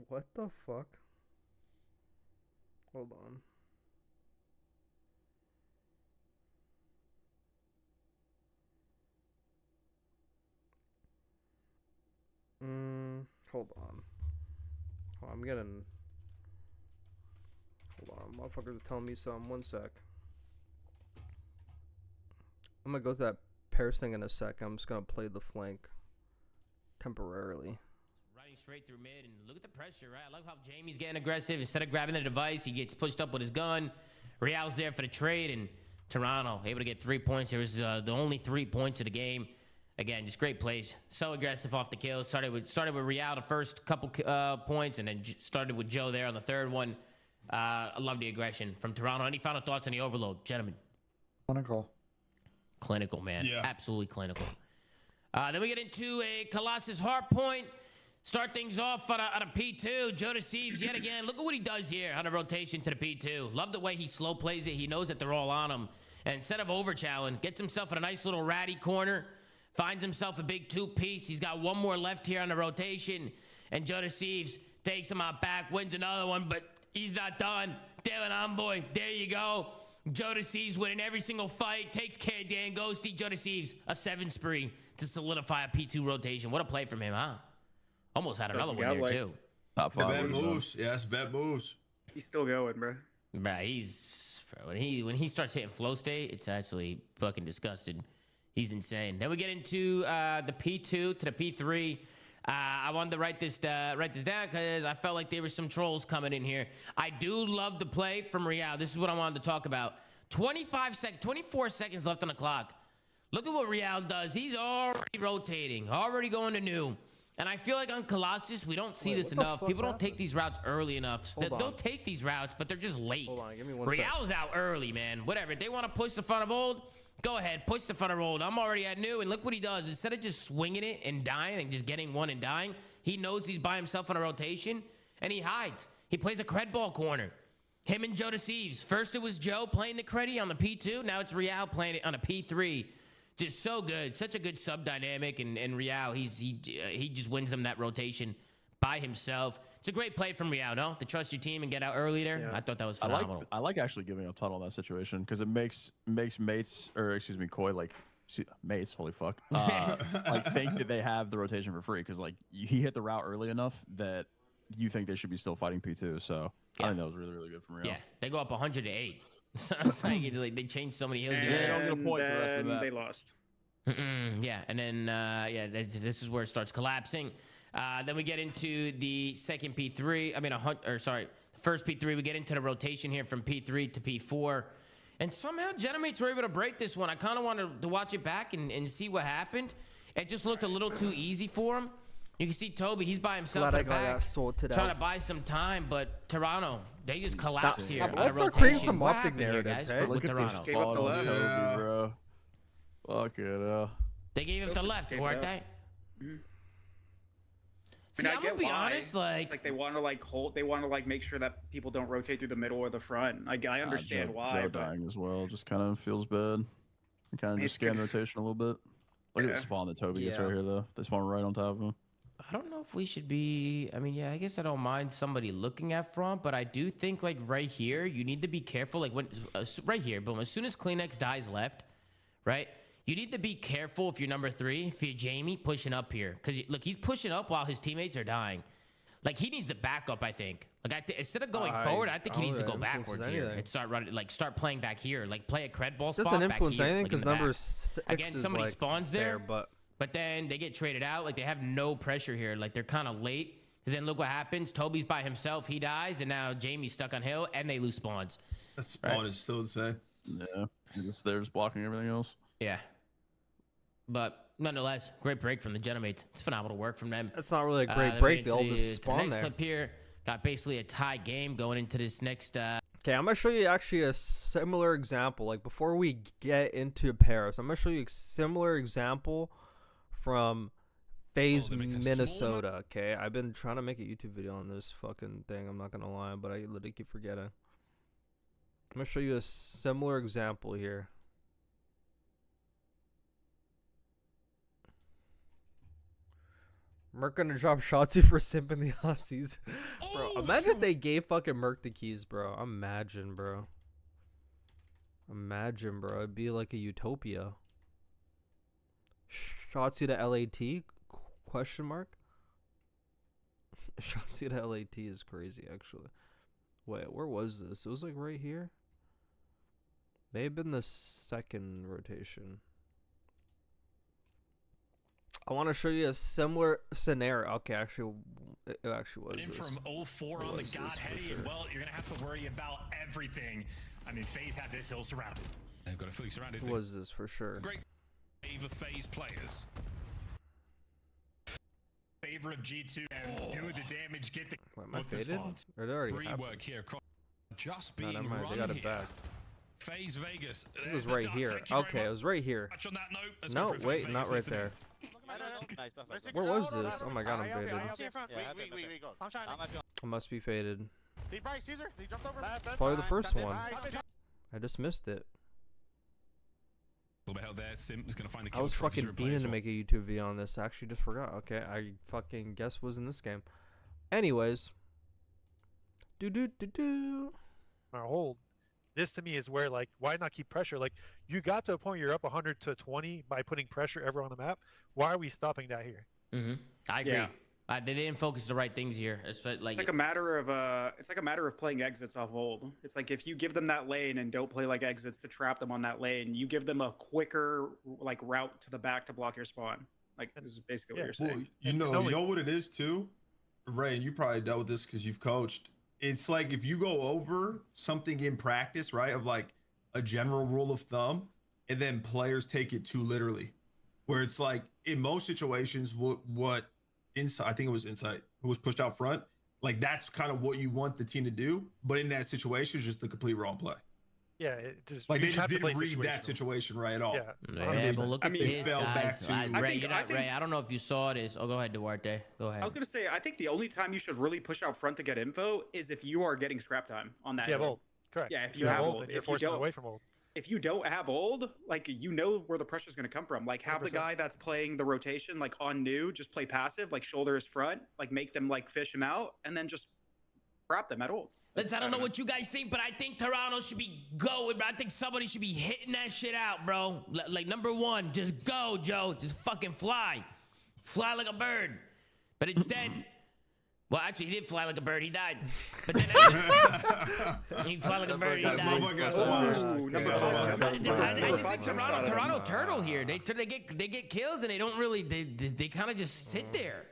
What the fuck? Hold on. Hold on. Oh, I'm getting... Hold on, motherfuckers are telling me something. One sec. I'm gonna go to that Paris thing in a sec. I'm just gonna play the flank temporarily. Running straight through mid, and look at the pressure, right? I love how Jamie's getting aggressive. Instead of grabbing the device, he gets pushed up with his gun. Real's there for the trade, and Toronto able to get 3 points. It was the only 3 points of the game. Again, just great plays. So aggressive off the kill. Started with Real the first couple points, and then started with Joe there on the third one. I love the aggression from Toronto. Any final thoughts on the overload, gentlemen? Clinical, man. Yeah. Absolutely clinical. Then we get into a Colossus Hardpoint. Start things off on a P2. Joe Deceives yet again. Look at what he does here on a rotation to the P2. Love the way he slow plays it. He knows that they're all on him. And instead of overchallenging, gets himself in a nice little ratty corner. Finds himself a big 2-piece. He's got one more left here on the rotation. And Joe Deceives takes him out back. Wins another one, but he's not done. Dylan Envoy, there you go. Joe Deceives winning every single fight. Takes care of Dan Ghosty. Joe Deceives, a 7 spree to solidify a P2 rotation. What a play from him, huh? Almost had another one there, too. Top 5 vet moves. Yes, vet moves. He's still going, bro. Bro, when he starts hitting flow state, it's actually fucking disgusting. He's insane. Then we get into the P2 to the P3. I wanted to write this down because I felt like there were some trolls coming in here. I do love the play from Real. This is what I wanted to talk about. 24 seconds left on the clock. Look at what Real does. He's already rotating, already going to new. And I feel like on Colossus, we don't see this enough. People don't take these routes early enough. They'll take these routes, but they're just late. Hold on, give me one second. Real's out early, man. Whatever. If they want to push the front of old, go ahead. Push the front of old. I'm already at new, and look what he does. Instead of just swinging it and dying and just getting one and dying, he knows he's by himself on a rotation, and he hides. He plays a cred ball corner. Him and Joe Deceives. First it was Joe playing the creddy on the P2. Now it's Real playing it on a P3. Just so good. Such a good sub dynamic. And Real, he just wins them that rotation by himself. It's a great play from Real, no? To trust your team and get out early there. Yeah. I thought that was phenomenal. I like actually giving up tunnel in that situation because it makes mates, or excuse me, Koi, like mates, holy fuck, like think that they have the rotation for free because like he hit the route early enough that you think they should be still fighting P2. So yeah. I think that was really, really good from Real. Yeah, they go up 108. So it's like they changed so many hills. And they don't get a point for the rest of that. They lost. Yeah, and then this is where it starts collapsing. Then we get into the second P3. I mean, the first P3. We get into the rotation here from P3 to P4, and somehow Genomates were able to break this one. I kind of wanted to watch it back and see what happened. It just looked a little too easy for him. You can see Toby, he's by himself at the back, trying to buy some time, but Toronto, they just collapse here. Let's start creating some OpTic narratives, hey? Look at Toronto. this. Gave up the left. Toby, bro. Fuck it. They gave up the left, weren't they? See, I'm gonna be honest, like they want to like hold, they want to like make sure that people don't rotate through the middle or the front. I understand why. Joe dying as well just kind of feels bad. Kind of just scan rotation a little bit. Look at the spawn that Toby gets right here though. They spawn right on top of him. I don't know if we should be, I mean, yeah, I guess I don't mind somebody looking at front, but I do think like right here, you need to be careful, like when, right here, boom, as soon as Kleenex dies left, right? You need to be careful if you're number 3, if you're Jamie, pushing up here. Because, look, he's pushing up while his teammates are dying. Like, he needs to back up, I think. Like, instead of going forward, I think he needs to go backwards here and start running, like, start playing back here. Like, play a cred ball spot back here. Doesn't influence anything because number 6 again, somebody like spawns there, but then they get traded out. Like, they have no pressure here. Like, they're kind of late. Because then look what happens. Toby's by himself. He dies. And now Jamie's stuck on hill. And they lose spawns. That spawn is still insane. Yeah. They're just blocking everything else. Yeah. But nonetheless, great break from the Genomates. It's phenomenal work from them. That's not really a great break. They all just spawn next there. clip here. Got basically a tie game going into this next. Okay, I'm gonna show you actually a similar example. Like before we get into Paris, I'm gonna show you a similar example from FaZe Minnesota. Okay, I've been trying to make a YouTube video on this fucking thing. I'm not gonna lie, but I literally keep forgetting. I'm gonna show you a similar example here. Merc gonna drop Shotzi for simping the Aussies. Bro, imagine if they gave fucking Merc the keys, bro. Imagine, bro. Imagine, bro. It'd be like a utopia. Shotzi to LAT? Question mark? Shotzi to LAT is crazy, actually. Wait, where was this? It was like right here? May have been the second rotation. I want to show you a similar scenario. Okay, actually, it actually was in this. From 0-4 on the Godhead, sure. and well, you're gonna have to worry about everything. I mean, FaZe had this hill surrounded. They've got a fully surrounded. It was this for sure. Great wave of FaZe players. Favor of G2 and do the damage, get the. Wait, am I faded? Or it already happened? Rework here, just No, being never mind. run They got it here. back. FaZe Vegas. It was right here. Okay, it was right here. On that note, let's go No, for it. wait, FaZe not Vegas right needs to there. be- Where was this? Oh my god, I'm faded. I'm trying. I must be faded. He Bryce Caesar. He jumped over. Probably the first one. I just missed it. A little bit held there. Sim is going to find the I kill was trophies fucking to replay beaning as to well. make a YouTube video on this. I actually just forgot. Okay, I fucking guess was in this game. Anyways. Our hold. This to me is where, like, why not keep pressure? Like, you got to a point you're up 100 to 20 by putting pressure everywhere on the map. Why are we stopping that here? I agree. Yeah. They didn't focus the right things here. Like, It's like a matter of playing exits off hold. It's like if you give them that lane and don't play like exits to trap them on that lane, you give them a quicker like route to the back to block your spawn. Like this is basically what you're saying. Well, you know what it is too, Ray, and you probably dealt with this because you've coached. It's like if you go over something in practice, right, of like a general rule of thumb, and then players take it too literally, where it's like in most situations, what inside, I think it was Insight who was pushed out front, like that's kind of what you want the team to do, but in that situation, it's just the complete wrong play. Yeah, it just Like they just didn't read that situation right at all. Yeah, but look at this, fell guys. back to. Ray, Ray, I don't know if you saw this. Oh, go ahead, Duarte. Go ahead. I was gonna say, I think the only time you should really push out front to get info is if you are getting scrap time on that. If you have ult, correct. Yeah, if you have ult, and you're forcing away from ult. If you don't have ult, like you know where the pressure is going to come from. Like have the 100%. guy that's playing the rotation like on new, just play passive, like shoulder his front, like make them like fish him out, and then just trap them at ult. Listen, I don't know what you guys think, but I think Toronto should be going, bro. I think somebody should be hitting that shit out, bro. Like number one, just go, Joe. Just fucking fly. Fly like a bird. But instead, well, actually, he did fly like a bird. He died. But then he fly like a bird. He died. I just think Toronto turtle here. They get kills and they don't really. They kind of just sit there.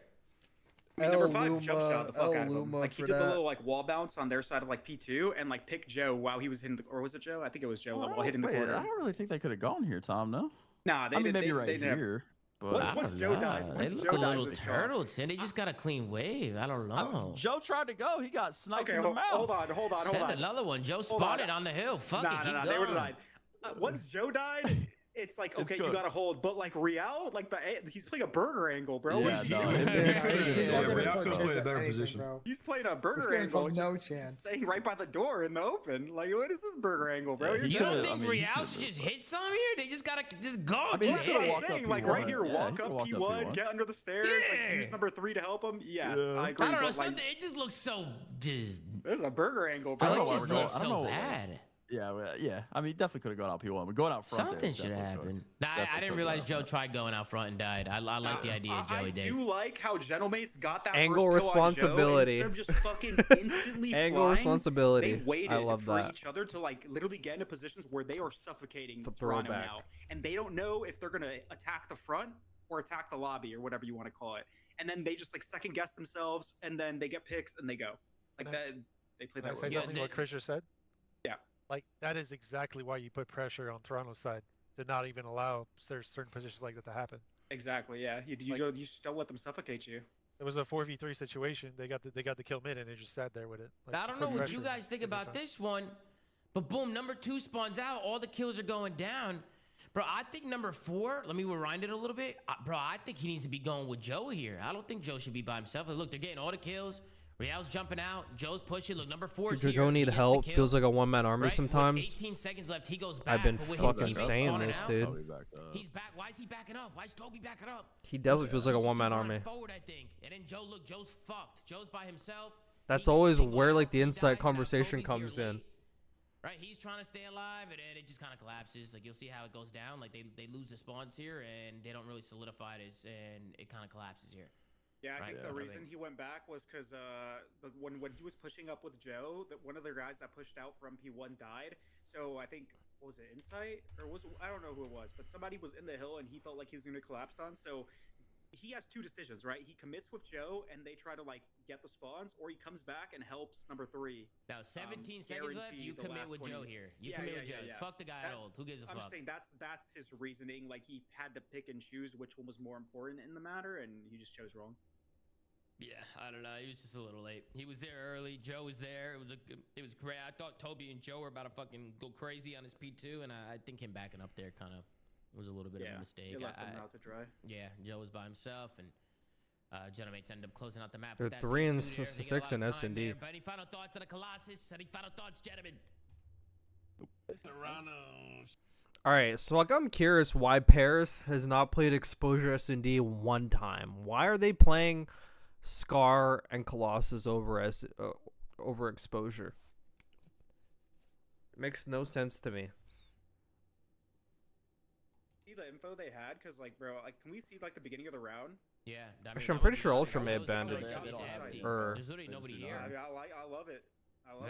I mean, number 5 jump shot the fuck out of him. Like he did the little like wall bounce on their side of like P2 and like picked Joe while he was hitting the, or was it Joe? I think it was Joe while hitting the corner. I don't really think they could have gone here, Tom. No. Nah, they I mean, maybe they right here. But once Joe dies, They look a little turtles, and they just got a clean wave. I don't know. Joe tried to go. He got sniped in the mouth. Hold on. Send another one. Joe spotted on the hill. Fuck it, keep They going. would have died. Once Joe died, it's like okay, you gotta hold. But like Real, like he's playing a burger angle, bro. Yeah, Real could have played a better position. He's playing a burger angle, just staying right by the door in the open. Like, what is this burger angle, bro? You don't think Real should just hit some here? They just gotta just go. I mean, that's what I'm saying. Like right here, walk up P1, get under the stairs, like use number 3 to help him. Yes, I agree. I don't know. But, like, It just looks so just. There's a burger angle, bro. It just looks so bad. Yeah. I mean, definitely could have gone out P1, but going out front. Something should have happened. Nah, I didn't realize Joe tried going out front and died. I like the idea Joey did. I do like how Gentlemates got that angle first kill on Joe, responsibility. instead of just fucking instantly Angle flying, responsibility. They waited I love for that. each other to like literally get into positions where they are suffocating To throw Toronto back. now, and they don't know if they're gonna attack the front or attack the lobby or whatever you want to call it. And then they just like second guess themselves, and then they get picks and they go like that. They play that. Can I say something what Chris just said? Yeah. Like that is exactly why you put pressure on Toronto's side to not even allow certain positions like that to happen. Exactly. Yeah. You just don't let them suffocate you. It was a 4v3 situation. They got the kill mid and they just sat there with it. Like, I don't know what you guys think about this one, but boom, number 2 spawns out. All the kills are going down. Bro, I think number 4, let me rewind it a little bit. Bro, I think he needs to be going with Joe here. I don't think Joe should be by himself. Look, they're getting all the kills. Real's jumping out. Joe's pushing. Look, number 4 is here. Joe need help. Feels like a one-man army sometimes. With 18 seconds left, he goes back. I've been fucking saying this, dude. He's back. Why is he backing up? Why is Toby backing up? He definitely feels like a one-man army. Forward, I think. And then Joe, look, Joe's fucked. Joe's by himself. That's always where like the inside conversation comes in. Right, he's trying to stay alive, and then it just kind of collapses. Like, you'll see how it goes down. Like, they lose the spawns here, and they don't really solidify this, and it kind of collapses here. Yeah, I think the reason he went back was because when he was pushing up with Joe, that one of the guys that pushed out from P1 died. So I think, what was it, Insight? Or I don't know who it was, but somebody was in the hill, and he felt like he was going to collapse on. So he has 2 decisions, right? He commits with Joe, and they try to, like, get the spawns, or he comes back and helps number 3. Now, 17 seconds left, you commit with Joe here. You commit with Joe. Fuck the guy at old. Who gives a fuck? I'm just saying that's his reasoning. Like, he had to pick and choose which one was more important in the matter, and he just chose wrong. Yeah, I don't know. He was just a little late. He was there early. Joe was there. It was great. I thought Toby and Joe were about to fucking go crazy on his P2, and I think him backing up there kind of was a little bit of a mistake. He left him out to dry. Yeah, Joe was by himself, and Genomates ended up closing out the map. They're 3 and 6 in S&D. But any final thoughts on the Colossus? Any final thoughts, gentlemen? All right, so like I'm curious why Paris has not played Exposure S&D one time. Why are they playing Scar and Colossus over Exposure? It makes no sense to me. See the info they had, because like, bro, like, can we see like the beginning of the round? Yeah, actually, I'm pretty sure Ultra may have banned it. There's literally nobody here. I love it.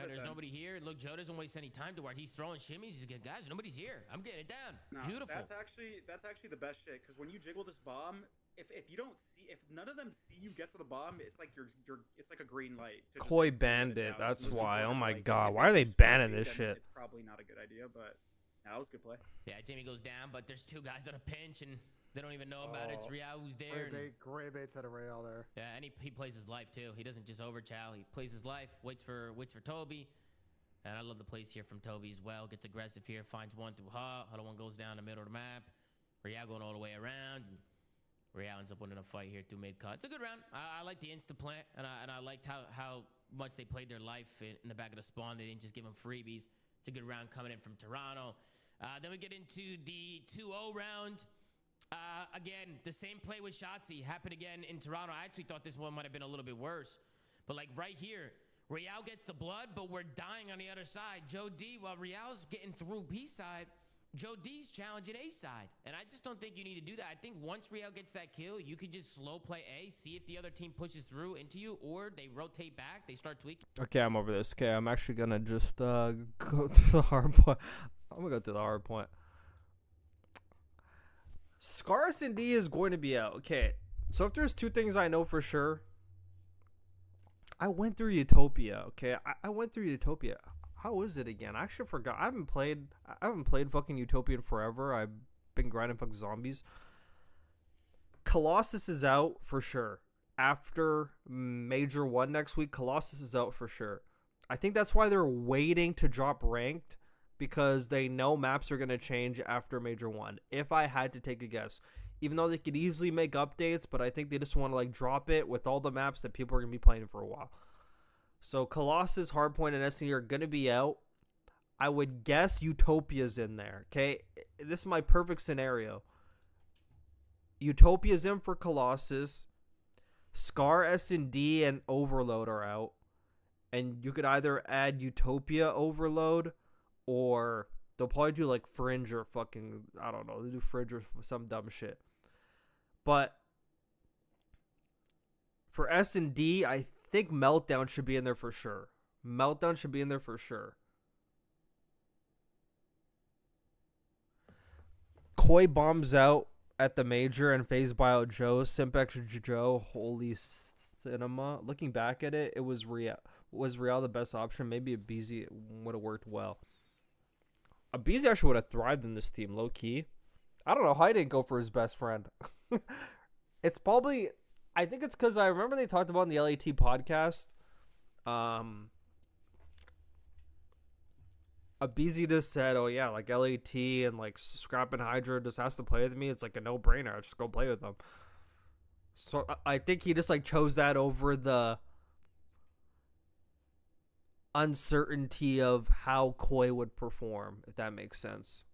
There's nobody here. Look, Joe doesn't waste any time to where he's throwing shimmies. He's good, guys. Nobody's here. I'm getting it down. Beautiful. That's actually the best shit, because when you jiggle this bomb, if you don't see, if none of them see you get to the bomb, it's like it's like a green light. Koi banned it. That's why. Oh my god, why are they banning this shit? It's probably not a good idea, but that was a good play. Yeah, Jamie goes down, but there's 2 guys on a pinch, and they don't even know about it. It's Real who's there. Great baits out of Real there. Yeah, and he plays his life too. He doesn't just overchow. He plays his life. Waits for Toby. And I love the plays here from Toby as well. Gets aggressive here. Finds one through Ha. Other one goes down the middle of the map. Real going all the way around. And Real ends up winning a fight here through mid-cut. It's a good round. I like the insta-plant, and I liked how much they played their life in the back of the spawn. They didn't just give them freebies. It's a good round coming in from Toronto. Then we get into the 2-0 round. Again, the same play with Shotzi happened again in Toronto. I actually thought this one might have been a little bit worse. But like right here, Real gets the blood, but we're dying on the other side. Joe D, while Real's getting through B side, Joe D's challenging A side. And I just don't think you need to do that. I think once Real gets that kill, you could just slow play A, see if the other team pushes through into you, or they rotate back, they start tweaking. Okay, I'm over this. Okay, I'm actually gonna just go to the hard point. I'm gonna go to the hard point. Scar S&D is going to be out. Okay, so if there's 2 things I know for sure, I went through Utopia. Okay, I went through Utopia. How is it again? I actually forgot. I haven't played fucking Utopia in forever. I've been grinding fucking zombies. Colossus is out for sure. After Major 1 next week, Colossus is out for sure. I think that's why they're waiting to drop ranked, because they know maps are going to change after Major 1. If I had to take a guess. Even though they could easily make updates, but I think they just want to like drop it with all the maps that people are going to be playing for a while. So Colossus, Hardpoint, and S&D are going to be out. I would guess Utopia's in there. Okay, this is my perfect scenario. Utopia's in for Colossus. Scar, S&D, and Overload are out. And you could either add Utopia Overload, or they'll probably do like Fringe or fucking, I don't know, they do Fringe or some dumb shit. But for S&D, I think Meltdown should be in there for sure. Meltdown should be in there for sure. Koi bombs out at the Major and phase buyout Joe. Simpex Joe, holy cinema. Looking back at it, it was Real. Was Real the best option? Maybe Abizi would have worked well. Abizi actually would have thrived in this team, low key. I don't know how he didn't go for his best friend. It's probably I think it's because I remember they talked about in the LAT podcast. Abizi just said, "Oh yeah, like LAT and like Scrap and Hydra just has to play with me. It's like a no-brainer. I just go play with them." So I think he just like chose that over the uncertainty of how Koi would perform, if that makes sense.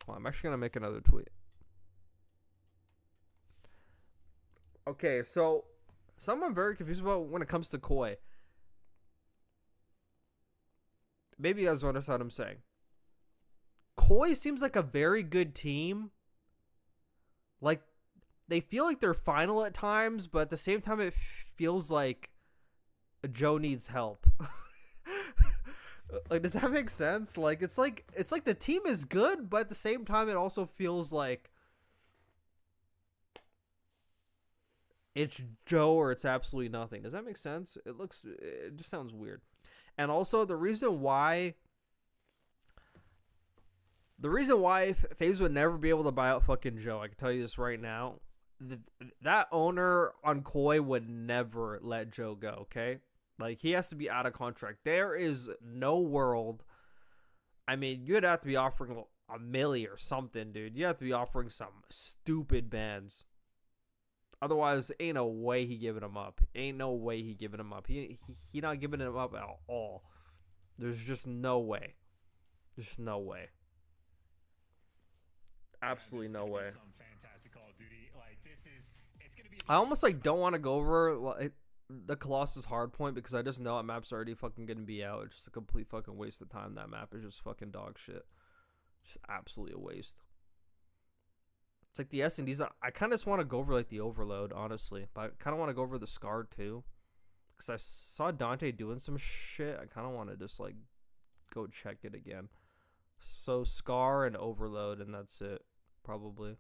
Well, I'm actually gonna make another tweet. Okay, so something I'm very confused about when it comes to Koi. Maybe you guys understand what I'm saying. Koi seems like a very good team. Like, they feel like they're final at times, but at the same time, it feels like Joe needs help. Like, does that make sense? Like, it's like the team is good, but at the same time, it also feels like it's Joe or it's absolutely nothing. Does that make sense? It just sounds weird. And also, the reason why FaZe would never be able to buy out fucking Joe, I can tell you this right now. That owner on Koi would never let Joe go, okay? Like, he has to be out of contract. There is no world. I mean, you'd have to be offering $1 million or something, dude. You have to be offering some stupid bans. Otherwise, ain't no way he giving him up. Ain't no way he giving him up. He not giving him up at all. There's just no way. There's no way. Absolutely no way. I almost like don't want to go over like the Colossus hardpoint because I just know that map's already fucking gonna be out. It's just a complete fucking waste of time. That map is just fucking dog shit. Just absolutely a waste. It's like the S&Ds. I kind of just want to go over like the Overload, honestly. But I kind of want to go over the Scar too. Because I saw Dante doing some shit. I kind of want to just like go check it again. So Scar and Overload, and that's it. Probably.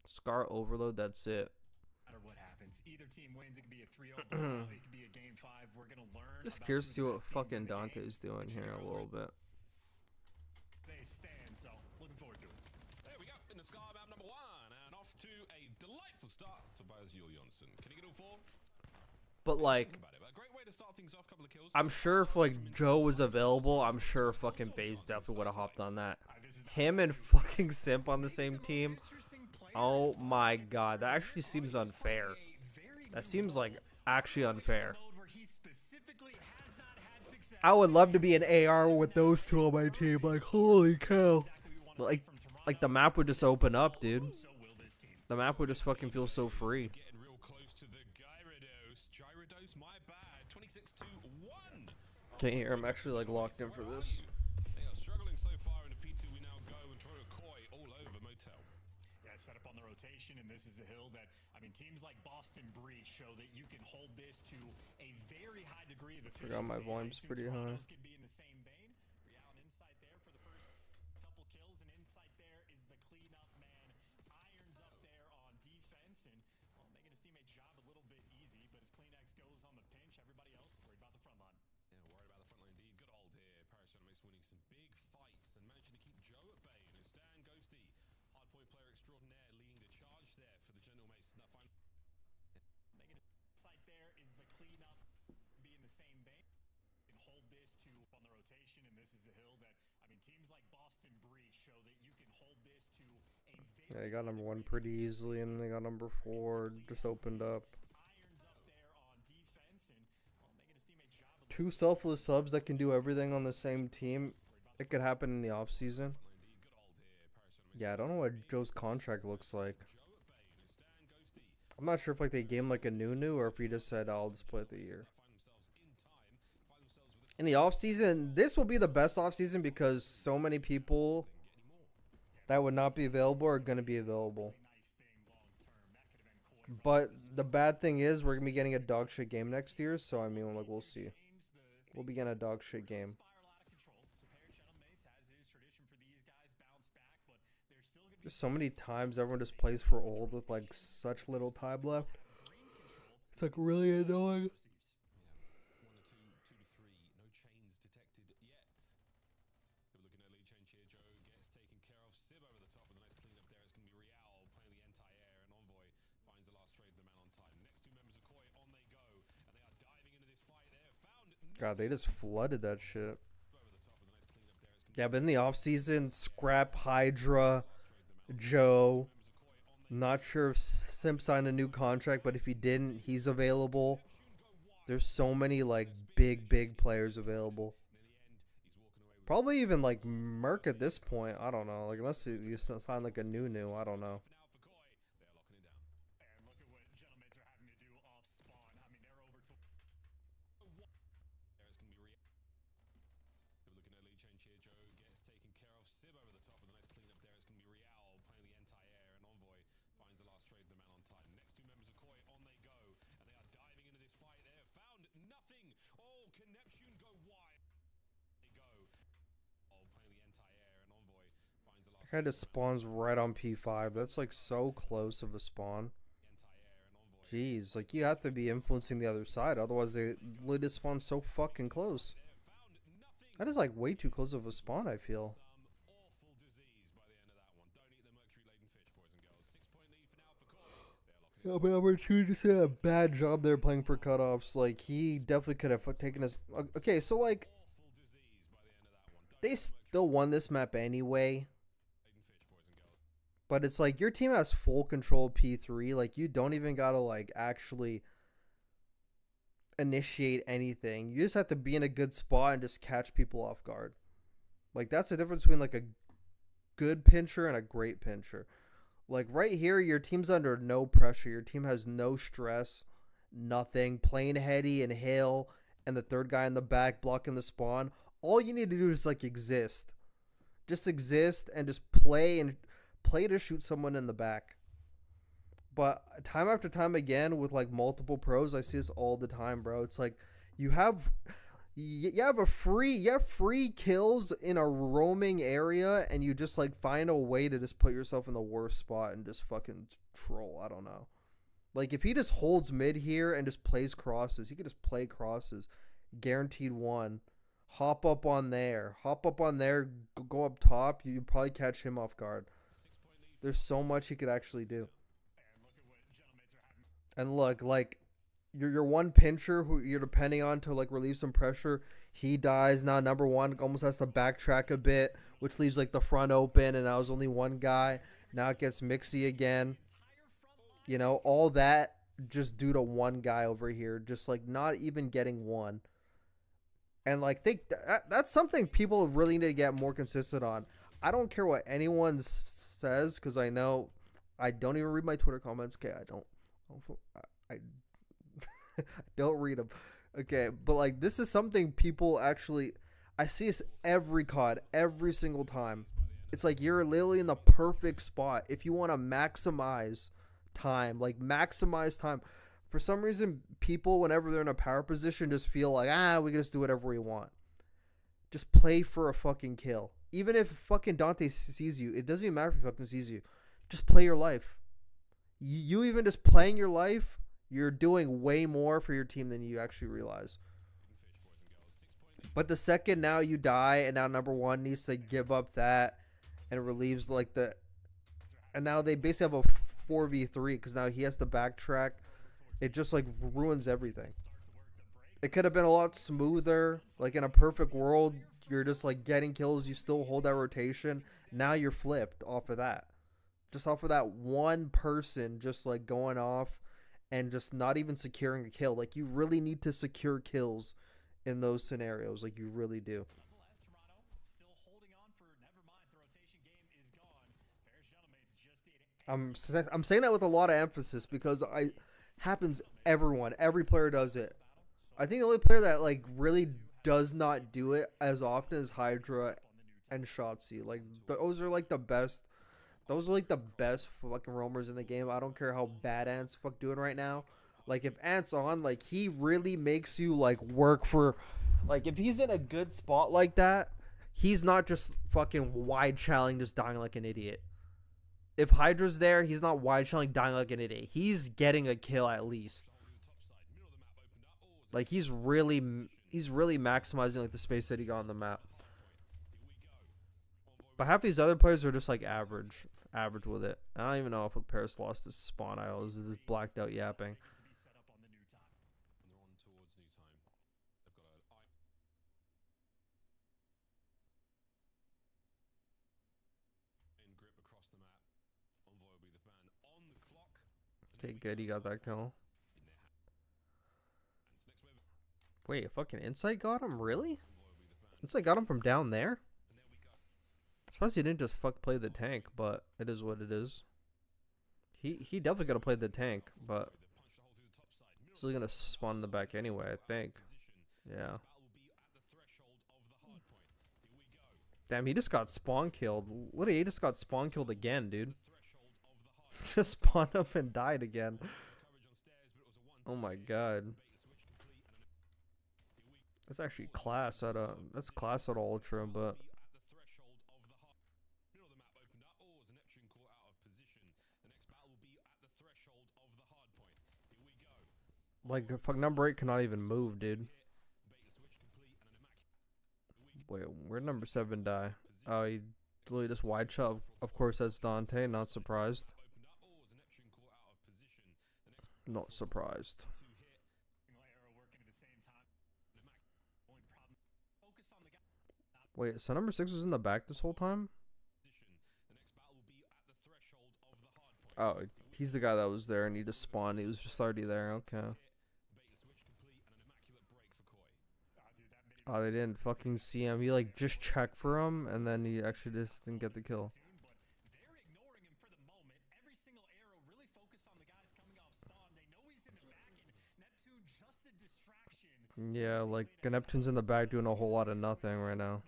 Scar, Overload, that's it. No matter what happens, either team wins. It could be a 3-0. It could be a game 5. We're gonna learn. Just curious to see what fucking Dante's doing here in a little bit. They stand, so looking forward to it. There we go, in the Scar map number 1, and off to a delightful start to Tobias Julianson. Can he get all 4? But like, I'm sure if like Joe was available, I'm sure fucking FaZe definitely would have hopped on that. Him and fucking Simp on the same team. Oh my god, that actually seems unfair. That seems like actually unfair. I would love to be an AR with those two on my team. Like, holy cow. Like the map would just open up, dude. The map would just fucking feel so free. Can't hear. I'm actually like locked in for this. They are struggling so far in the P2. We now go and throw a Koi all over Motel. Yeah, set up on the rotation, and this is a hill that, I mean, teams like Boston Breach show that you can hold this to a very high degree of efficiency. Forgot my volume's pretty high. Could be in the same vein. Real and Insight there for the first couple kills, and Insight there is the cleanup man. Irons up there on defense, and well, making his teammate's job a little bit easy. But as CleanX goes on the pinch, everybody else worried about the front line. Yeah, worried about the front line indeed. Good hold here. Paris Dynamics winning some big fights and managing to keep Joe at bay. And it's Dan Ghosty, hardpoint player extraordinaire, leading the charge there for the General Mace in that final. Making Insight there is the cleanup. Be in the same vein. You can hold this to on the rotation, and this is a hill that, I mean, teams like Boston Breach show that you can hold this to a very. Yeah, they got number 1 pretty easily, and then they got number 4 just opened up. Two selfless subs that can do everything on the same team. It could happen in the off season. Yeah, I don't know what Joe's contract looks like. I'm not sure if like they gave him like a new or if he just said, I'll just play it the year. In the off season, this will be the best off season because so many people that would not be available are going to be available. But the bad thing is we're going to be getting a dog shit game next year, so I mean, like, we'll see. We'll be getting a dog shit game. There's so many times everyone just plays for old with like such little time left. It's like really annoying. God, they just flooded that shit. Yeah, but in the offseason, scrap Hydra, Joe. Not sure if Simp signed a new contract, but if he didn't, he's available. There's so many, like, big players available. Probably even, like, Merc at this point. I don't know. Like, unless you sign, like, a new. I don't know. Kind of spawns right on P5. That's like so close of a spawn. Jeez, like you have to be influencing the other side, otherwise they literally spawn so fucking close. That is like way too close of a spawn, I feel. Yeah, but number two just did a bad job there playing for cutoffs. Like he definitely could have taken us. Okay, so like they still won this map anyway. But it's like your team has full control of P3. Like you don't even gotta like actually initiate anything. You just have to be in a good spot and just catch people off guard. Like that's the difference between like a good pincher and a great pincher. Like right here, your team's under no pressure. Your team has no stress, nothing. Playing heady and hail, and the third guy in the back blocking the spawn. All you need to do is like exist. Just exist and just play to shoot someone in the back. But time after time again with like multiple pros, I see this all the time, bro. It's like you have free kills in a roaming area, and you just like find a way to just put yourself in the worst spot and just fucking troll. I don't know. Like if he just holds mid here and just plays crosses, he could just play crosses, guaranteed one. Hop up on there, go up top. You probably catch him off guard. There's so much he could actually do. And look, like, your one pincher who you're depending on to, like, relieve some pressure, he dies. Now number one almost has to backtrack a bit, which leaves, like, the front open, and now there's only one guy. Now it gets mixy again. You know, all that just due to one guy over here. Just, like, not even getting one. And, like, that's something people really need to get more consistent on. I don't care what anyone says, because I know I don't even read my Twitter comments. Okay, I don't read them. Okay, but like this is something people actually, I see this every COD, every single time. It's like you're literally in the perfect spot if you want to maximize time, For some reason, people, whenever they're in a power position, just feel like, we can just do whatever we want. Just play for a fucking kill. Even if fucking Dante sees you, it doesn't even matter if he fucking sees you. Just play your life. You even just playing your life, you're doing way more for your team than you actually realize. But the second now you die, and now number one needs to give up that and relieves like the... And now they basically have a 4v3 because now he has to backtrack. It just like ruins everything. It could have been a lot smoother. Like in a perfect world, you're just like getting kills. You still hold that rotation. Now you're flipped off of that. Just off of that one person just like going off and just not even securing a kill. Like you really need to secure kills in those scenarios. Like you really do. I'm saying that with a lot of emphasis because happens every player does it. I think the only player that like really does not do it as often is Hydra and Shotzi. Like those are like the best. Those are like the best fucking roamers in the game. I don't care how bad Ant's doing right now. Like if Ant's on, like he really makes you like work for, like if he's in a good spot like that, he's not just fucking wide challenging just dying like an idiot. If Hydra's there, he's not wide challenging dying like an idiot. He's getting a kill at least. Like he's really maximizing like the space that he got on the map. But half these other players are just like average with it. I don't even know if Paris lost his spawn. I was just blacked out yapping. Okay, good. You got that kill. Wait, fucking Insight got him? Really? Insight got him from down there? Surprised he didn't just play the tank, but it is what it is. He definitely could have played the tank, but he's gonna spawn in the back anyway, I think. Yeah. Damn, he just got spawn killed. Literally, he just got spawn killed again, dude. Just spawned up and died again. Oh my god. That's actually class at Ultra, but like fuck, number 8 cannot even move, dude. Wait, where'd number 7 die? Oh, he literally just wide shot. Of course, that's Dante. Not surprised. Not surprised. Wait, so number 6 was in the back this whole time? Oh, he's the guy that was there and he just spawned. He was just already there. Okay. Oh, they didn't fucking see him. He like just checked for him and then he actually just didn't get the kill. Yeah, like Neptune's in the back doing a whole lot of nothing right now.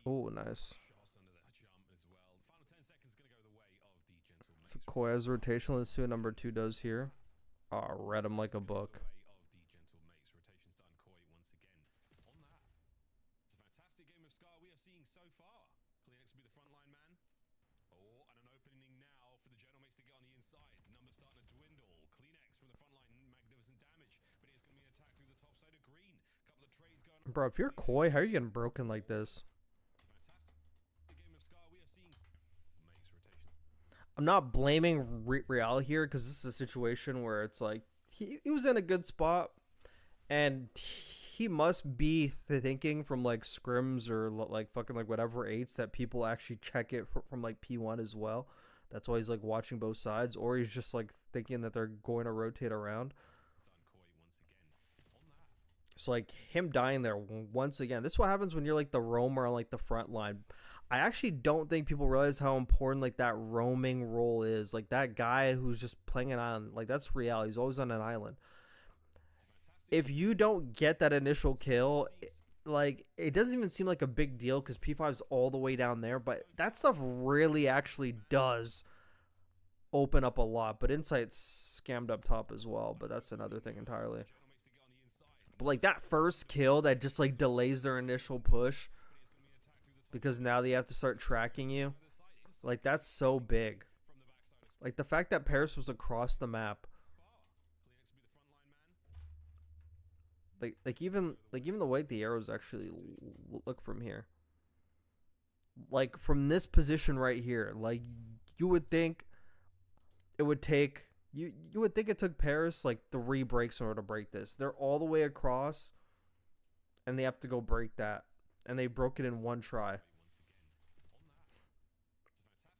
Oh, nice. So Koi has rotation. Let's see what number 2 does here. Oh, read him like a book. Bro, if you're Koi, how are you getting broken like this? I'm not blaming Real here because this is a situation where it's like he was in a good spot and he must be thinking from like scrims or like fucking like whatever 8s that people actually check it from like P1 as well. That's why he's like watching both sides, or he's just like thinking that they're going to rotate around. So like him dying there once again, this is what happens when you're like the roamer on like the front line. I actually don't think people realize how important like that roaming role is. Like that guy who's just playing an island, like that's Real. He's always on an island. If you don't get that initial kill, like it doesn't even seem like a big deal because P5's all the way down there, but that stuff really actually does open up a lot. But Insight's scammed up top as well, but that's another thing entirely. But like that first kill that just like delays their initial push because now they have to start tracking you. Like that's so big. Like the fact that Paris was across the map. Like even the way the arrows actually look from here. Like from this position right here, like you would think it would take you would think it took Paris like 3 breaks in order to break this. They're all the way across and they have to go break that. And they broke it in 1 try.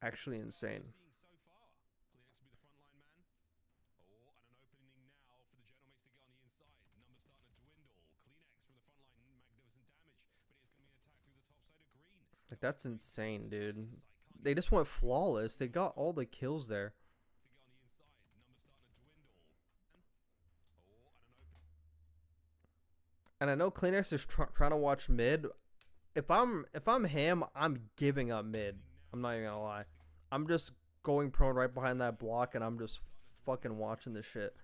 Actually insane. Like that's insane, dude. They just went flawless. They got all the kills there. And I know Kleenex is trying to watch mid. If I'm him, I'm giving up mid. I'm not even gonna lie. I'm just going prone right behind that block, and I'm just fucking watching this shit.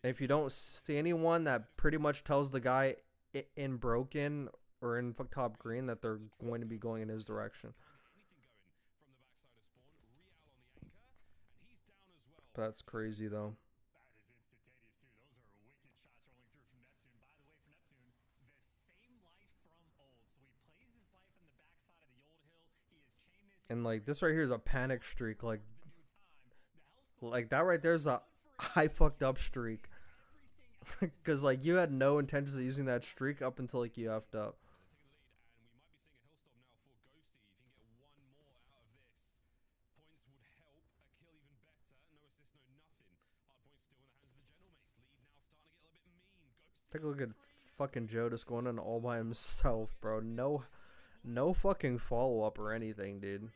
And if you don't see anyone that pretty much tells the guy in broken or in top green that they're going to be going in his direction. But that's crazy though. And like this right here is a panic streak. Like that right there is a I fucked up streak. Because like you had no intentions of using that streak up until like you effed up. Take a look at fucking Joe just going on all by himself, bro. No fucking follow up or anything, dude.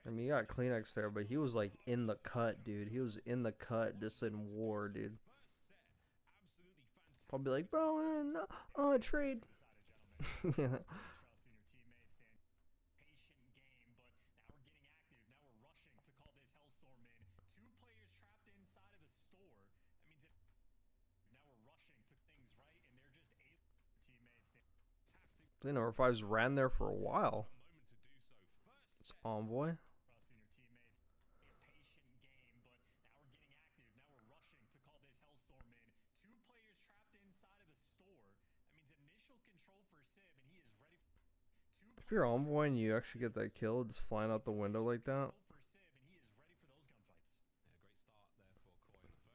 I mean, you got Kleenex there, but he was like in the cut, dude. He was in the cut, just in war, dude. Probably like, bro, no, trade. Yeah. Number 5's ran there for a while. It's Envoy. If you're Envoy and you actually get that kill, just flying out the window like that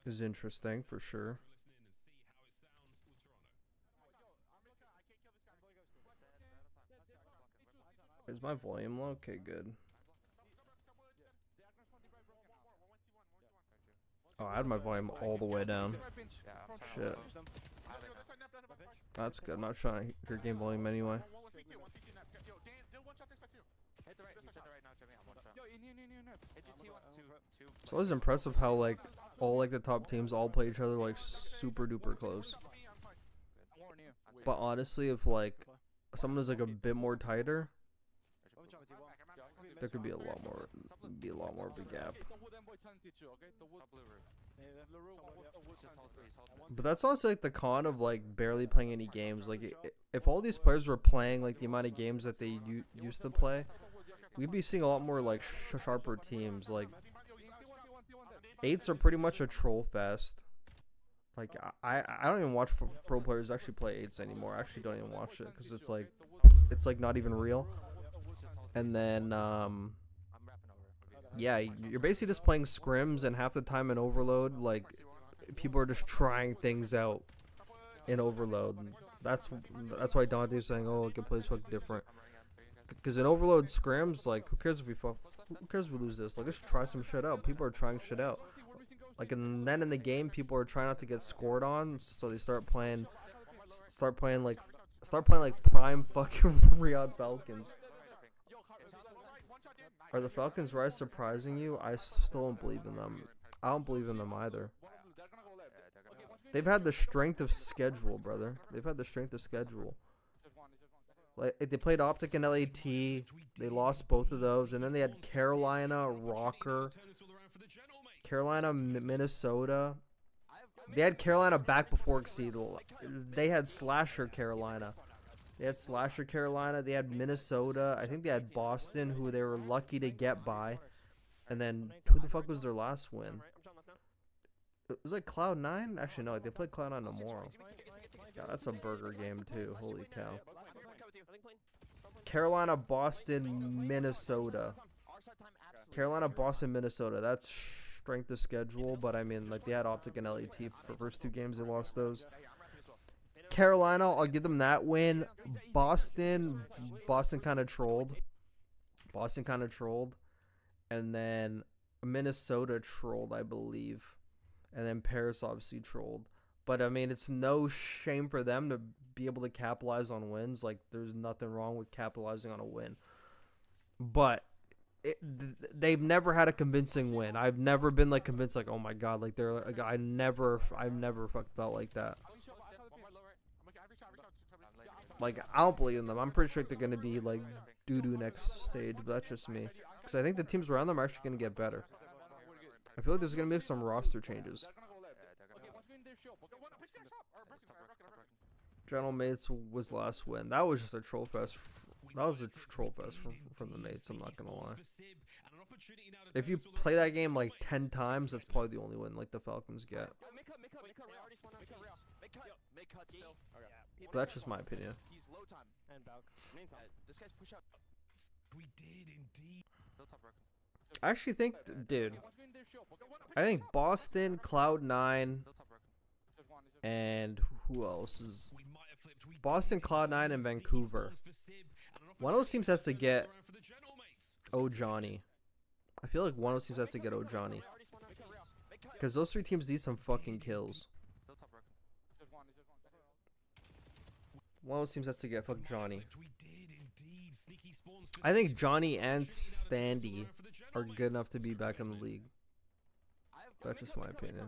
is interesting for sure. Is my volume low? Okay, good. Oh, I had my volume all the way down. Shit. That's good. I'm not trying to hear game volume anyway. So it was impressive how like all like the top teams all play each other like super duper close. But honestly, if like someone is like a bit more tighter, there could be a lot more of a gap. But that's also like the con of like barely playing any games. Like if all these players were playing like the amount of games that they used to play, we'd be seeing a lot more like sharper teams. Like 8s are pretty much a troll fest. Like I don't even watch pro players actually play 8s anymore. I actually don't even watch it because it's like not even real. And then yeah, you're basically just playing scrims, and half the time in Overload, like people are just trying things out in Overload. And that's why Dante's saying, "Oh, it can play fucking different." Because in Overload scrims, like who cares if we fuck? Who cares if we lose this? Like let's try some shit out. People are trying shit out. Like and then in the game, people are trying not to get scored on, so they start playing like prime fucking Riyadh Falcons. Are the Falcons Rise surprising you? I still don't believe in them. I don't believe in them either. They've had the strength of schedule, brother. They've had the strength of schedule. Like they played OpTic and LAT. They lost both of those, and then they had Carolina, Rocker, Carolina, Minnesota. They had Carolina back before Exceed. They had Slasher Carolina. They had Slasher Carolina. They had Minnesota. I think they had Boston, who they were lucky to get by. And then, who the fuck was their last win? It was like Cloud9? Actually, no. They played Cloud9 tomorrow. Yeah, that's a burger game, too. Holy cow. Carolina, Boston, Minnesota. Carolina, Boston, Minnesota. That's strength of schedule. But, I mean, like, they had OpTic and LAT for the first 2 games. They lost those. Carolina, I'll give them that win. Boston kind of trolled. And then Minnesota trolled, I believe. And then Paris obviously trolled. But, I mean, it's no shame for them to be able to capitalize on wins. Like, there's nothing wrong with capitalizing on a win. But they've never had a convincing win. I've never been, like, convinced, like, oh, my God. Like, I've never felt like that. Like, I don't believe in them. I'm pretty sure they're going to be, like, doo-doo next stage, but that's just me. Because I think the teams around them are actually going to get better. I feel like there's going to be some roster changes. General Mates was the last win. That was just a troll fest. That was a troll fest from the Mates, I'm not going to lie. If you play that game, like, 10 times, that's probably the only win, like, the Falcons get. But that's just my opinion. He's low time. And Balk. This guy's push out. We did indeed. Still top broken. I actually think, dude, I think Boston, Cloud9, and who else is Boston, Cloud9, and Vancouver. One of those teams has to get Johnny. I feel like one of those teams has to get Johnny. Because those three teams need some fucking kills. One of those teams has to get fuck Johnny. I think Johnny and Standy are good enough to be back in the league. That's just my opinion.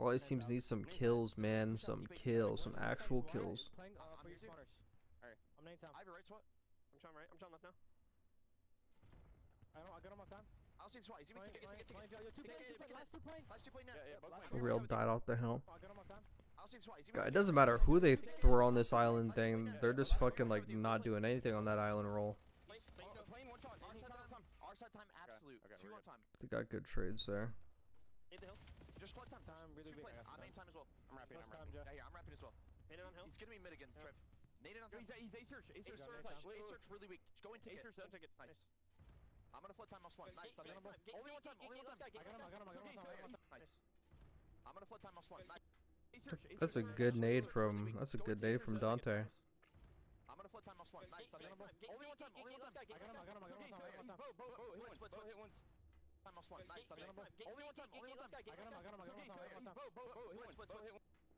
All these teams need some kills, man. Some kills. Some actual kills. For real, died off the hill. God, it doesn't matter who they throw on this island thing. They're just fucking like not doing anything on that island roll. They got good trades there. Just flood time. Main time as well. I'm rapping as well. He's gonna be mid again, Trev. Nade it on time. He's A-search. A-search really weak. Just go and take it. Nice. I'm gonna flood time off spawn. Nice. Only one time. I got him. Nice. I'm gonna flood time off spawn. Nice. That's a good nade from Dante. I'm gonna flood time off spawn. Nice. Only one time. I got him. Time off spawn. Nice. Only one time. I'm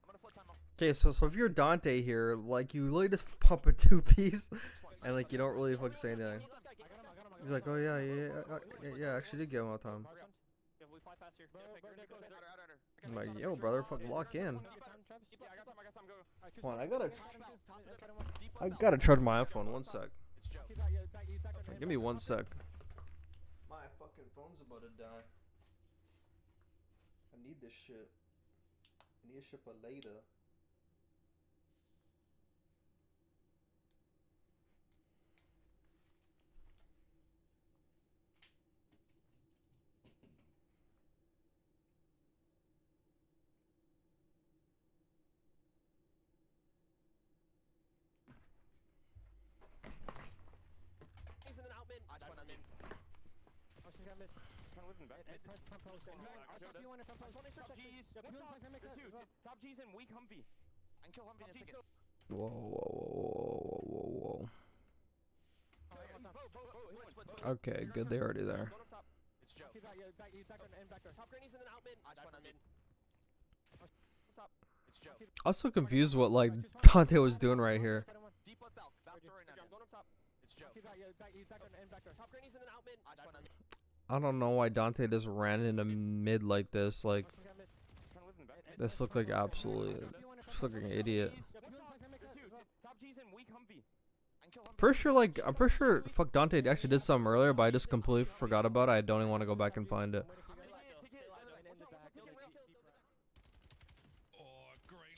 gonna flood time off. Okay, so if you're Dante here, like you literally just pump a 2-piece, and like you don't really fucking say anything. He's like, oh yeah, I actually did get him all the time. I'm like, yo, brother, fucking lock in. Hold on, I gotta charge my iPhone. 1 sec. Give me 1 sec. My fucking phone's about to die. I need this shit. I need this shit for later. Top G's and weak Humvee. I can kill Humvee in a second. Whoa. Okay, good. They're already there. It's Joe. Top grannies and then out mid. I spawn on mid. It's Joe. I was so confused what like Dante was doing right here. Deep left Valk. Valk throwing at him. It's Joe. Top grannies and then out mid. I spawn on mid. I don't know why Dante just ran into mid like this. Like, this looked like absolutely, just looked like an idiot. I'm pretty sure fuck Dante actually did something earlier, but I just completely forgot about it. I don't even want to go back and find it.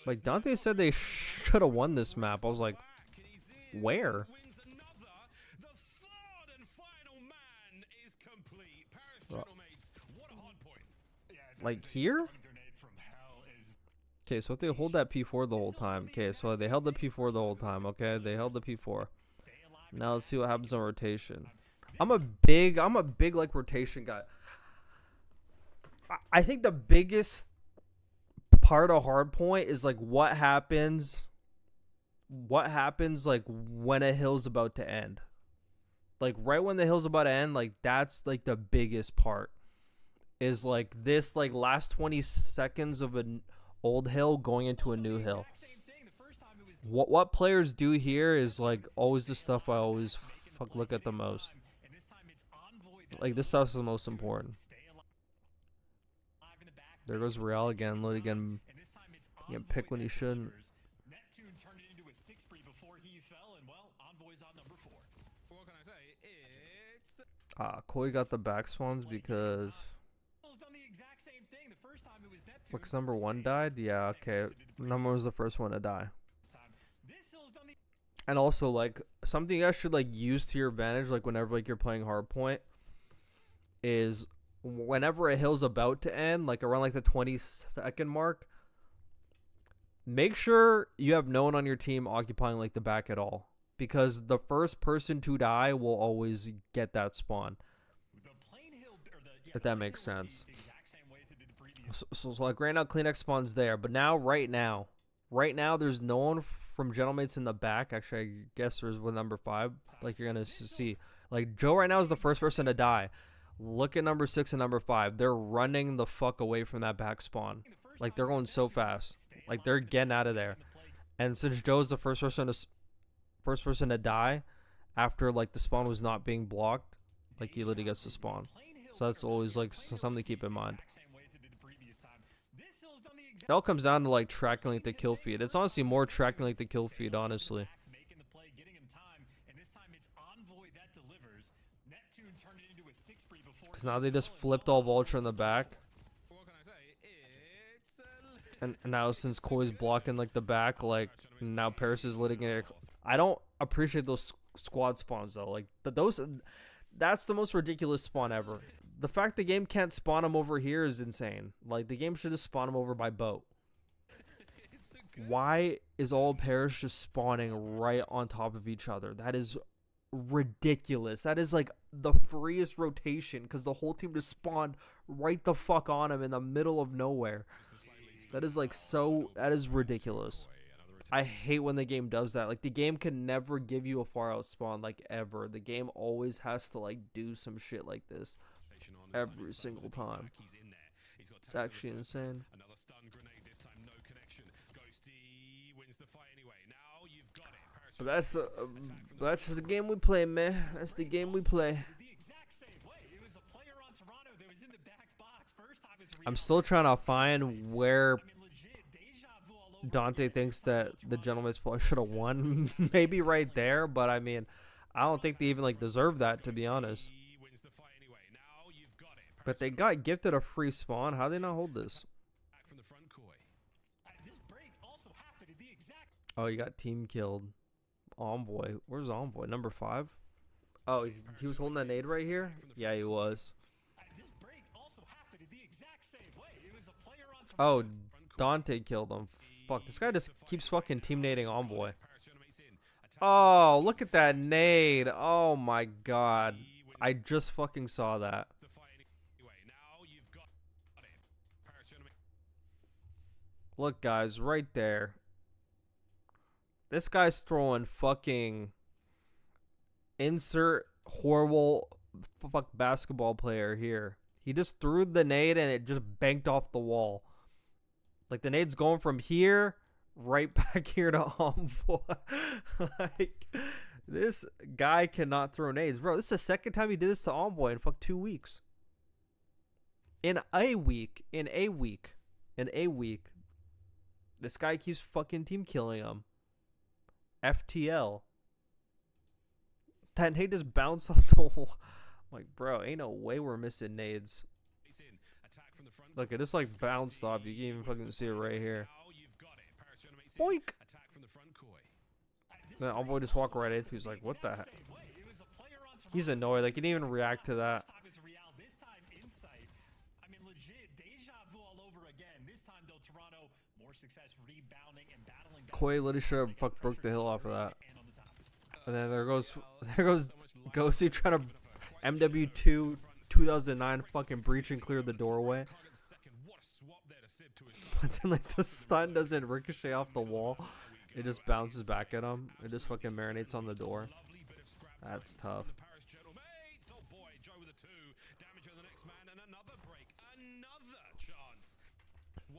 Like, Dante said they should have won this map. I was like, where? Like here? Okay, so if they hold that P4 the whole time. Okay, so they held the P4 the whole time. Okay, they held the P4. Now let's see what happens on rotation. I'm a big like rotation guy. I think the biggest part of hardpoint is like what happens like when a hill's about to end. Like right when the hill's about to end, like that's like the biggest part. Is like this like last 20 seconds of an old hill going into a new hill. What players do here is like always the stuff I always look at the most. Like this stuff's the most important. There goes Real again, load again. Yeah, pick when he shouldn't. Koi got the back spawns because number 1 died? Yeah, okay. Number was the first one to die. And also, like, something you guys should, like, use to your advantage, like, whenever, like, you're playing hardpoint, is whenever a hill's about to end, like, around, like, the 20-second mark, make sure you have no one on your team occupying, like, the back at all. because the first person to die will always get that spawn. If that makes sense. So like right now, CleanX spawns there, but now, right now, there's no one from Gentlemates in the back. Actually, I guess there's with number 5. Like you're gonna see, like Joe right now is the first person to die. Look at number 6 and number 5. They're running the fuck away from that back spawn. Like they're going so fast. Like they're getting out of there. And since Joe's the first person to die after like the spawn was not being blocked, like he literally gets to spawn. So that's always like something to keep in mind. It all comes down to like tracking like the kill feed. It's honestly more tracking like the kill feed, honestly. Because now they just flipped all Vulture in the back. And now since Koi's blocking like the back, like now Paris is litigating. I don't appreciate those squad spawns though. Like that's the most ridiculous spawn ever. The fact the game can't spawn them over here is insane. Like the game should just spawn them over by boat. Why is all Paris just spawning right on top of each other? That is ridiculous. That is like the freest rotation because the whole team just spawned right the fuck on him in the middle of nowhere. That is like that is ridiculous. I hate when the game does that. Like the game can never give you a far out spawn like ever. The game always has to like do some shit like this every single time. It's actually insane. But that's just the game we play, man. That's the game we play. I'm still trying to find where Dante thinks that the Gentleman's probably should have won. Maybe right there, but I mean, I don't think they even like deserve that, to be honest. But they got gifted a free spawn. How they not hold this? Oh, you got team killed. Envoy. Where's Envoy? Number 5? Oh, he was holding that nade right here? Yeah, he was. Oh, Dante killed him. Fuck, this guy just keeps fucking team nading Envoy. Oh, look at that nade. Oh my god. I just fucking saw that. Look, guys, right there. This guy's throwing fucking insert horrible fuck basketball player here. He just threw the nade and it just banked off the wall. Like the nade's going from here right back here to Envoy. Like this guy cannot throw nades, bro. This is the second time he did this to Envoy in fuck 2 weeks. In a week. This guy keeps fucking team killing him. FTL. That nade just bounced off the wall. I'm like, bro, ain't no way we're missing nades. Look, it just like bounced off. You can even fucking see it right here. Boink! Then Envoy just walked right into. He's like, what the heck? He's annoyed. Like, he didn't even react to that. Koi literally should have broke the hill off of that. And then there goes Ghosty trying to MW2 2009 fucking breach and clear the doorway. But then like the stun doesn't ricochet off the wall. It just bounces back at him. It just fucking marinates on the door. That's tough.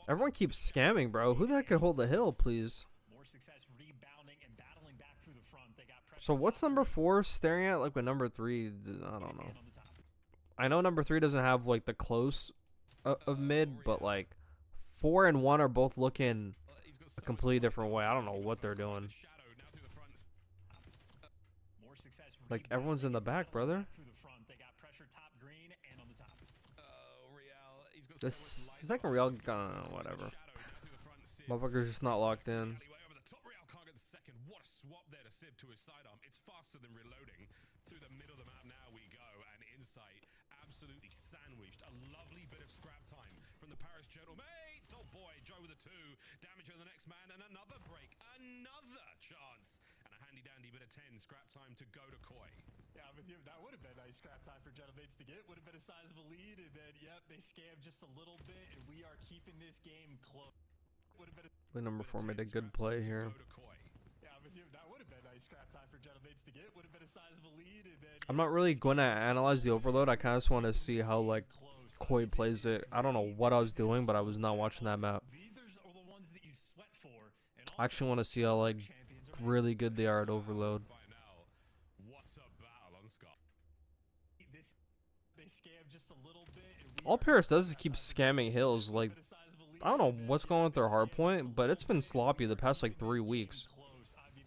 Everyone keeps scamming, bro. Who the heck can hold the hill, please? So what's number 4 staring at like with number 3? I don't know. I know number 3 doesn't have like the close of mid, but like 4 and 1 are both looking a completely different way. I don't know what they're doing. Like everyone's in the back, brother. This second Real, whatever. Motherfucker's just not locked in. To his sidearm, it's faster than reloading. Through the middle of the map now we go, and Insight absolutely sandwiched. A lovely bit of scrap time from the Paris Gentlemates. Oh boy, Joe with a 2. Damage on the next man and another break. Another chance. And a handy dandy bit of 10. Scrap time to go to Koi. Yeah, with you, that would have been nice scrap time for Gentlemates to get. Would have been a sizable lead. And then, yep, they scammed just a little bit. And we are keeping this game close. Would have been Play number 4 made a good play here. Yeah, with you, that would have been nice scrap time for Gentlemates to get. Would have been a sizable lead. And then, I'm not really going to analyze the overload. I kind of just want to see how, like, Koi plays it. I don't know what I was doing, but I was not watching that map. I actually want to see how, like, really good they are at overload. All Paris does is keep scamming hills. Like, I don't know what's going on with their hard point, but it's been sloppy the past, like, 3 weeks.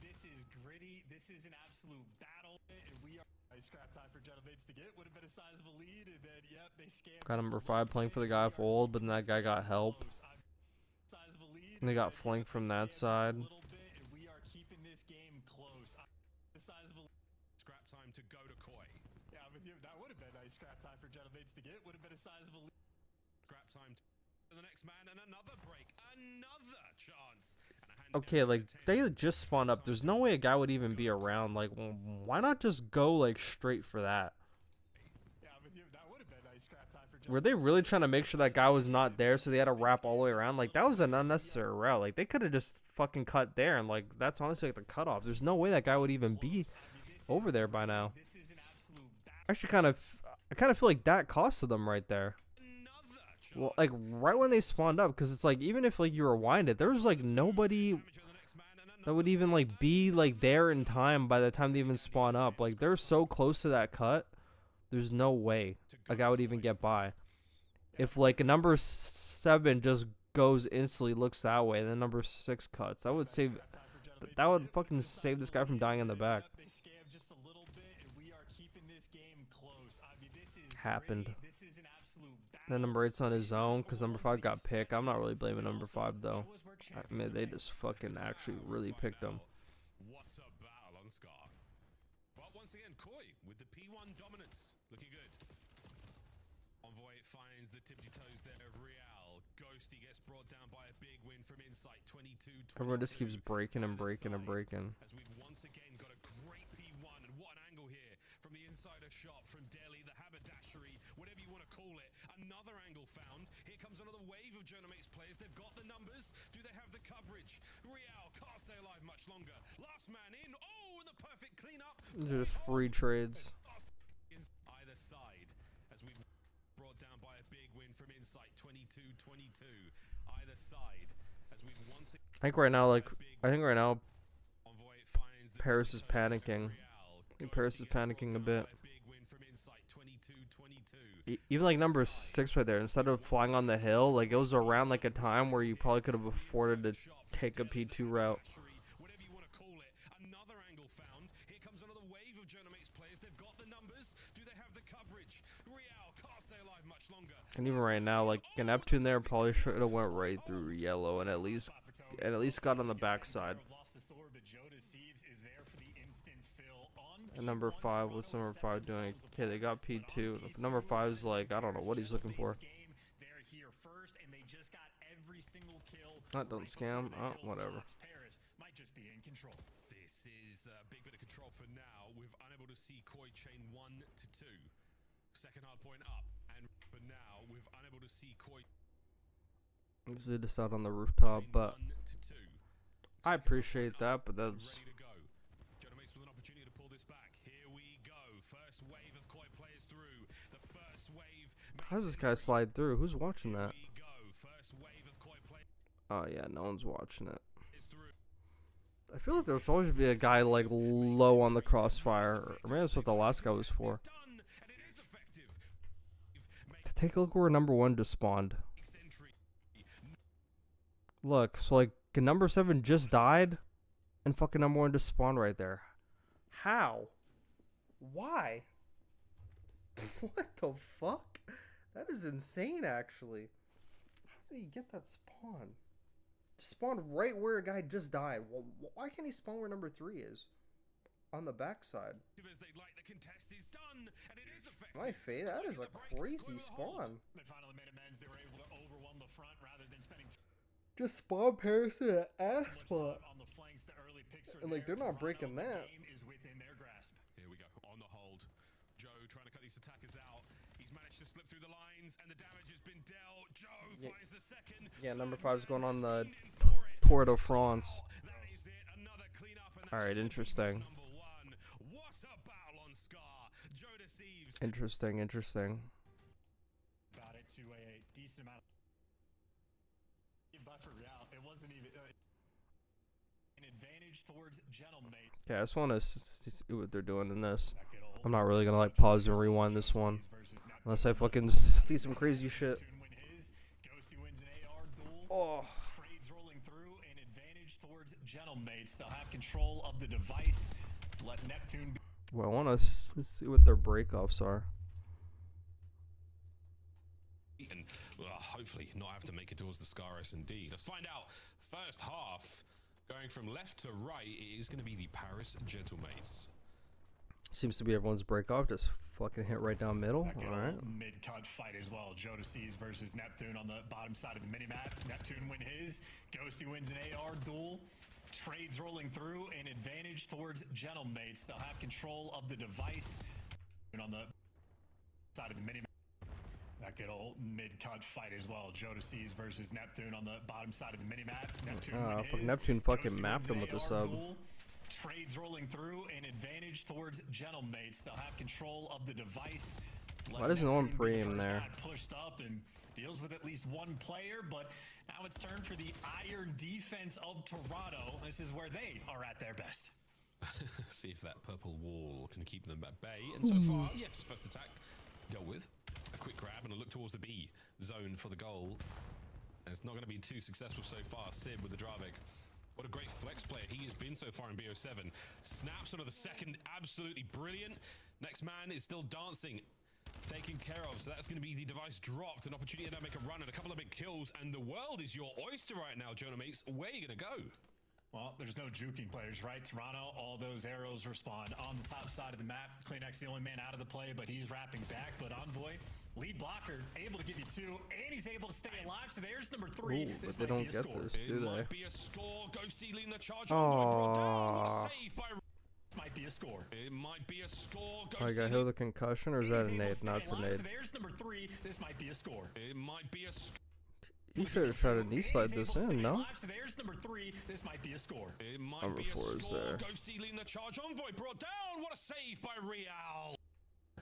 this is gritty. This is an absolute battle. And we are scrap time for Gentlemates to get. Would have been a sizable lead. And then, yep, they scammed. Got number 5 playing for the guy off old, but then that guy got help. And they got flanked from that side. We are keeping this game close. Scrap time to go to Koi. Yeah, with you, that would have been nice scrap time for Gentlemates to get. Would have been a sizable lead. Scrap time to the next man and another break. Another chance. Okay, like, they just spawned up. There's no way a guy would even be around. Like, well, why not just go, like, straight for that? Yeah, with you, that would have been nice scrap time for Were they really trying to make sure that guy was not there, so they had to wrap all the way around? Like, that was an unnecessary route. Like, they could have just fucking cut there, and, like, that's honestly, like, the cutoff. There's no way that guy would even be over there by now. I kind of feel like that costed them right there. Well, like, right when they spawned up, because it's like, even if, like, you rewind it, there was, like, nobody that would even, like, be, like, there in time by the time they even spawn up. Like, they're so close to that cut, there's no way a guy would even get by. If, like, a number 7 just goes instantly, looks that way, and then number 6 cuts, that would save, that would fucking save this guy from dying in the back. Happened. Then number 8's on his own because number 5 got picked. I'm not really blaming number 5 though. I mean, they just fucking actually really picked him. What's a battle on Scar? But once again, Koi with the P1 dominance, looking good. Envoy finds the tippy toes there of Real. Ghosty gets brought down by a big win from Insight. 22. Everyone just keeps breaking and breaking and breaking. As we've once again got a great P1, and what an angle here from the insider shop from Delhi, the haberdashery, whatever you want to call it. Another angle found. Here comes another wave of Gentlemates players. They've got the numbers. Do they have the coverage? Real can't stay alive much longer. Last man in. Oh, and the perfect cleanup. These are just free trades. Either side, as we've brought down by a big win from Insight. 22-22. Either side, as we've once. I think right now, Paris is panicking. I think Paris is panicking a bit. Even like number 6 right there, instead of flying on the hill, like it was around like a time where you probably could have afforded to take a P2 route. Whatever you want to call it. Another angle found. Here comes another wave of Gentlemates players. They've got the numbers. Do they have the coverage? Real can't stay alive much longer. And even right now, like a Neptune there probably should have went right through yellow and at least got on the backside. And number 5, what's number 5 doing? Okay, they got P2. If number 5 is like, I don't know what he's looking for. That don't scam. Oh, whatever. This is a big bit of control for now. We're unable to see Koi chain 1 to 2. Second hard point up. And for now, we're unable to see Koi. Usually just out on the rooftop, but I appreciate that, but that's. How does this guy slide through? Who's watching that? Oh yeah, no one's watching it. I feel like there's always be a guy like low on the crossfire. Or maybe that's what the last guy was for. Take a look where number 1 just spawned. Look, so like number 7 just died, and fucking number 1 just spawned right there. How? Why? What the fuck? That is insane, actually. How did he get that spawn? Just spawned right where a guy just died. Well, why can't he spawn where number 3 is? On the backside. My fate, that is a crazy spawn. They finally made amends. They were able to overwhelm Just spawn Paris in an ass spot. And like they're not breaking that. Here we go on the hold. Joe trying to cut these attackers out. He's managed to slip through the lines, and the damage has been dealt. Joe finds the second. Yeah, number 5 is going on the Tour de France. All right, interesting. Interesting. Got it to a decent amount. But for Real, it wasn't even an advantage towards Gentlemate. Yeah, I just want to see what they're doing in this. I'm not really gonna like pause and rewind this one, unless I fucking see some crazy shit. Oh. Trades rolling through, an advantage towards Gentlemates. They'll have control of the device. Let Neptune. Well, I want to see what their breakoffs are. And hopefully not have to make it towards the Scar S&D. Let's find out. First half, going from left to right, it is going to be the Paris Gentlemates. Seems to be everyone's breakoff. Just fucking hit right down middle. All right. Mid-cut fight as well. Jodeci's versus Neptune on the bottom side of the minimap. Neptune win his. Ghosty wins an AR duel. Trades rolling through, an advantage towards Gentlemates. They'll have control of the device. On the side of the minimap. That good old mid-cut fight as well. Jodeci's versus Neptune on the bottom side of the minimap. Neptune fucking mapped him with the sub. Trades rolling through, an advantage towards Gentlemates. They'll have control of the device. Why does no one pre-aim there? Pushed up and deals with at least one player, but now it's turn for the iron defense of Toronto. This is where they are at their best. See if that purple wall can keep them at bay. And so far, yes, first attack dealt with. A quick grab and a look towards the B zone for the goal. And it's not going to be too successful so far. Sib with the Dravik. What a great flex player he has been so far in BO7. Snaps onto the second, absolutely brilliant. Next man is still dancing, taken care of. So that's going to be the device dropped. An opportunity to make a run and a couple of big kills. And the world is your oyster right now, Jonah Mates. Where are you going to go? Well, there's no juking players, right? Toronto, all those arrows respond on the top side of the map. CleanX the only man out of the play, but he's wrapping back. But Envoy, lead blocker, able to give you 2, and he's able to stay alive. So there's number 3. Ooh, but they don't get this, do they? Might be a score. Ghosty leading the charge. Oh. Might be a score. It might be a score. Oh, I got hit with a concussion, or is that a nade? No, it's a nade. So there's number 3. This might be a score. It might be a score. You should have tried to knee slide this in, no? So there's number 3. This might be a score. It might Number be a 4 is score. there. Ghosty leading the charge. Envoy brought down. What a save by Real.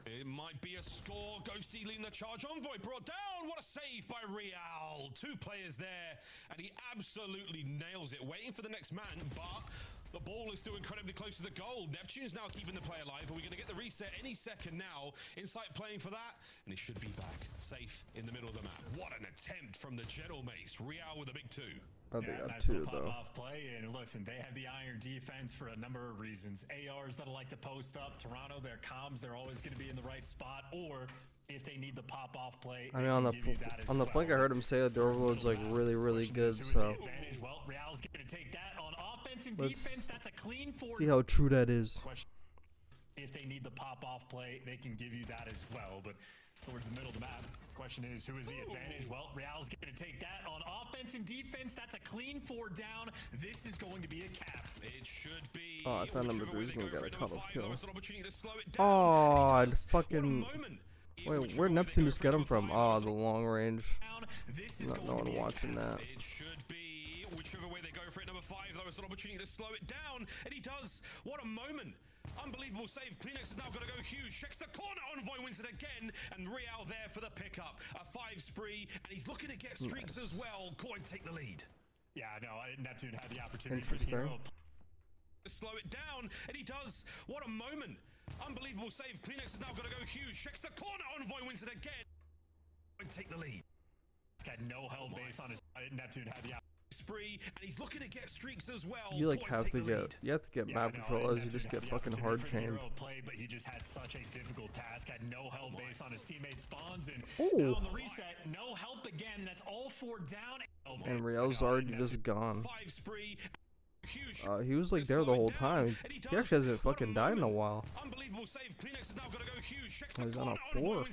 It might be a score. Ghosty leading the charge. Envoy brought down. What a save by Real. 2 players there, and he absolutely nails it. Waiting for the next man, but the ball is still incredibly close to the goal. Neptune's now keeping the play alive. Are we going to get the reset any second now? Insight playing for that, and he should be back safe in the middle of the map. What an attempt from the Gentlemates. Real with a big 2. Oh, they got nice 2 though. Off play, and listen, they have the iron defense for a number of reasons. ARs that'll like to post up. Toronto, their comms, they're always going to be in the right spot, or if they need the pop-off play, I mean, on the flank, I heard him say that the overload's like really good. So well, Real's going to take that on offense and defense. That's a clean 4. See how true that is. If they need the pop-off play, they can give you that as well. But towards the middle of the map, question is, who is the advantage? Well, Real's going to take that on offense and defense. That's a clean 4 down. This is going to be a cap. It should be. Oh, I thought number 3 was going to get a cutoff kill. Oh, Oh, I'd fucking. Wait, where'd Neptune just get him from? Oh, the long range. Not no one watching that. It should be whichever way they go for it. Number 5, though, it's an opportunity to slow it down, and he does. What a moment. Unbelievable save. CleanX is now going to go huge. Checks the corner. Envoy wins it again, and Real there for the pickup. A 5 spree, and he's looking to get streaks as well. Koi take the lead. Yeah, no, Neptune had the opportunity for the hero. Slow it down, and he does. What a moment. Unbelievable save. CleanX is now going to go huge. Checks the corner. Envoy wins it again. And take the lead. He's got no held base on his side. Neptune had the spree, and he's looking to get streaks as well. You like have to get map control as you just get fucking hard chained. Play, but he just had such a difficult task. Had no held base on his teammate spawns, and Ooh. now on the reset, no help again. That's all 4 down. And Real's already just gone. 5 spree. He was like there the whole time. He actually hasn't fucking died in a while. Unbelievable save. Kleenex has now got to go huge. Oh, he's on a 4.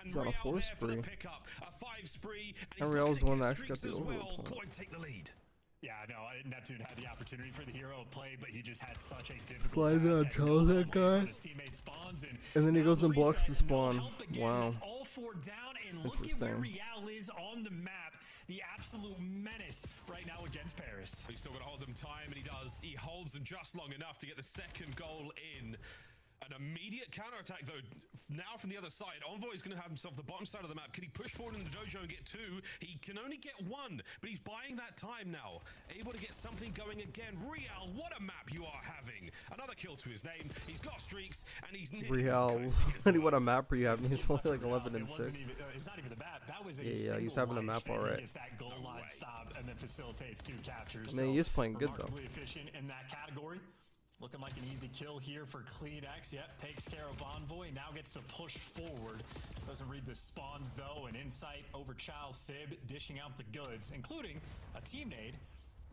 He's on a 4 spree. A 5 spree. And Real's the one that actually got the overall point. Take the lead. Yeah, no, Neptune had the opportunity for the hero play, but he just had such a difficult Slides on Charles guy. And then he goes and blocks the spawn. Wow. All 4 down, and look at where Real is on the map. The absolute menace right now against Paris. He's still got to hold them time, and he does. He holds them just long enough to get the second goal in. An immediate counterattack, though, now from the other side. Envoy's going to have himself the bottom side of the map. Can he push forward in the dojo and get 2? He can only get 1, but he's buying that time now. Able to get something going again. Real, what a map you are having. Another kill to his name. He's got streaks, and he's... Real, what a map are you having? He's only like 11 and 6. It's not even the map. That was a yeah, he's having a map already. That goal line stop and then facilitates 2 captures. I mean, he is playing good, though. Remarkably efficient in that category. Looking like an easy kill here for CleanX. Yep, takes care of Envoy. Now gets to push forward. Doesn't read the spawns, though. An insight over Child Sib, dishing out the goods, including a team nade.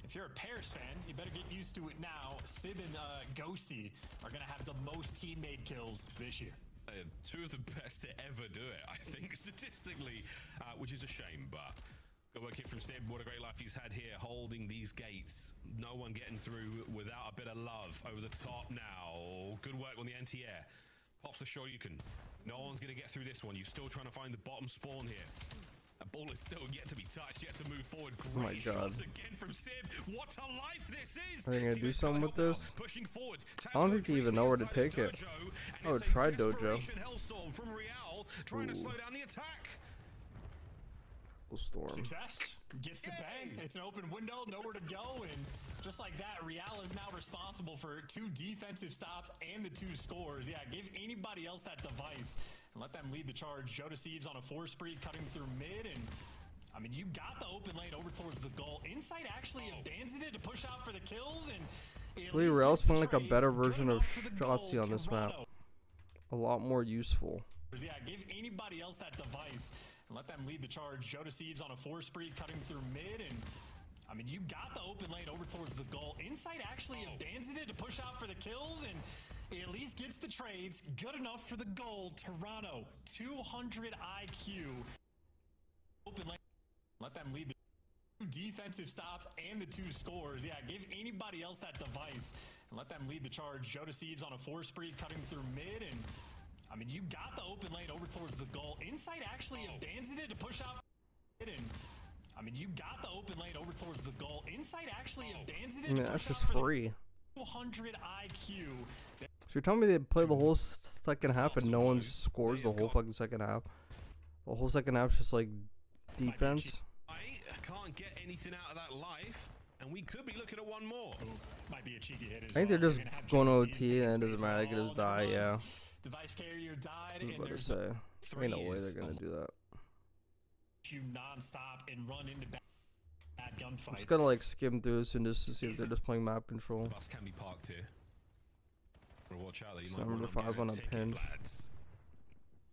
If you're a Paris fan, you better get used to it now. Sib and Ghosty are going to have the most team nade kills this year. 2 of the best to ever do it, I think, statistically, which is a shame, but... Good work here from Sib. What a great life he's had here, holding these gates. No one getting through without a bit of love. Over the top now. Good work on the anti-air. Pops the sure you can. No one's going to get through this one. You're still trying to find the bottom spawn here. That ball is still yet to be touched, yet to move forward. Great shots again from Sib. What a life this is! Are they going to do something with this? Pushing forward. I don't think they even know where to take it. I would try dojo. From Real, trying to slow down the attack. Storm. Success gets the bang. It's an open window, nowhere to go, and just like that, Real is now responsible for 2 defensive stops and the 2 scores. Yeah, give anybody else that device and let them lead the charge. Joe Deceives on a 4 spree, cutting through mid, and I mean, you got the open lane over towards the goal. Insight actually abandoned it to push out for the kills, and Real's playing like a better version of Shotzi on this map. A lot more useful. Yeah, give anybody else that device and let them lead the charge. Joe Deceives on a 4 spree, cutting through mid, and I mean, you got the open lane over towards the goal. Insight actually abandoned it to push out for the kills, and at least gets the trades. Good enough for the goal. Toronto, 200 IQ. Open lane. Let them lead the 2 defensive stops and the 2 scores. Yeah, give anybody else that device and let them lead the charge. Joe Deceives on a 4 spree, cutting through mid, and I mean, you got the open lane over towards the goal. Insight actually abandoned it to push out, and I mean, you got the open lane over towards the goal. Insight actually abandoned it. I mean, that's just free. 200 IQ. So you're telling me they play the whole second half and no one scores the whole fucking second half? The whole second half's just like defense. I can't get anything out of that life, and we could be looking at one more. Might be a cheeky hit. I think they're just going OT and it doesn't matter. They can just die. Yeah. Device carrier died. I was about to say, ain't no way they're gonna do that. You non-stop and run into bad gunfights. I'm just gonna like skim through this and just to see if they're just playing map control. The bus can be parked here. Watch out, you might number 5 on a pinch.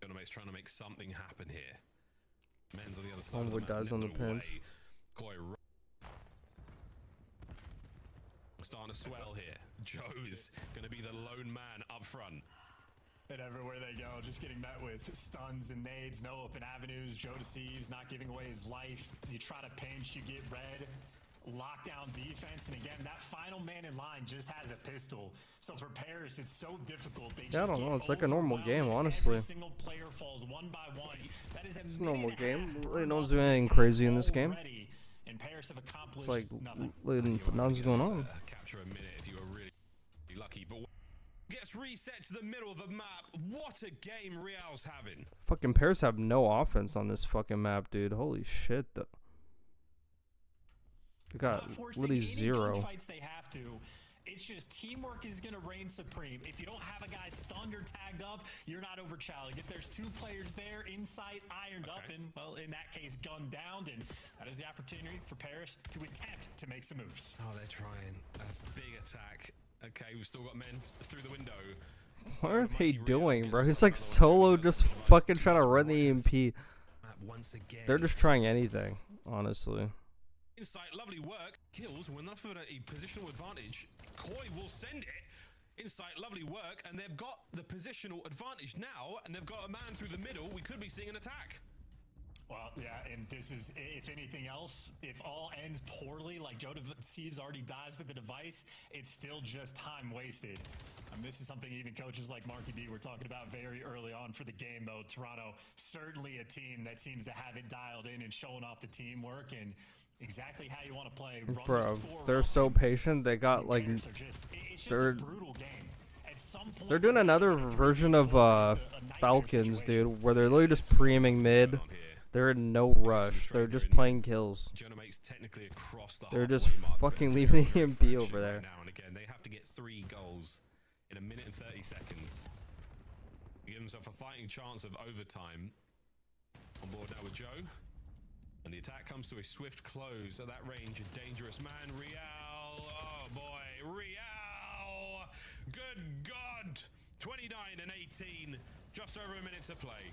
Dynamite's trying to make something happen here. Men's on the other side. Envoy dies on the pinch. Koi starting to swell here. Joe's gonna be the lone man up front. And everywhere they go, just getting met with stuns and nades, no open avenues. Joe Deceives not giving away his life. You try to pinch, you get red. Lockdown defense, and again, that final man in line just has a pistol. So for Paris, it's so difficult. They I don't know. It's like a normal game, honestly. Every single player falls 1 by 1. That is it's a normal game. No one's doing anything crazy in this game. And Paris have accomplished it's like nothing. Nothing's going on. Capture a minute if you were really lucky, but gets reset to the middle of the map. What a game Real's having. Fucking Paris have no offense on this fucking map, dude. Holy shit. They got literally 0. Fights they have to. It's just teamwork is going to reign supreme. If you don't have a guy stunned or tagged up, you're not overshadowed. If there's 2 players there, insight, ironed up, and, well, in that case, gunned down, and that is the opportunity for Paris to attempt to make some moves. Oh, they're trying. A big attack. Okay, we've still got men through the window. What are they doing, bro? He's like solo just fucking trying to run the EMP. They're just trying anything, honestly. Insight, lovely work. Kills with enough of a positional advantage. Koi will send it. Insight, lovely work. And they've got the positional advantage now. And they've got a man through the middle. We could be seeing an attack. Well, yeah, and this is, if anything else, if all ends poorly, like Joe Sieves already dies with the device, it's still just time wasted. This is something even coaches like Marky B were talking about very early on for the game mode. Toronto, certainly a team that seems to have it dialed in and showing off the teamwork and exactly how you want to play. Bro, they're so patient. They got like they're doing another version of Falcons, dude, where they're literally just preeming mid. They're in no rush. They're just playing kills. They're just fucking leaving the EMP over there. Now and again, they have to get 3 goals in 1 minute and 30 seconds. Give themselves a fighting chance of overtime. On board now with Joe. And the attack comes to a swift close at that range. A dangerous man, Real. Oh boy, Real. Good God. 29 and 18. Just over 1 minute to play.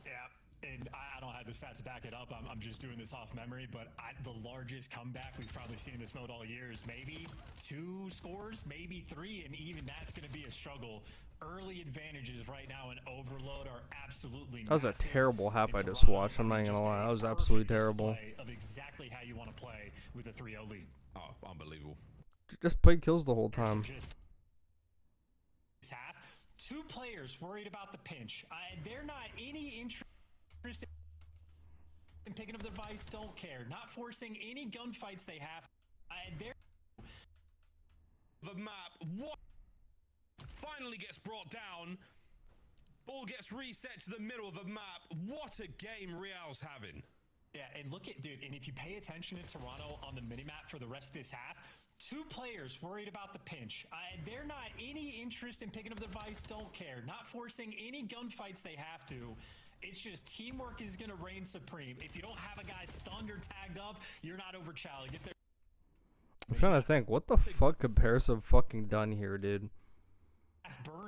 Yeah. And I don't have the stats to back it up. I'm just doing this off memory, but the largest comeback we've probably seen in this mode all year is maybe 2 scores, maybe 3, and even that's going to be a struggle. Early advantages right now in Overload are absolutely That was a massive. terrible half I just watched. I'm not gonna lie. That was absolutely terrible. Of exactly how you want to play with a 3-0 lead. Oh, unbelievable. Just played kills the whole time. This half, 2 players worried about the pinch. They're not any interest in picking up the device, don't care. Not forcing any gunfights they have. The map, what? Finally gets brought down. Ball gets reset to the middle of the map. What a game Real's having. Yeah, and look at, dude, and if you pay attention to Toronto on the minimap for the rest of this half, 2 players worried about the pinch. They're not any interest in picking up the device, don't care. Not forcing any gunfights they have to. It's just teamwork is going to reign supreme. If you don't have a guy stunned or tagged up, you're not overchild. Get there. I'm trying to think, what the fuck could Paris have fucking done here, dude?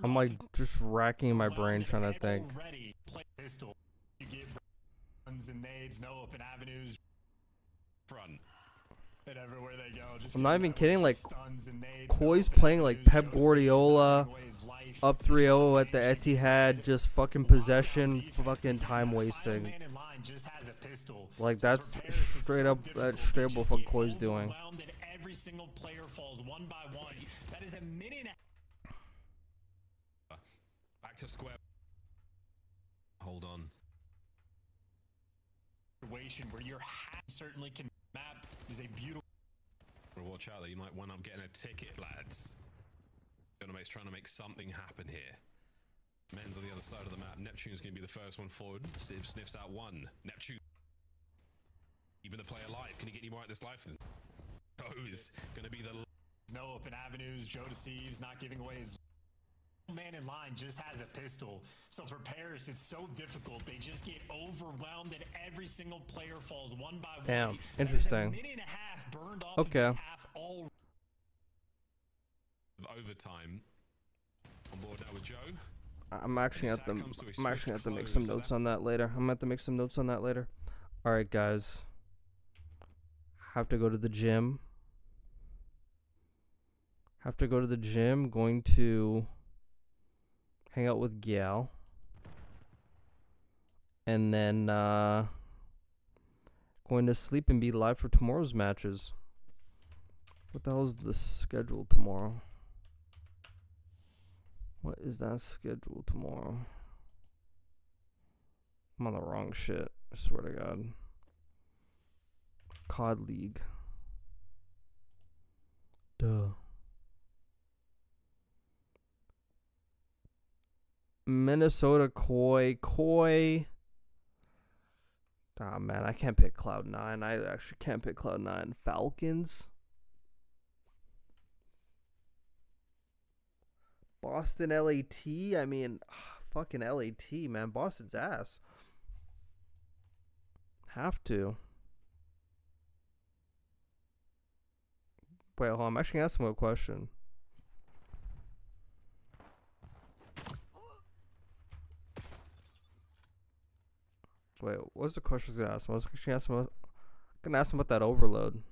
I'm like just racking my brain trying to think. Play pistol. You get guns and nades, no open avenues. Front. And everywhere they go. Just I'm not even kidding, like Koi's playing like Pep Guardiola, up 3-0 at the Etihad, just fucking possession, fucking time wasting. Like that's straight up what Koi's doing. Every single player falls 1 by 1. That is a minute. Back to square. Hold on. Situation where your hat certainly can map is a beautiful. Watch out, you might wind up getting a ticket, lads. Genomate's trying to make something happen here. Men's on the other side of the map. Neptune's going to be the first one forward. Sib sniffs out 1. Neptune. Even the player alive. Can he get any more at this life? Goes. Going to be the. No open avenues. Joe Deceives not giving away his. Man in line just has a pistol. So for Paris, it's so difficult. They just get overwhelmed and every single player falls 1 by 1. Damn, interesting. Minute and a half burned off okay. In this half all overtime. On board now with Joe. I'm actually at the make some notes on that later. I'm gonna have to make some notes on that later. All right, guys. Have to go to the gym. Going to hang out with Gal. And then going to sleep and be live for tomorrow's matches. What the hell is the schedule tomorrow? What is that schedule tomorrow? I'm on the wrong shit. I swear to God. COD League. Duh. Minnesota Koi. Ah, man, I can't pick Cloud9. I actually can't pick Cloud9. Falcons. Boston LAT. I mean, fucking LAT, man. Boston's ass. Have to. Wait, hold on. I'm actually going to ask him a question. Wait, what's the question I was going to ask him? I was actually asking him Gonna ask him about that overload.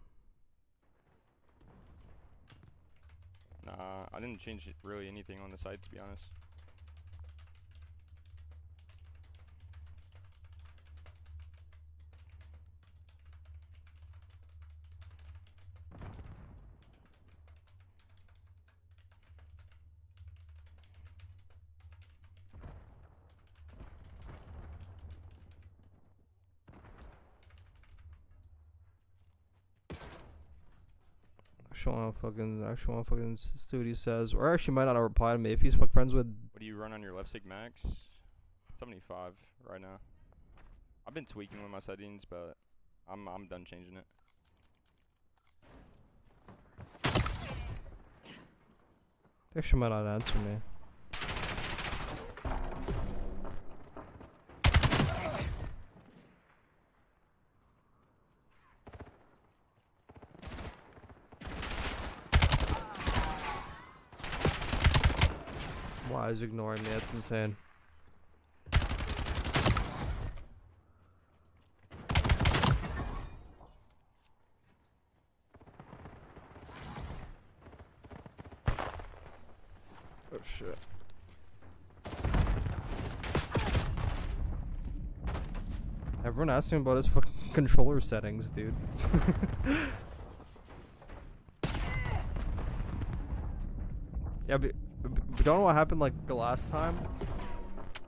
Nah, I didn't change really anything on the site, to be honest. Actually want fucking see what he says. Or actually might not reply to me if he's fuck friends with. What do you run on your left stick max? 75 right now. I've been tweaking with my settings, but I'm done changing it. Actually might not answer me. Why is ignoring me? That's insane. Oh shit. Everyone asking about his fucking controller settings, dude. Yeah, but don't know what happened like the last time.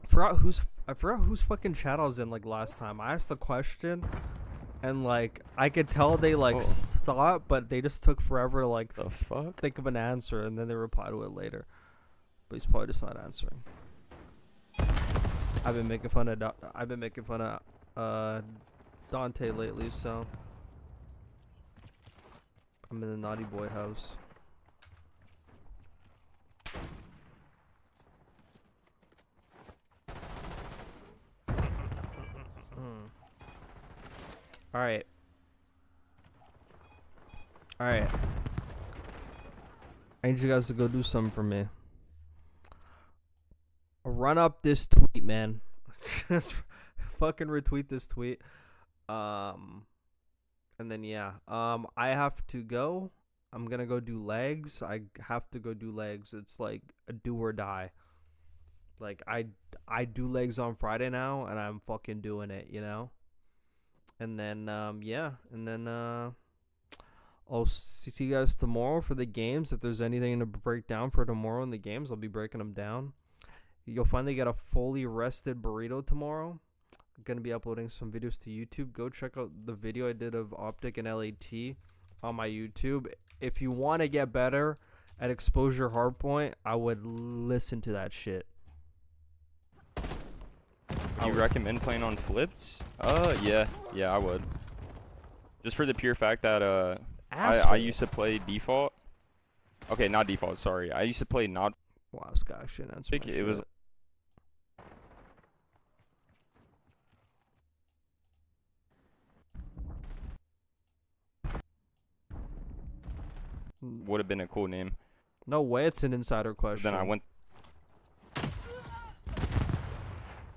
I forgot whose fucking chat I was in like last time. I asked a question and like I could tell they like saw it, but they just took forever to like think of an answer, and then they reply to it later. But he's probably just not answering. I've been making fun of Dante lately, so I'm in the naughty boy house. Alright. Alright. I need you guys to go do something for me. Run up this tweet, man. Just fucking retweet this tweet. And then yeah. I have to go. I'm gonna go do legs. I have to go do legs. It's like a do or die. Like I do legs on Friday now, and I'm fucking doing it, you know? And then, yeah. And then, I'll see you guys tomorrow for the games. If there's anything to break down for tomorrow in the games, I'll be breaking them down. You'll finally get a fully rested Borito tomorrow. I'm going to be uploading some videos to YouTube. Go check out the video I did of OpTic and LAT on my YouTube. If you want to get better at exposure hardpoint, I would listen to that shit. Do you recommend playing on flips? Yeah, I would. Just for the pure fact that I used to play default. Okay, not default. Sorry, I used to play not. Wow, this guy shouldn't answer my it was. shit. Would have been a cool name. No way, it's an insider question. Then I went.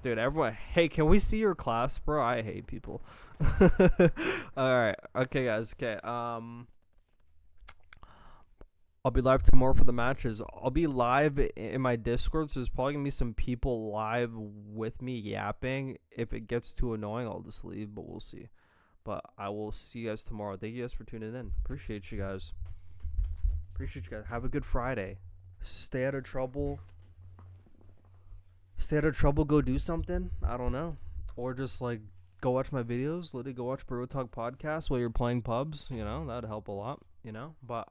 Dude, everyone, hey, can we see your class, bro? I hate people. Alright, okay, guys, okay, I'll be live tomorrow for the matches. I'll be live in my Discord, so there's probably gonna be some people live with me yapping. If it gets too annoying, I'll just leave, but we'll see. But I will see you guys tomorrow. Thank you guys for tuning in. Appreciate you guys. Have a good Friday. Stay out of trouble. Go do something. I don't know. Or just like go watch my videos. Literally go watch Borito Talk podcast while you're playing pubs. You know, that'd help a lot. You know, but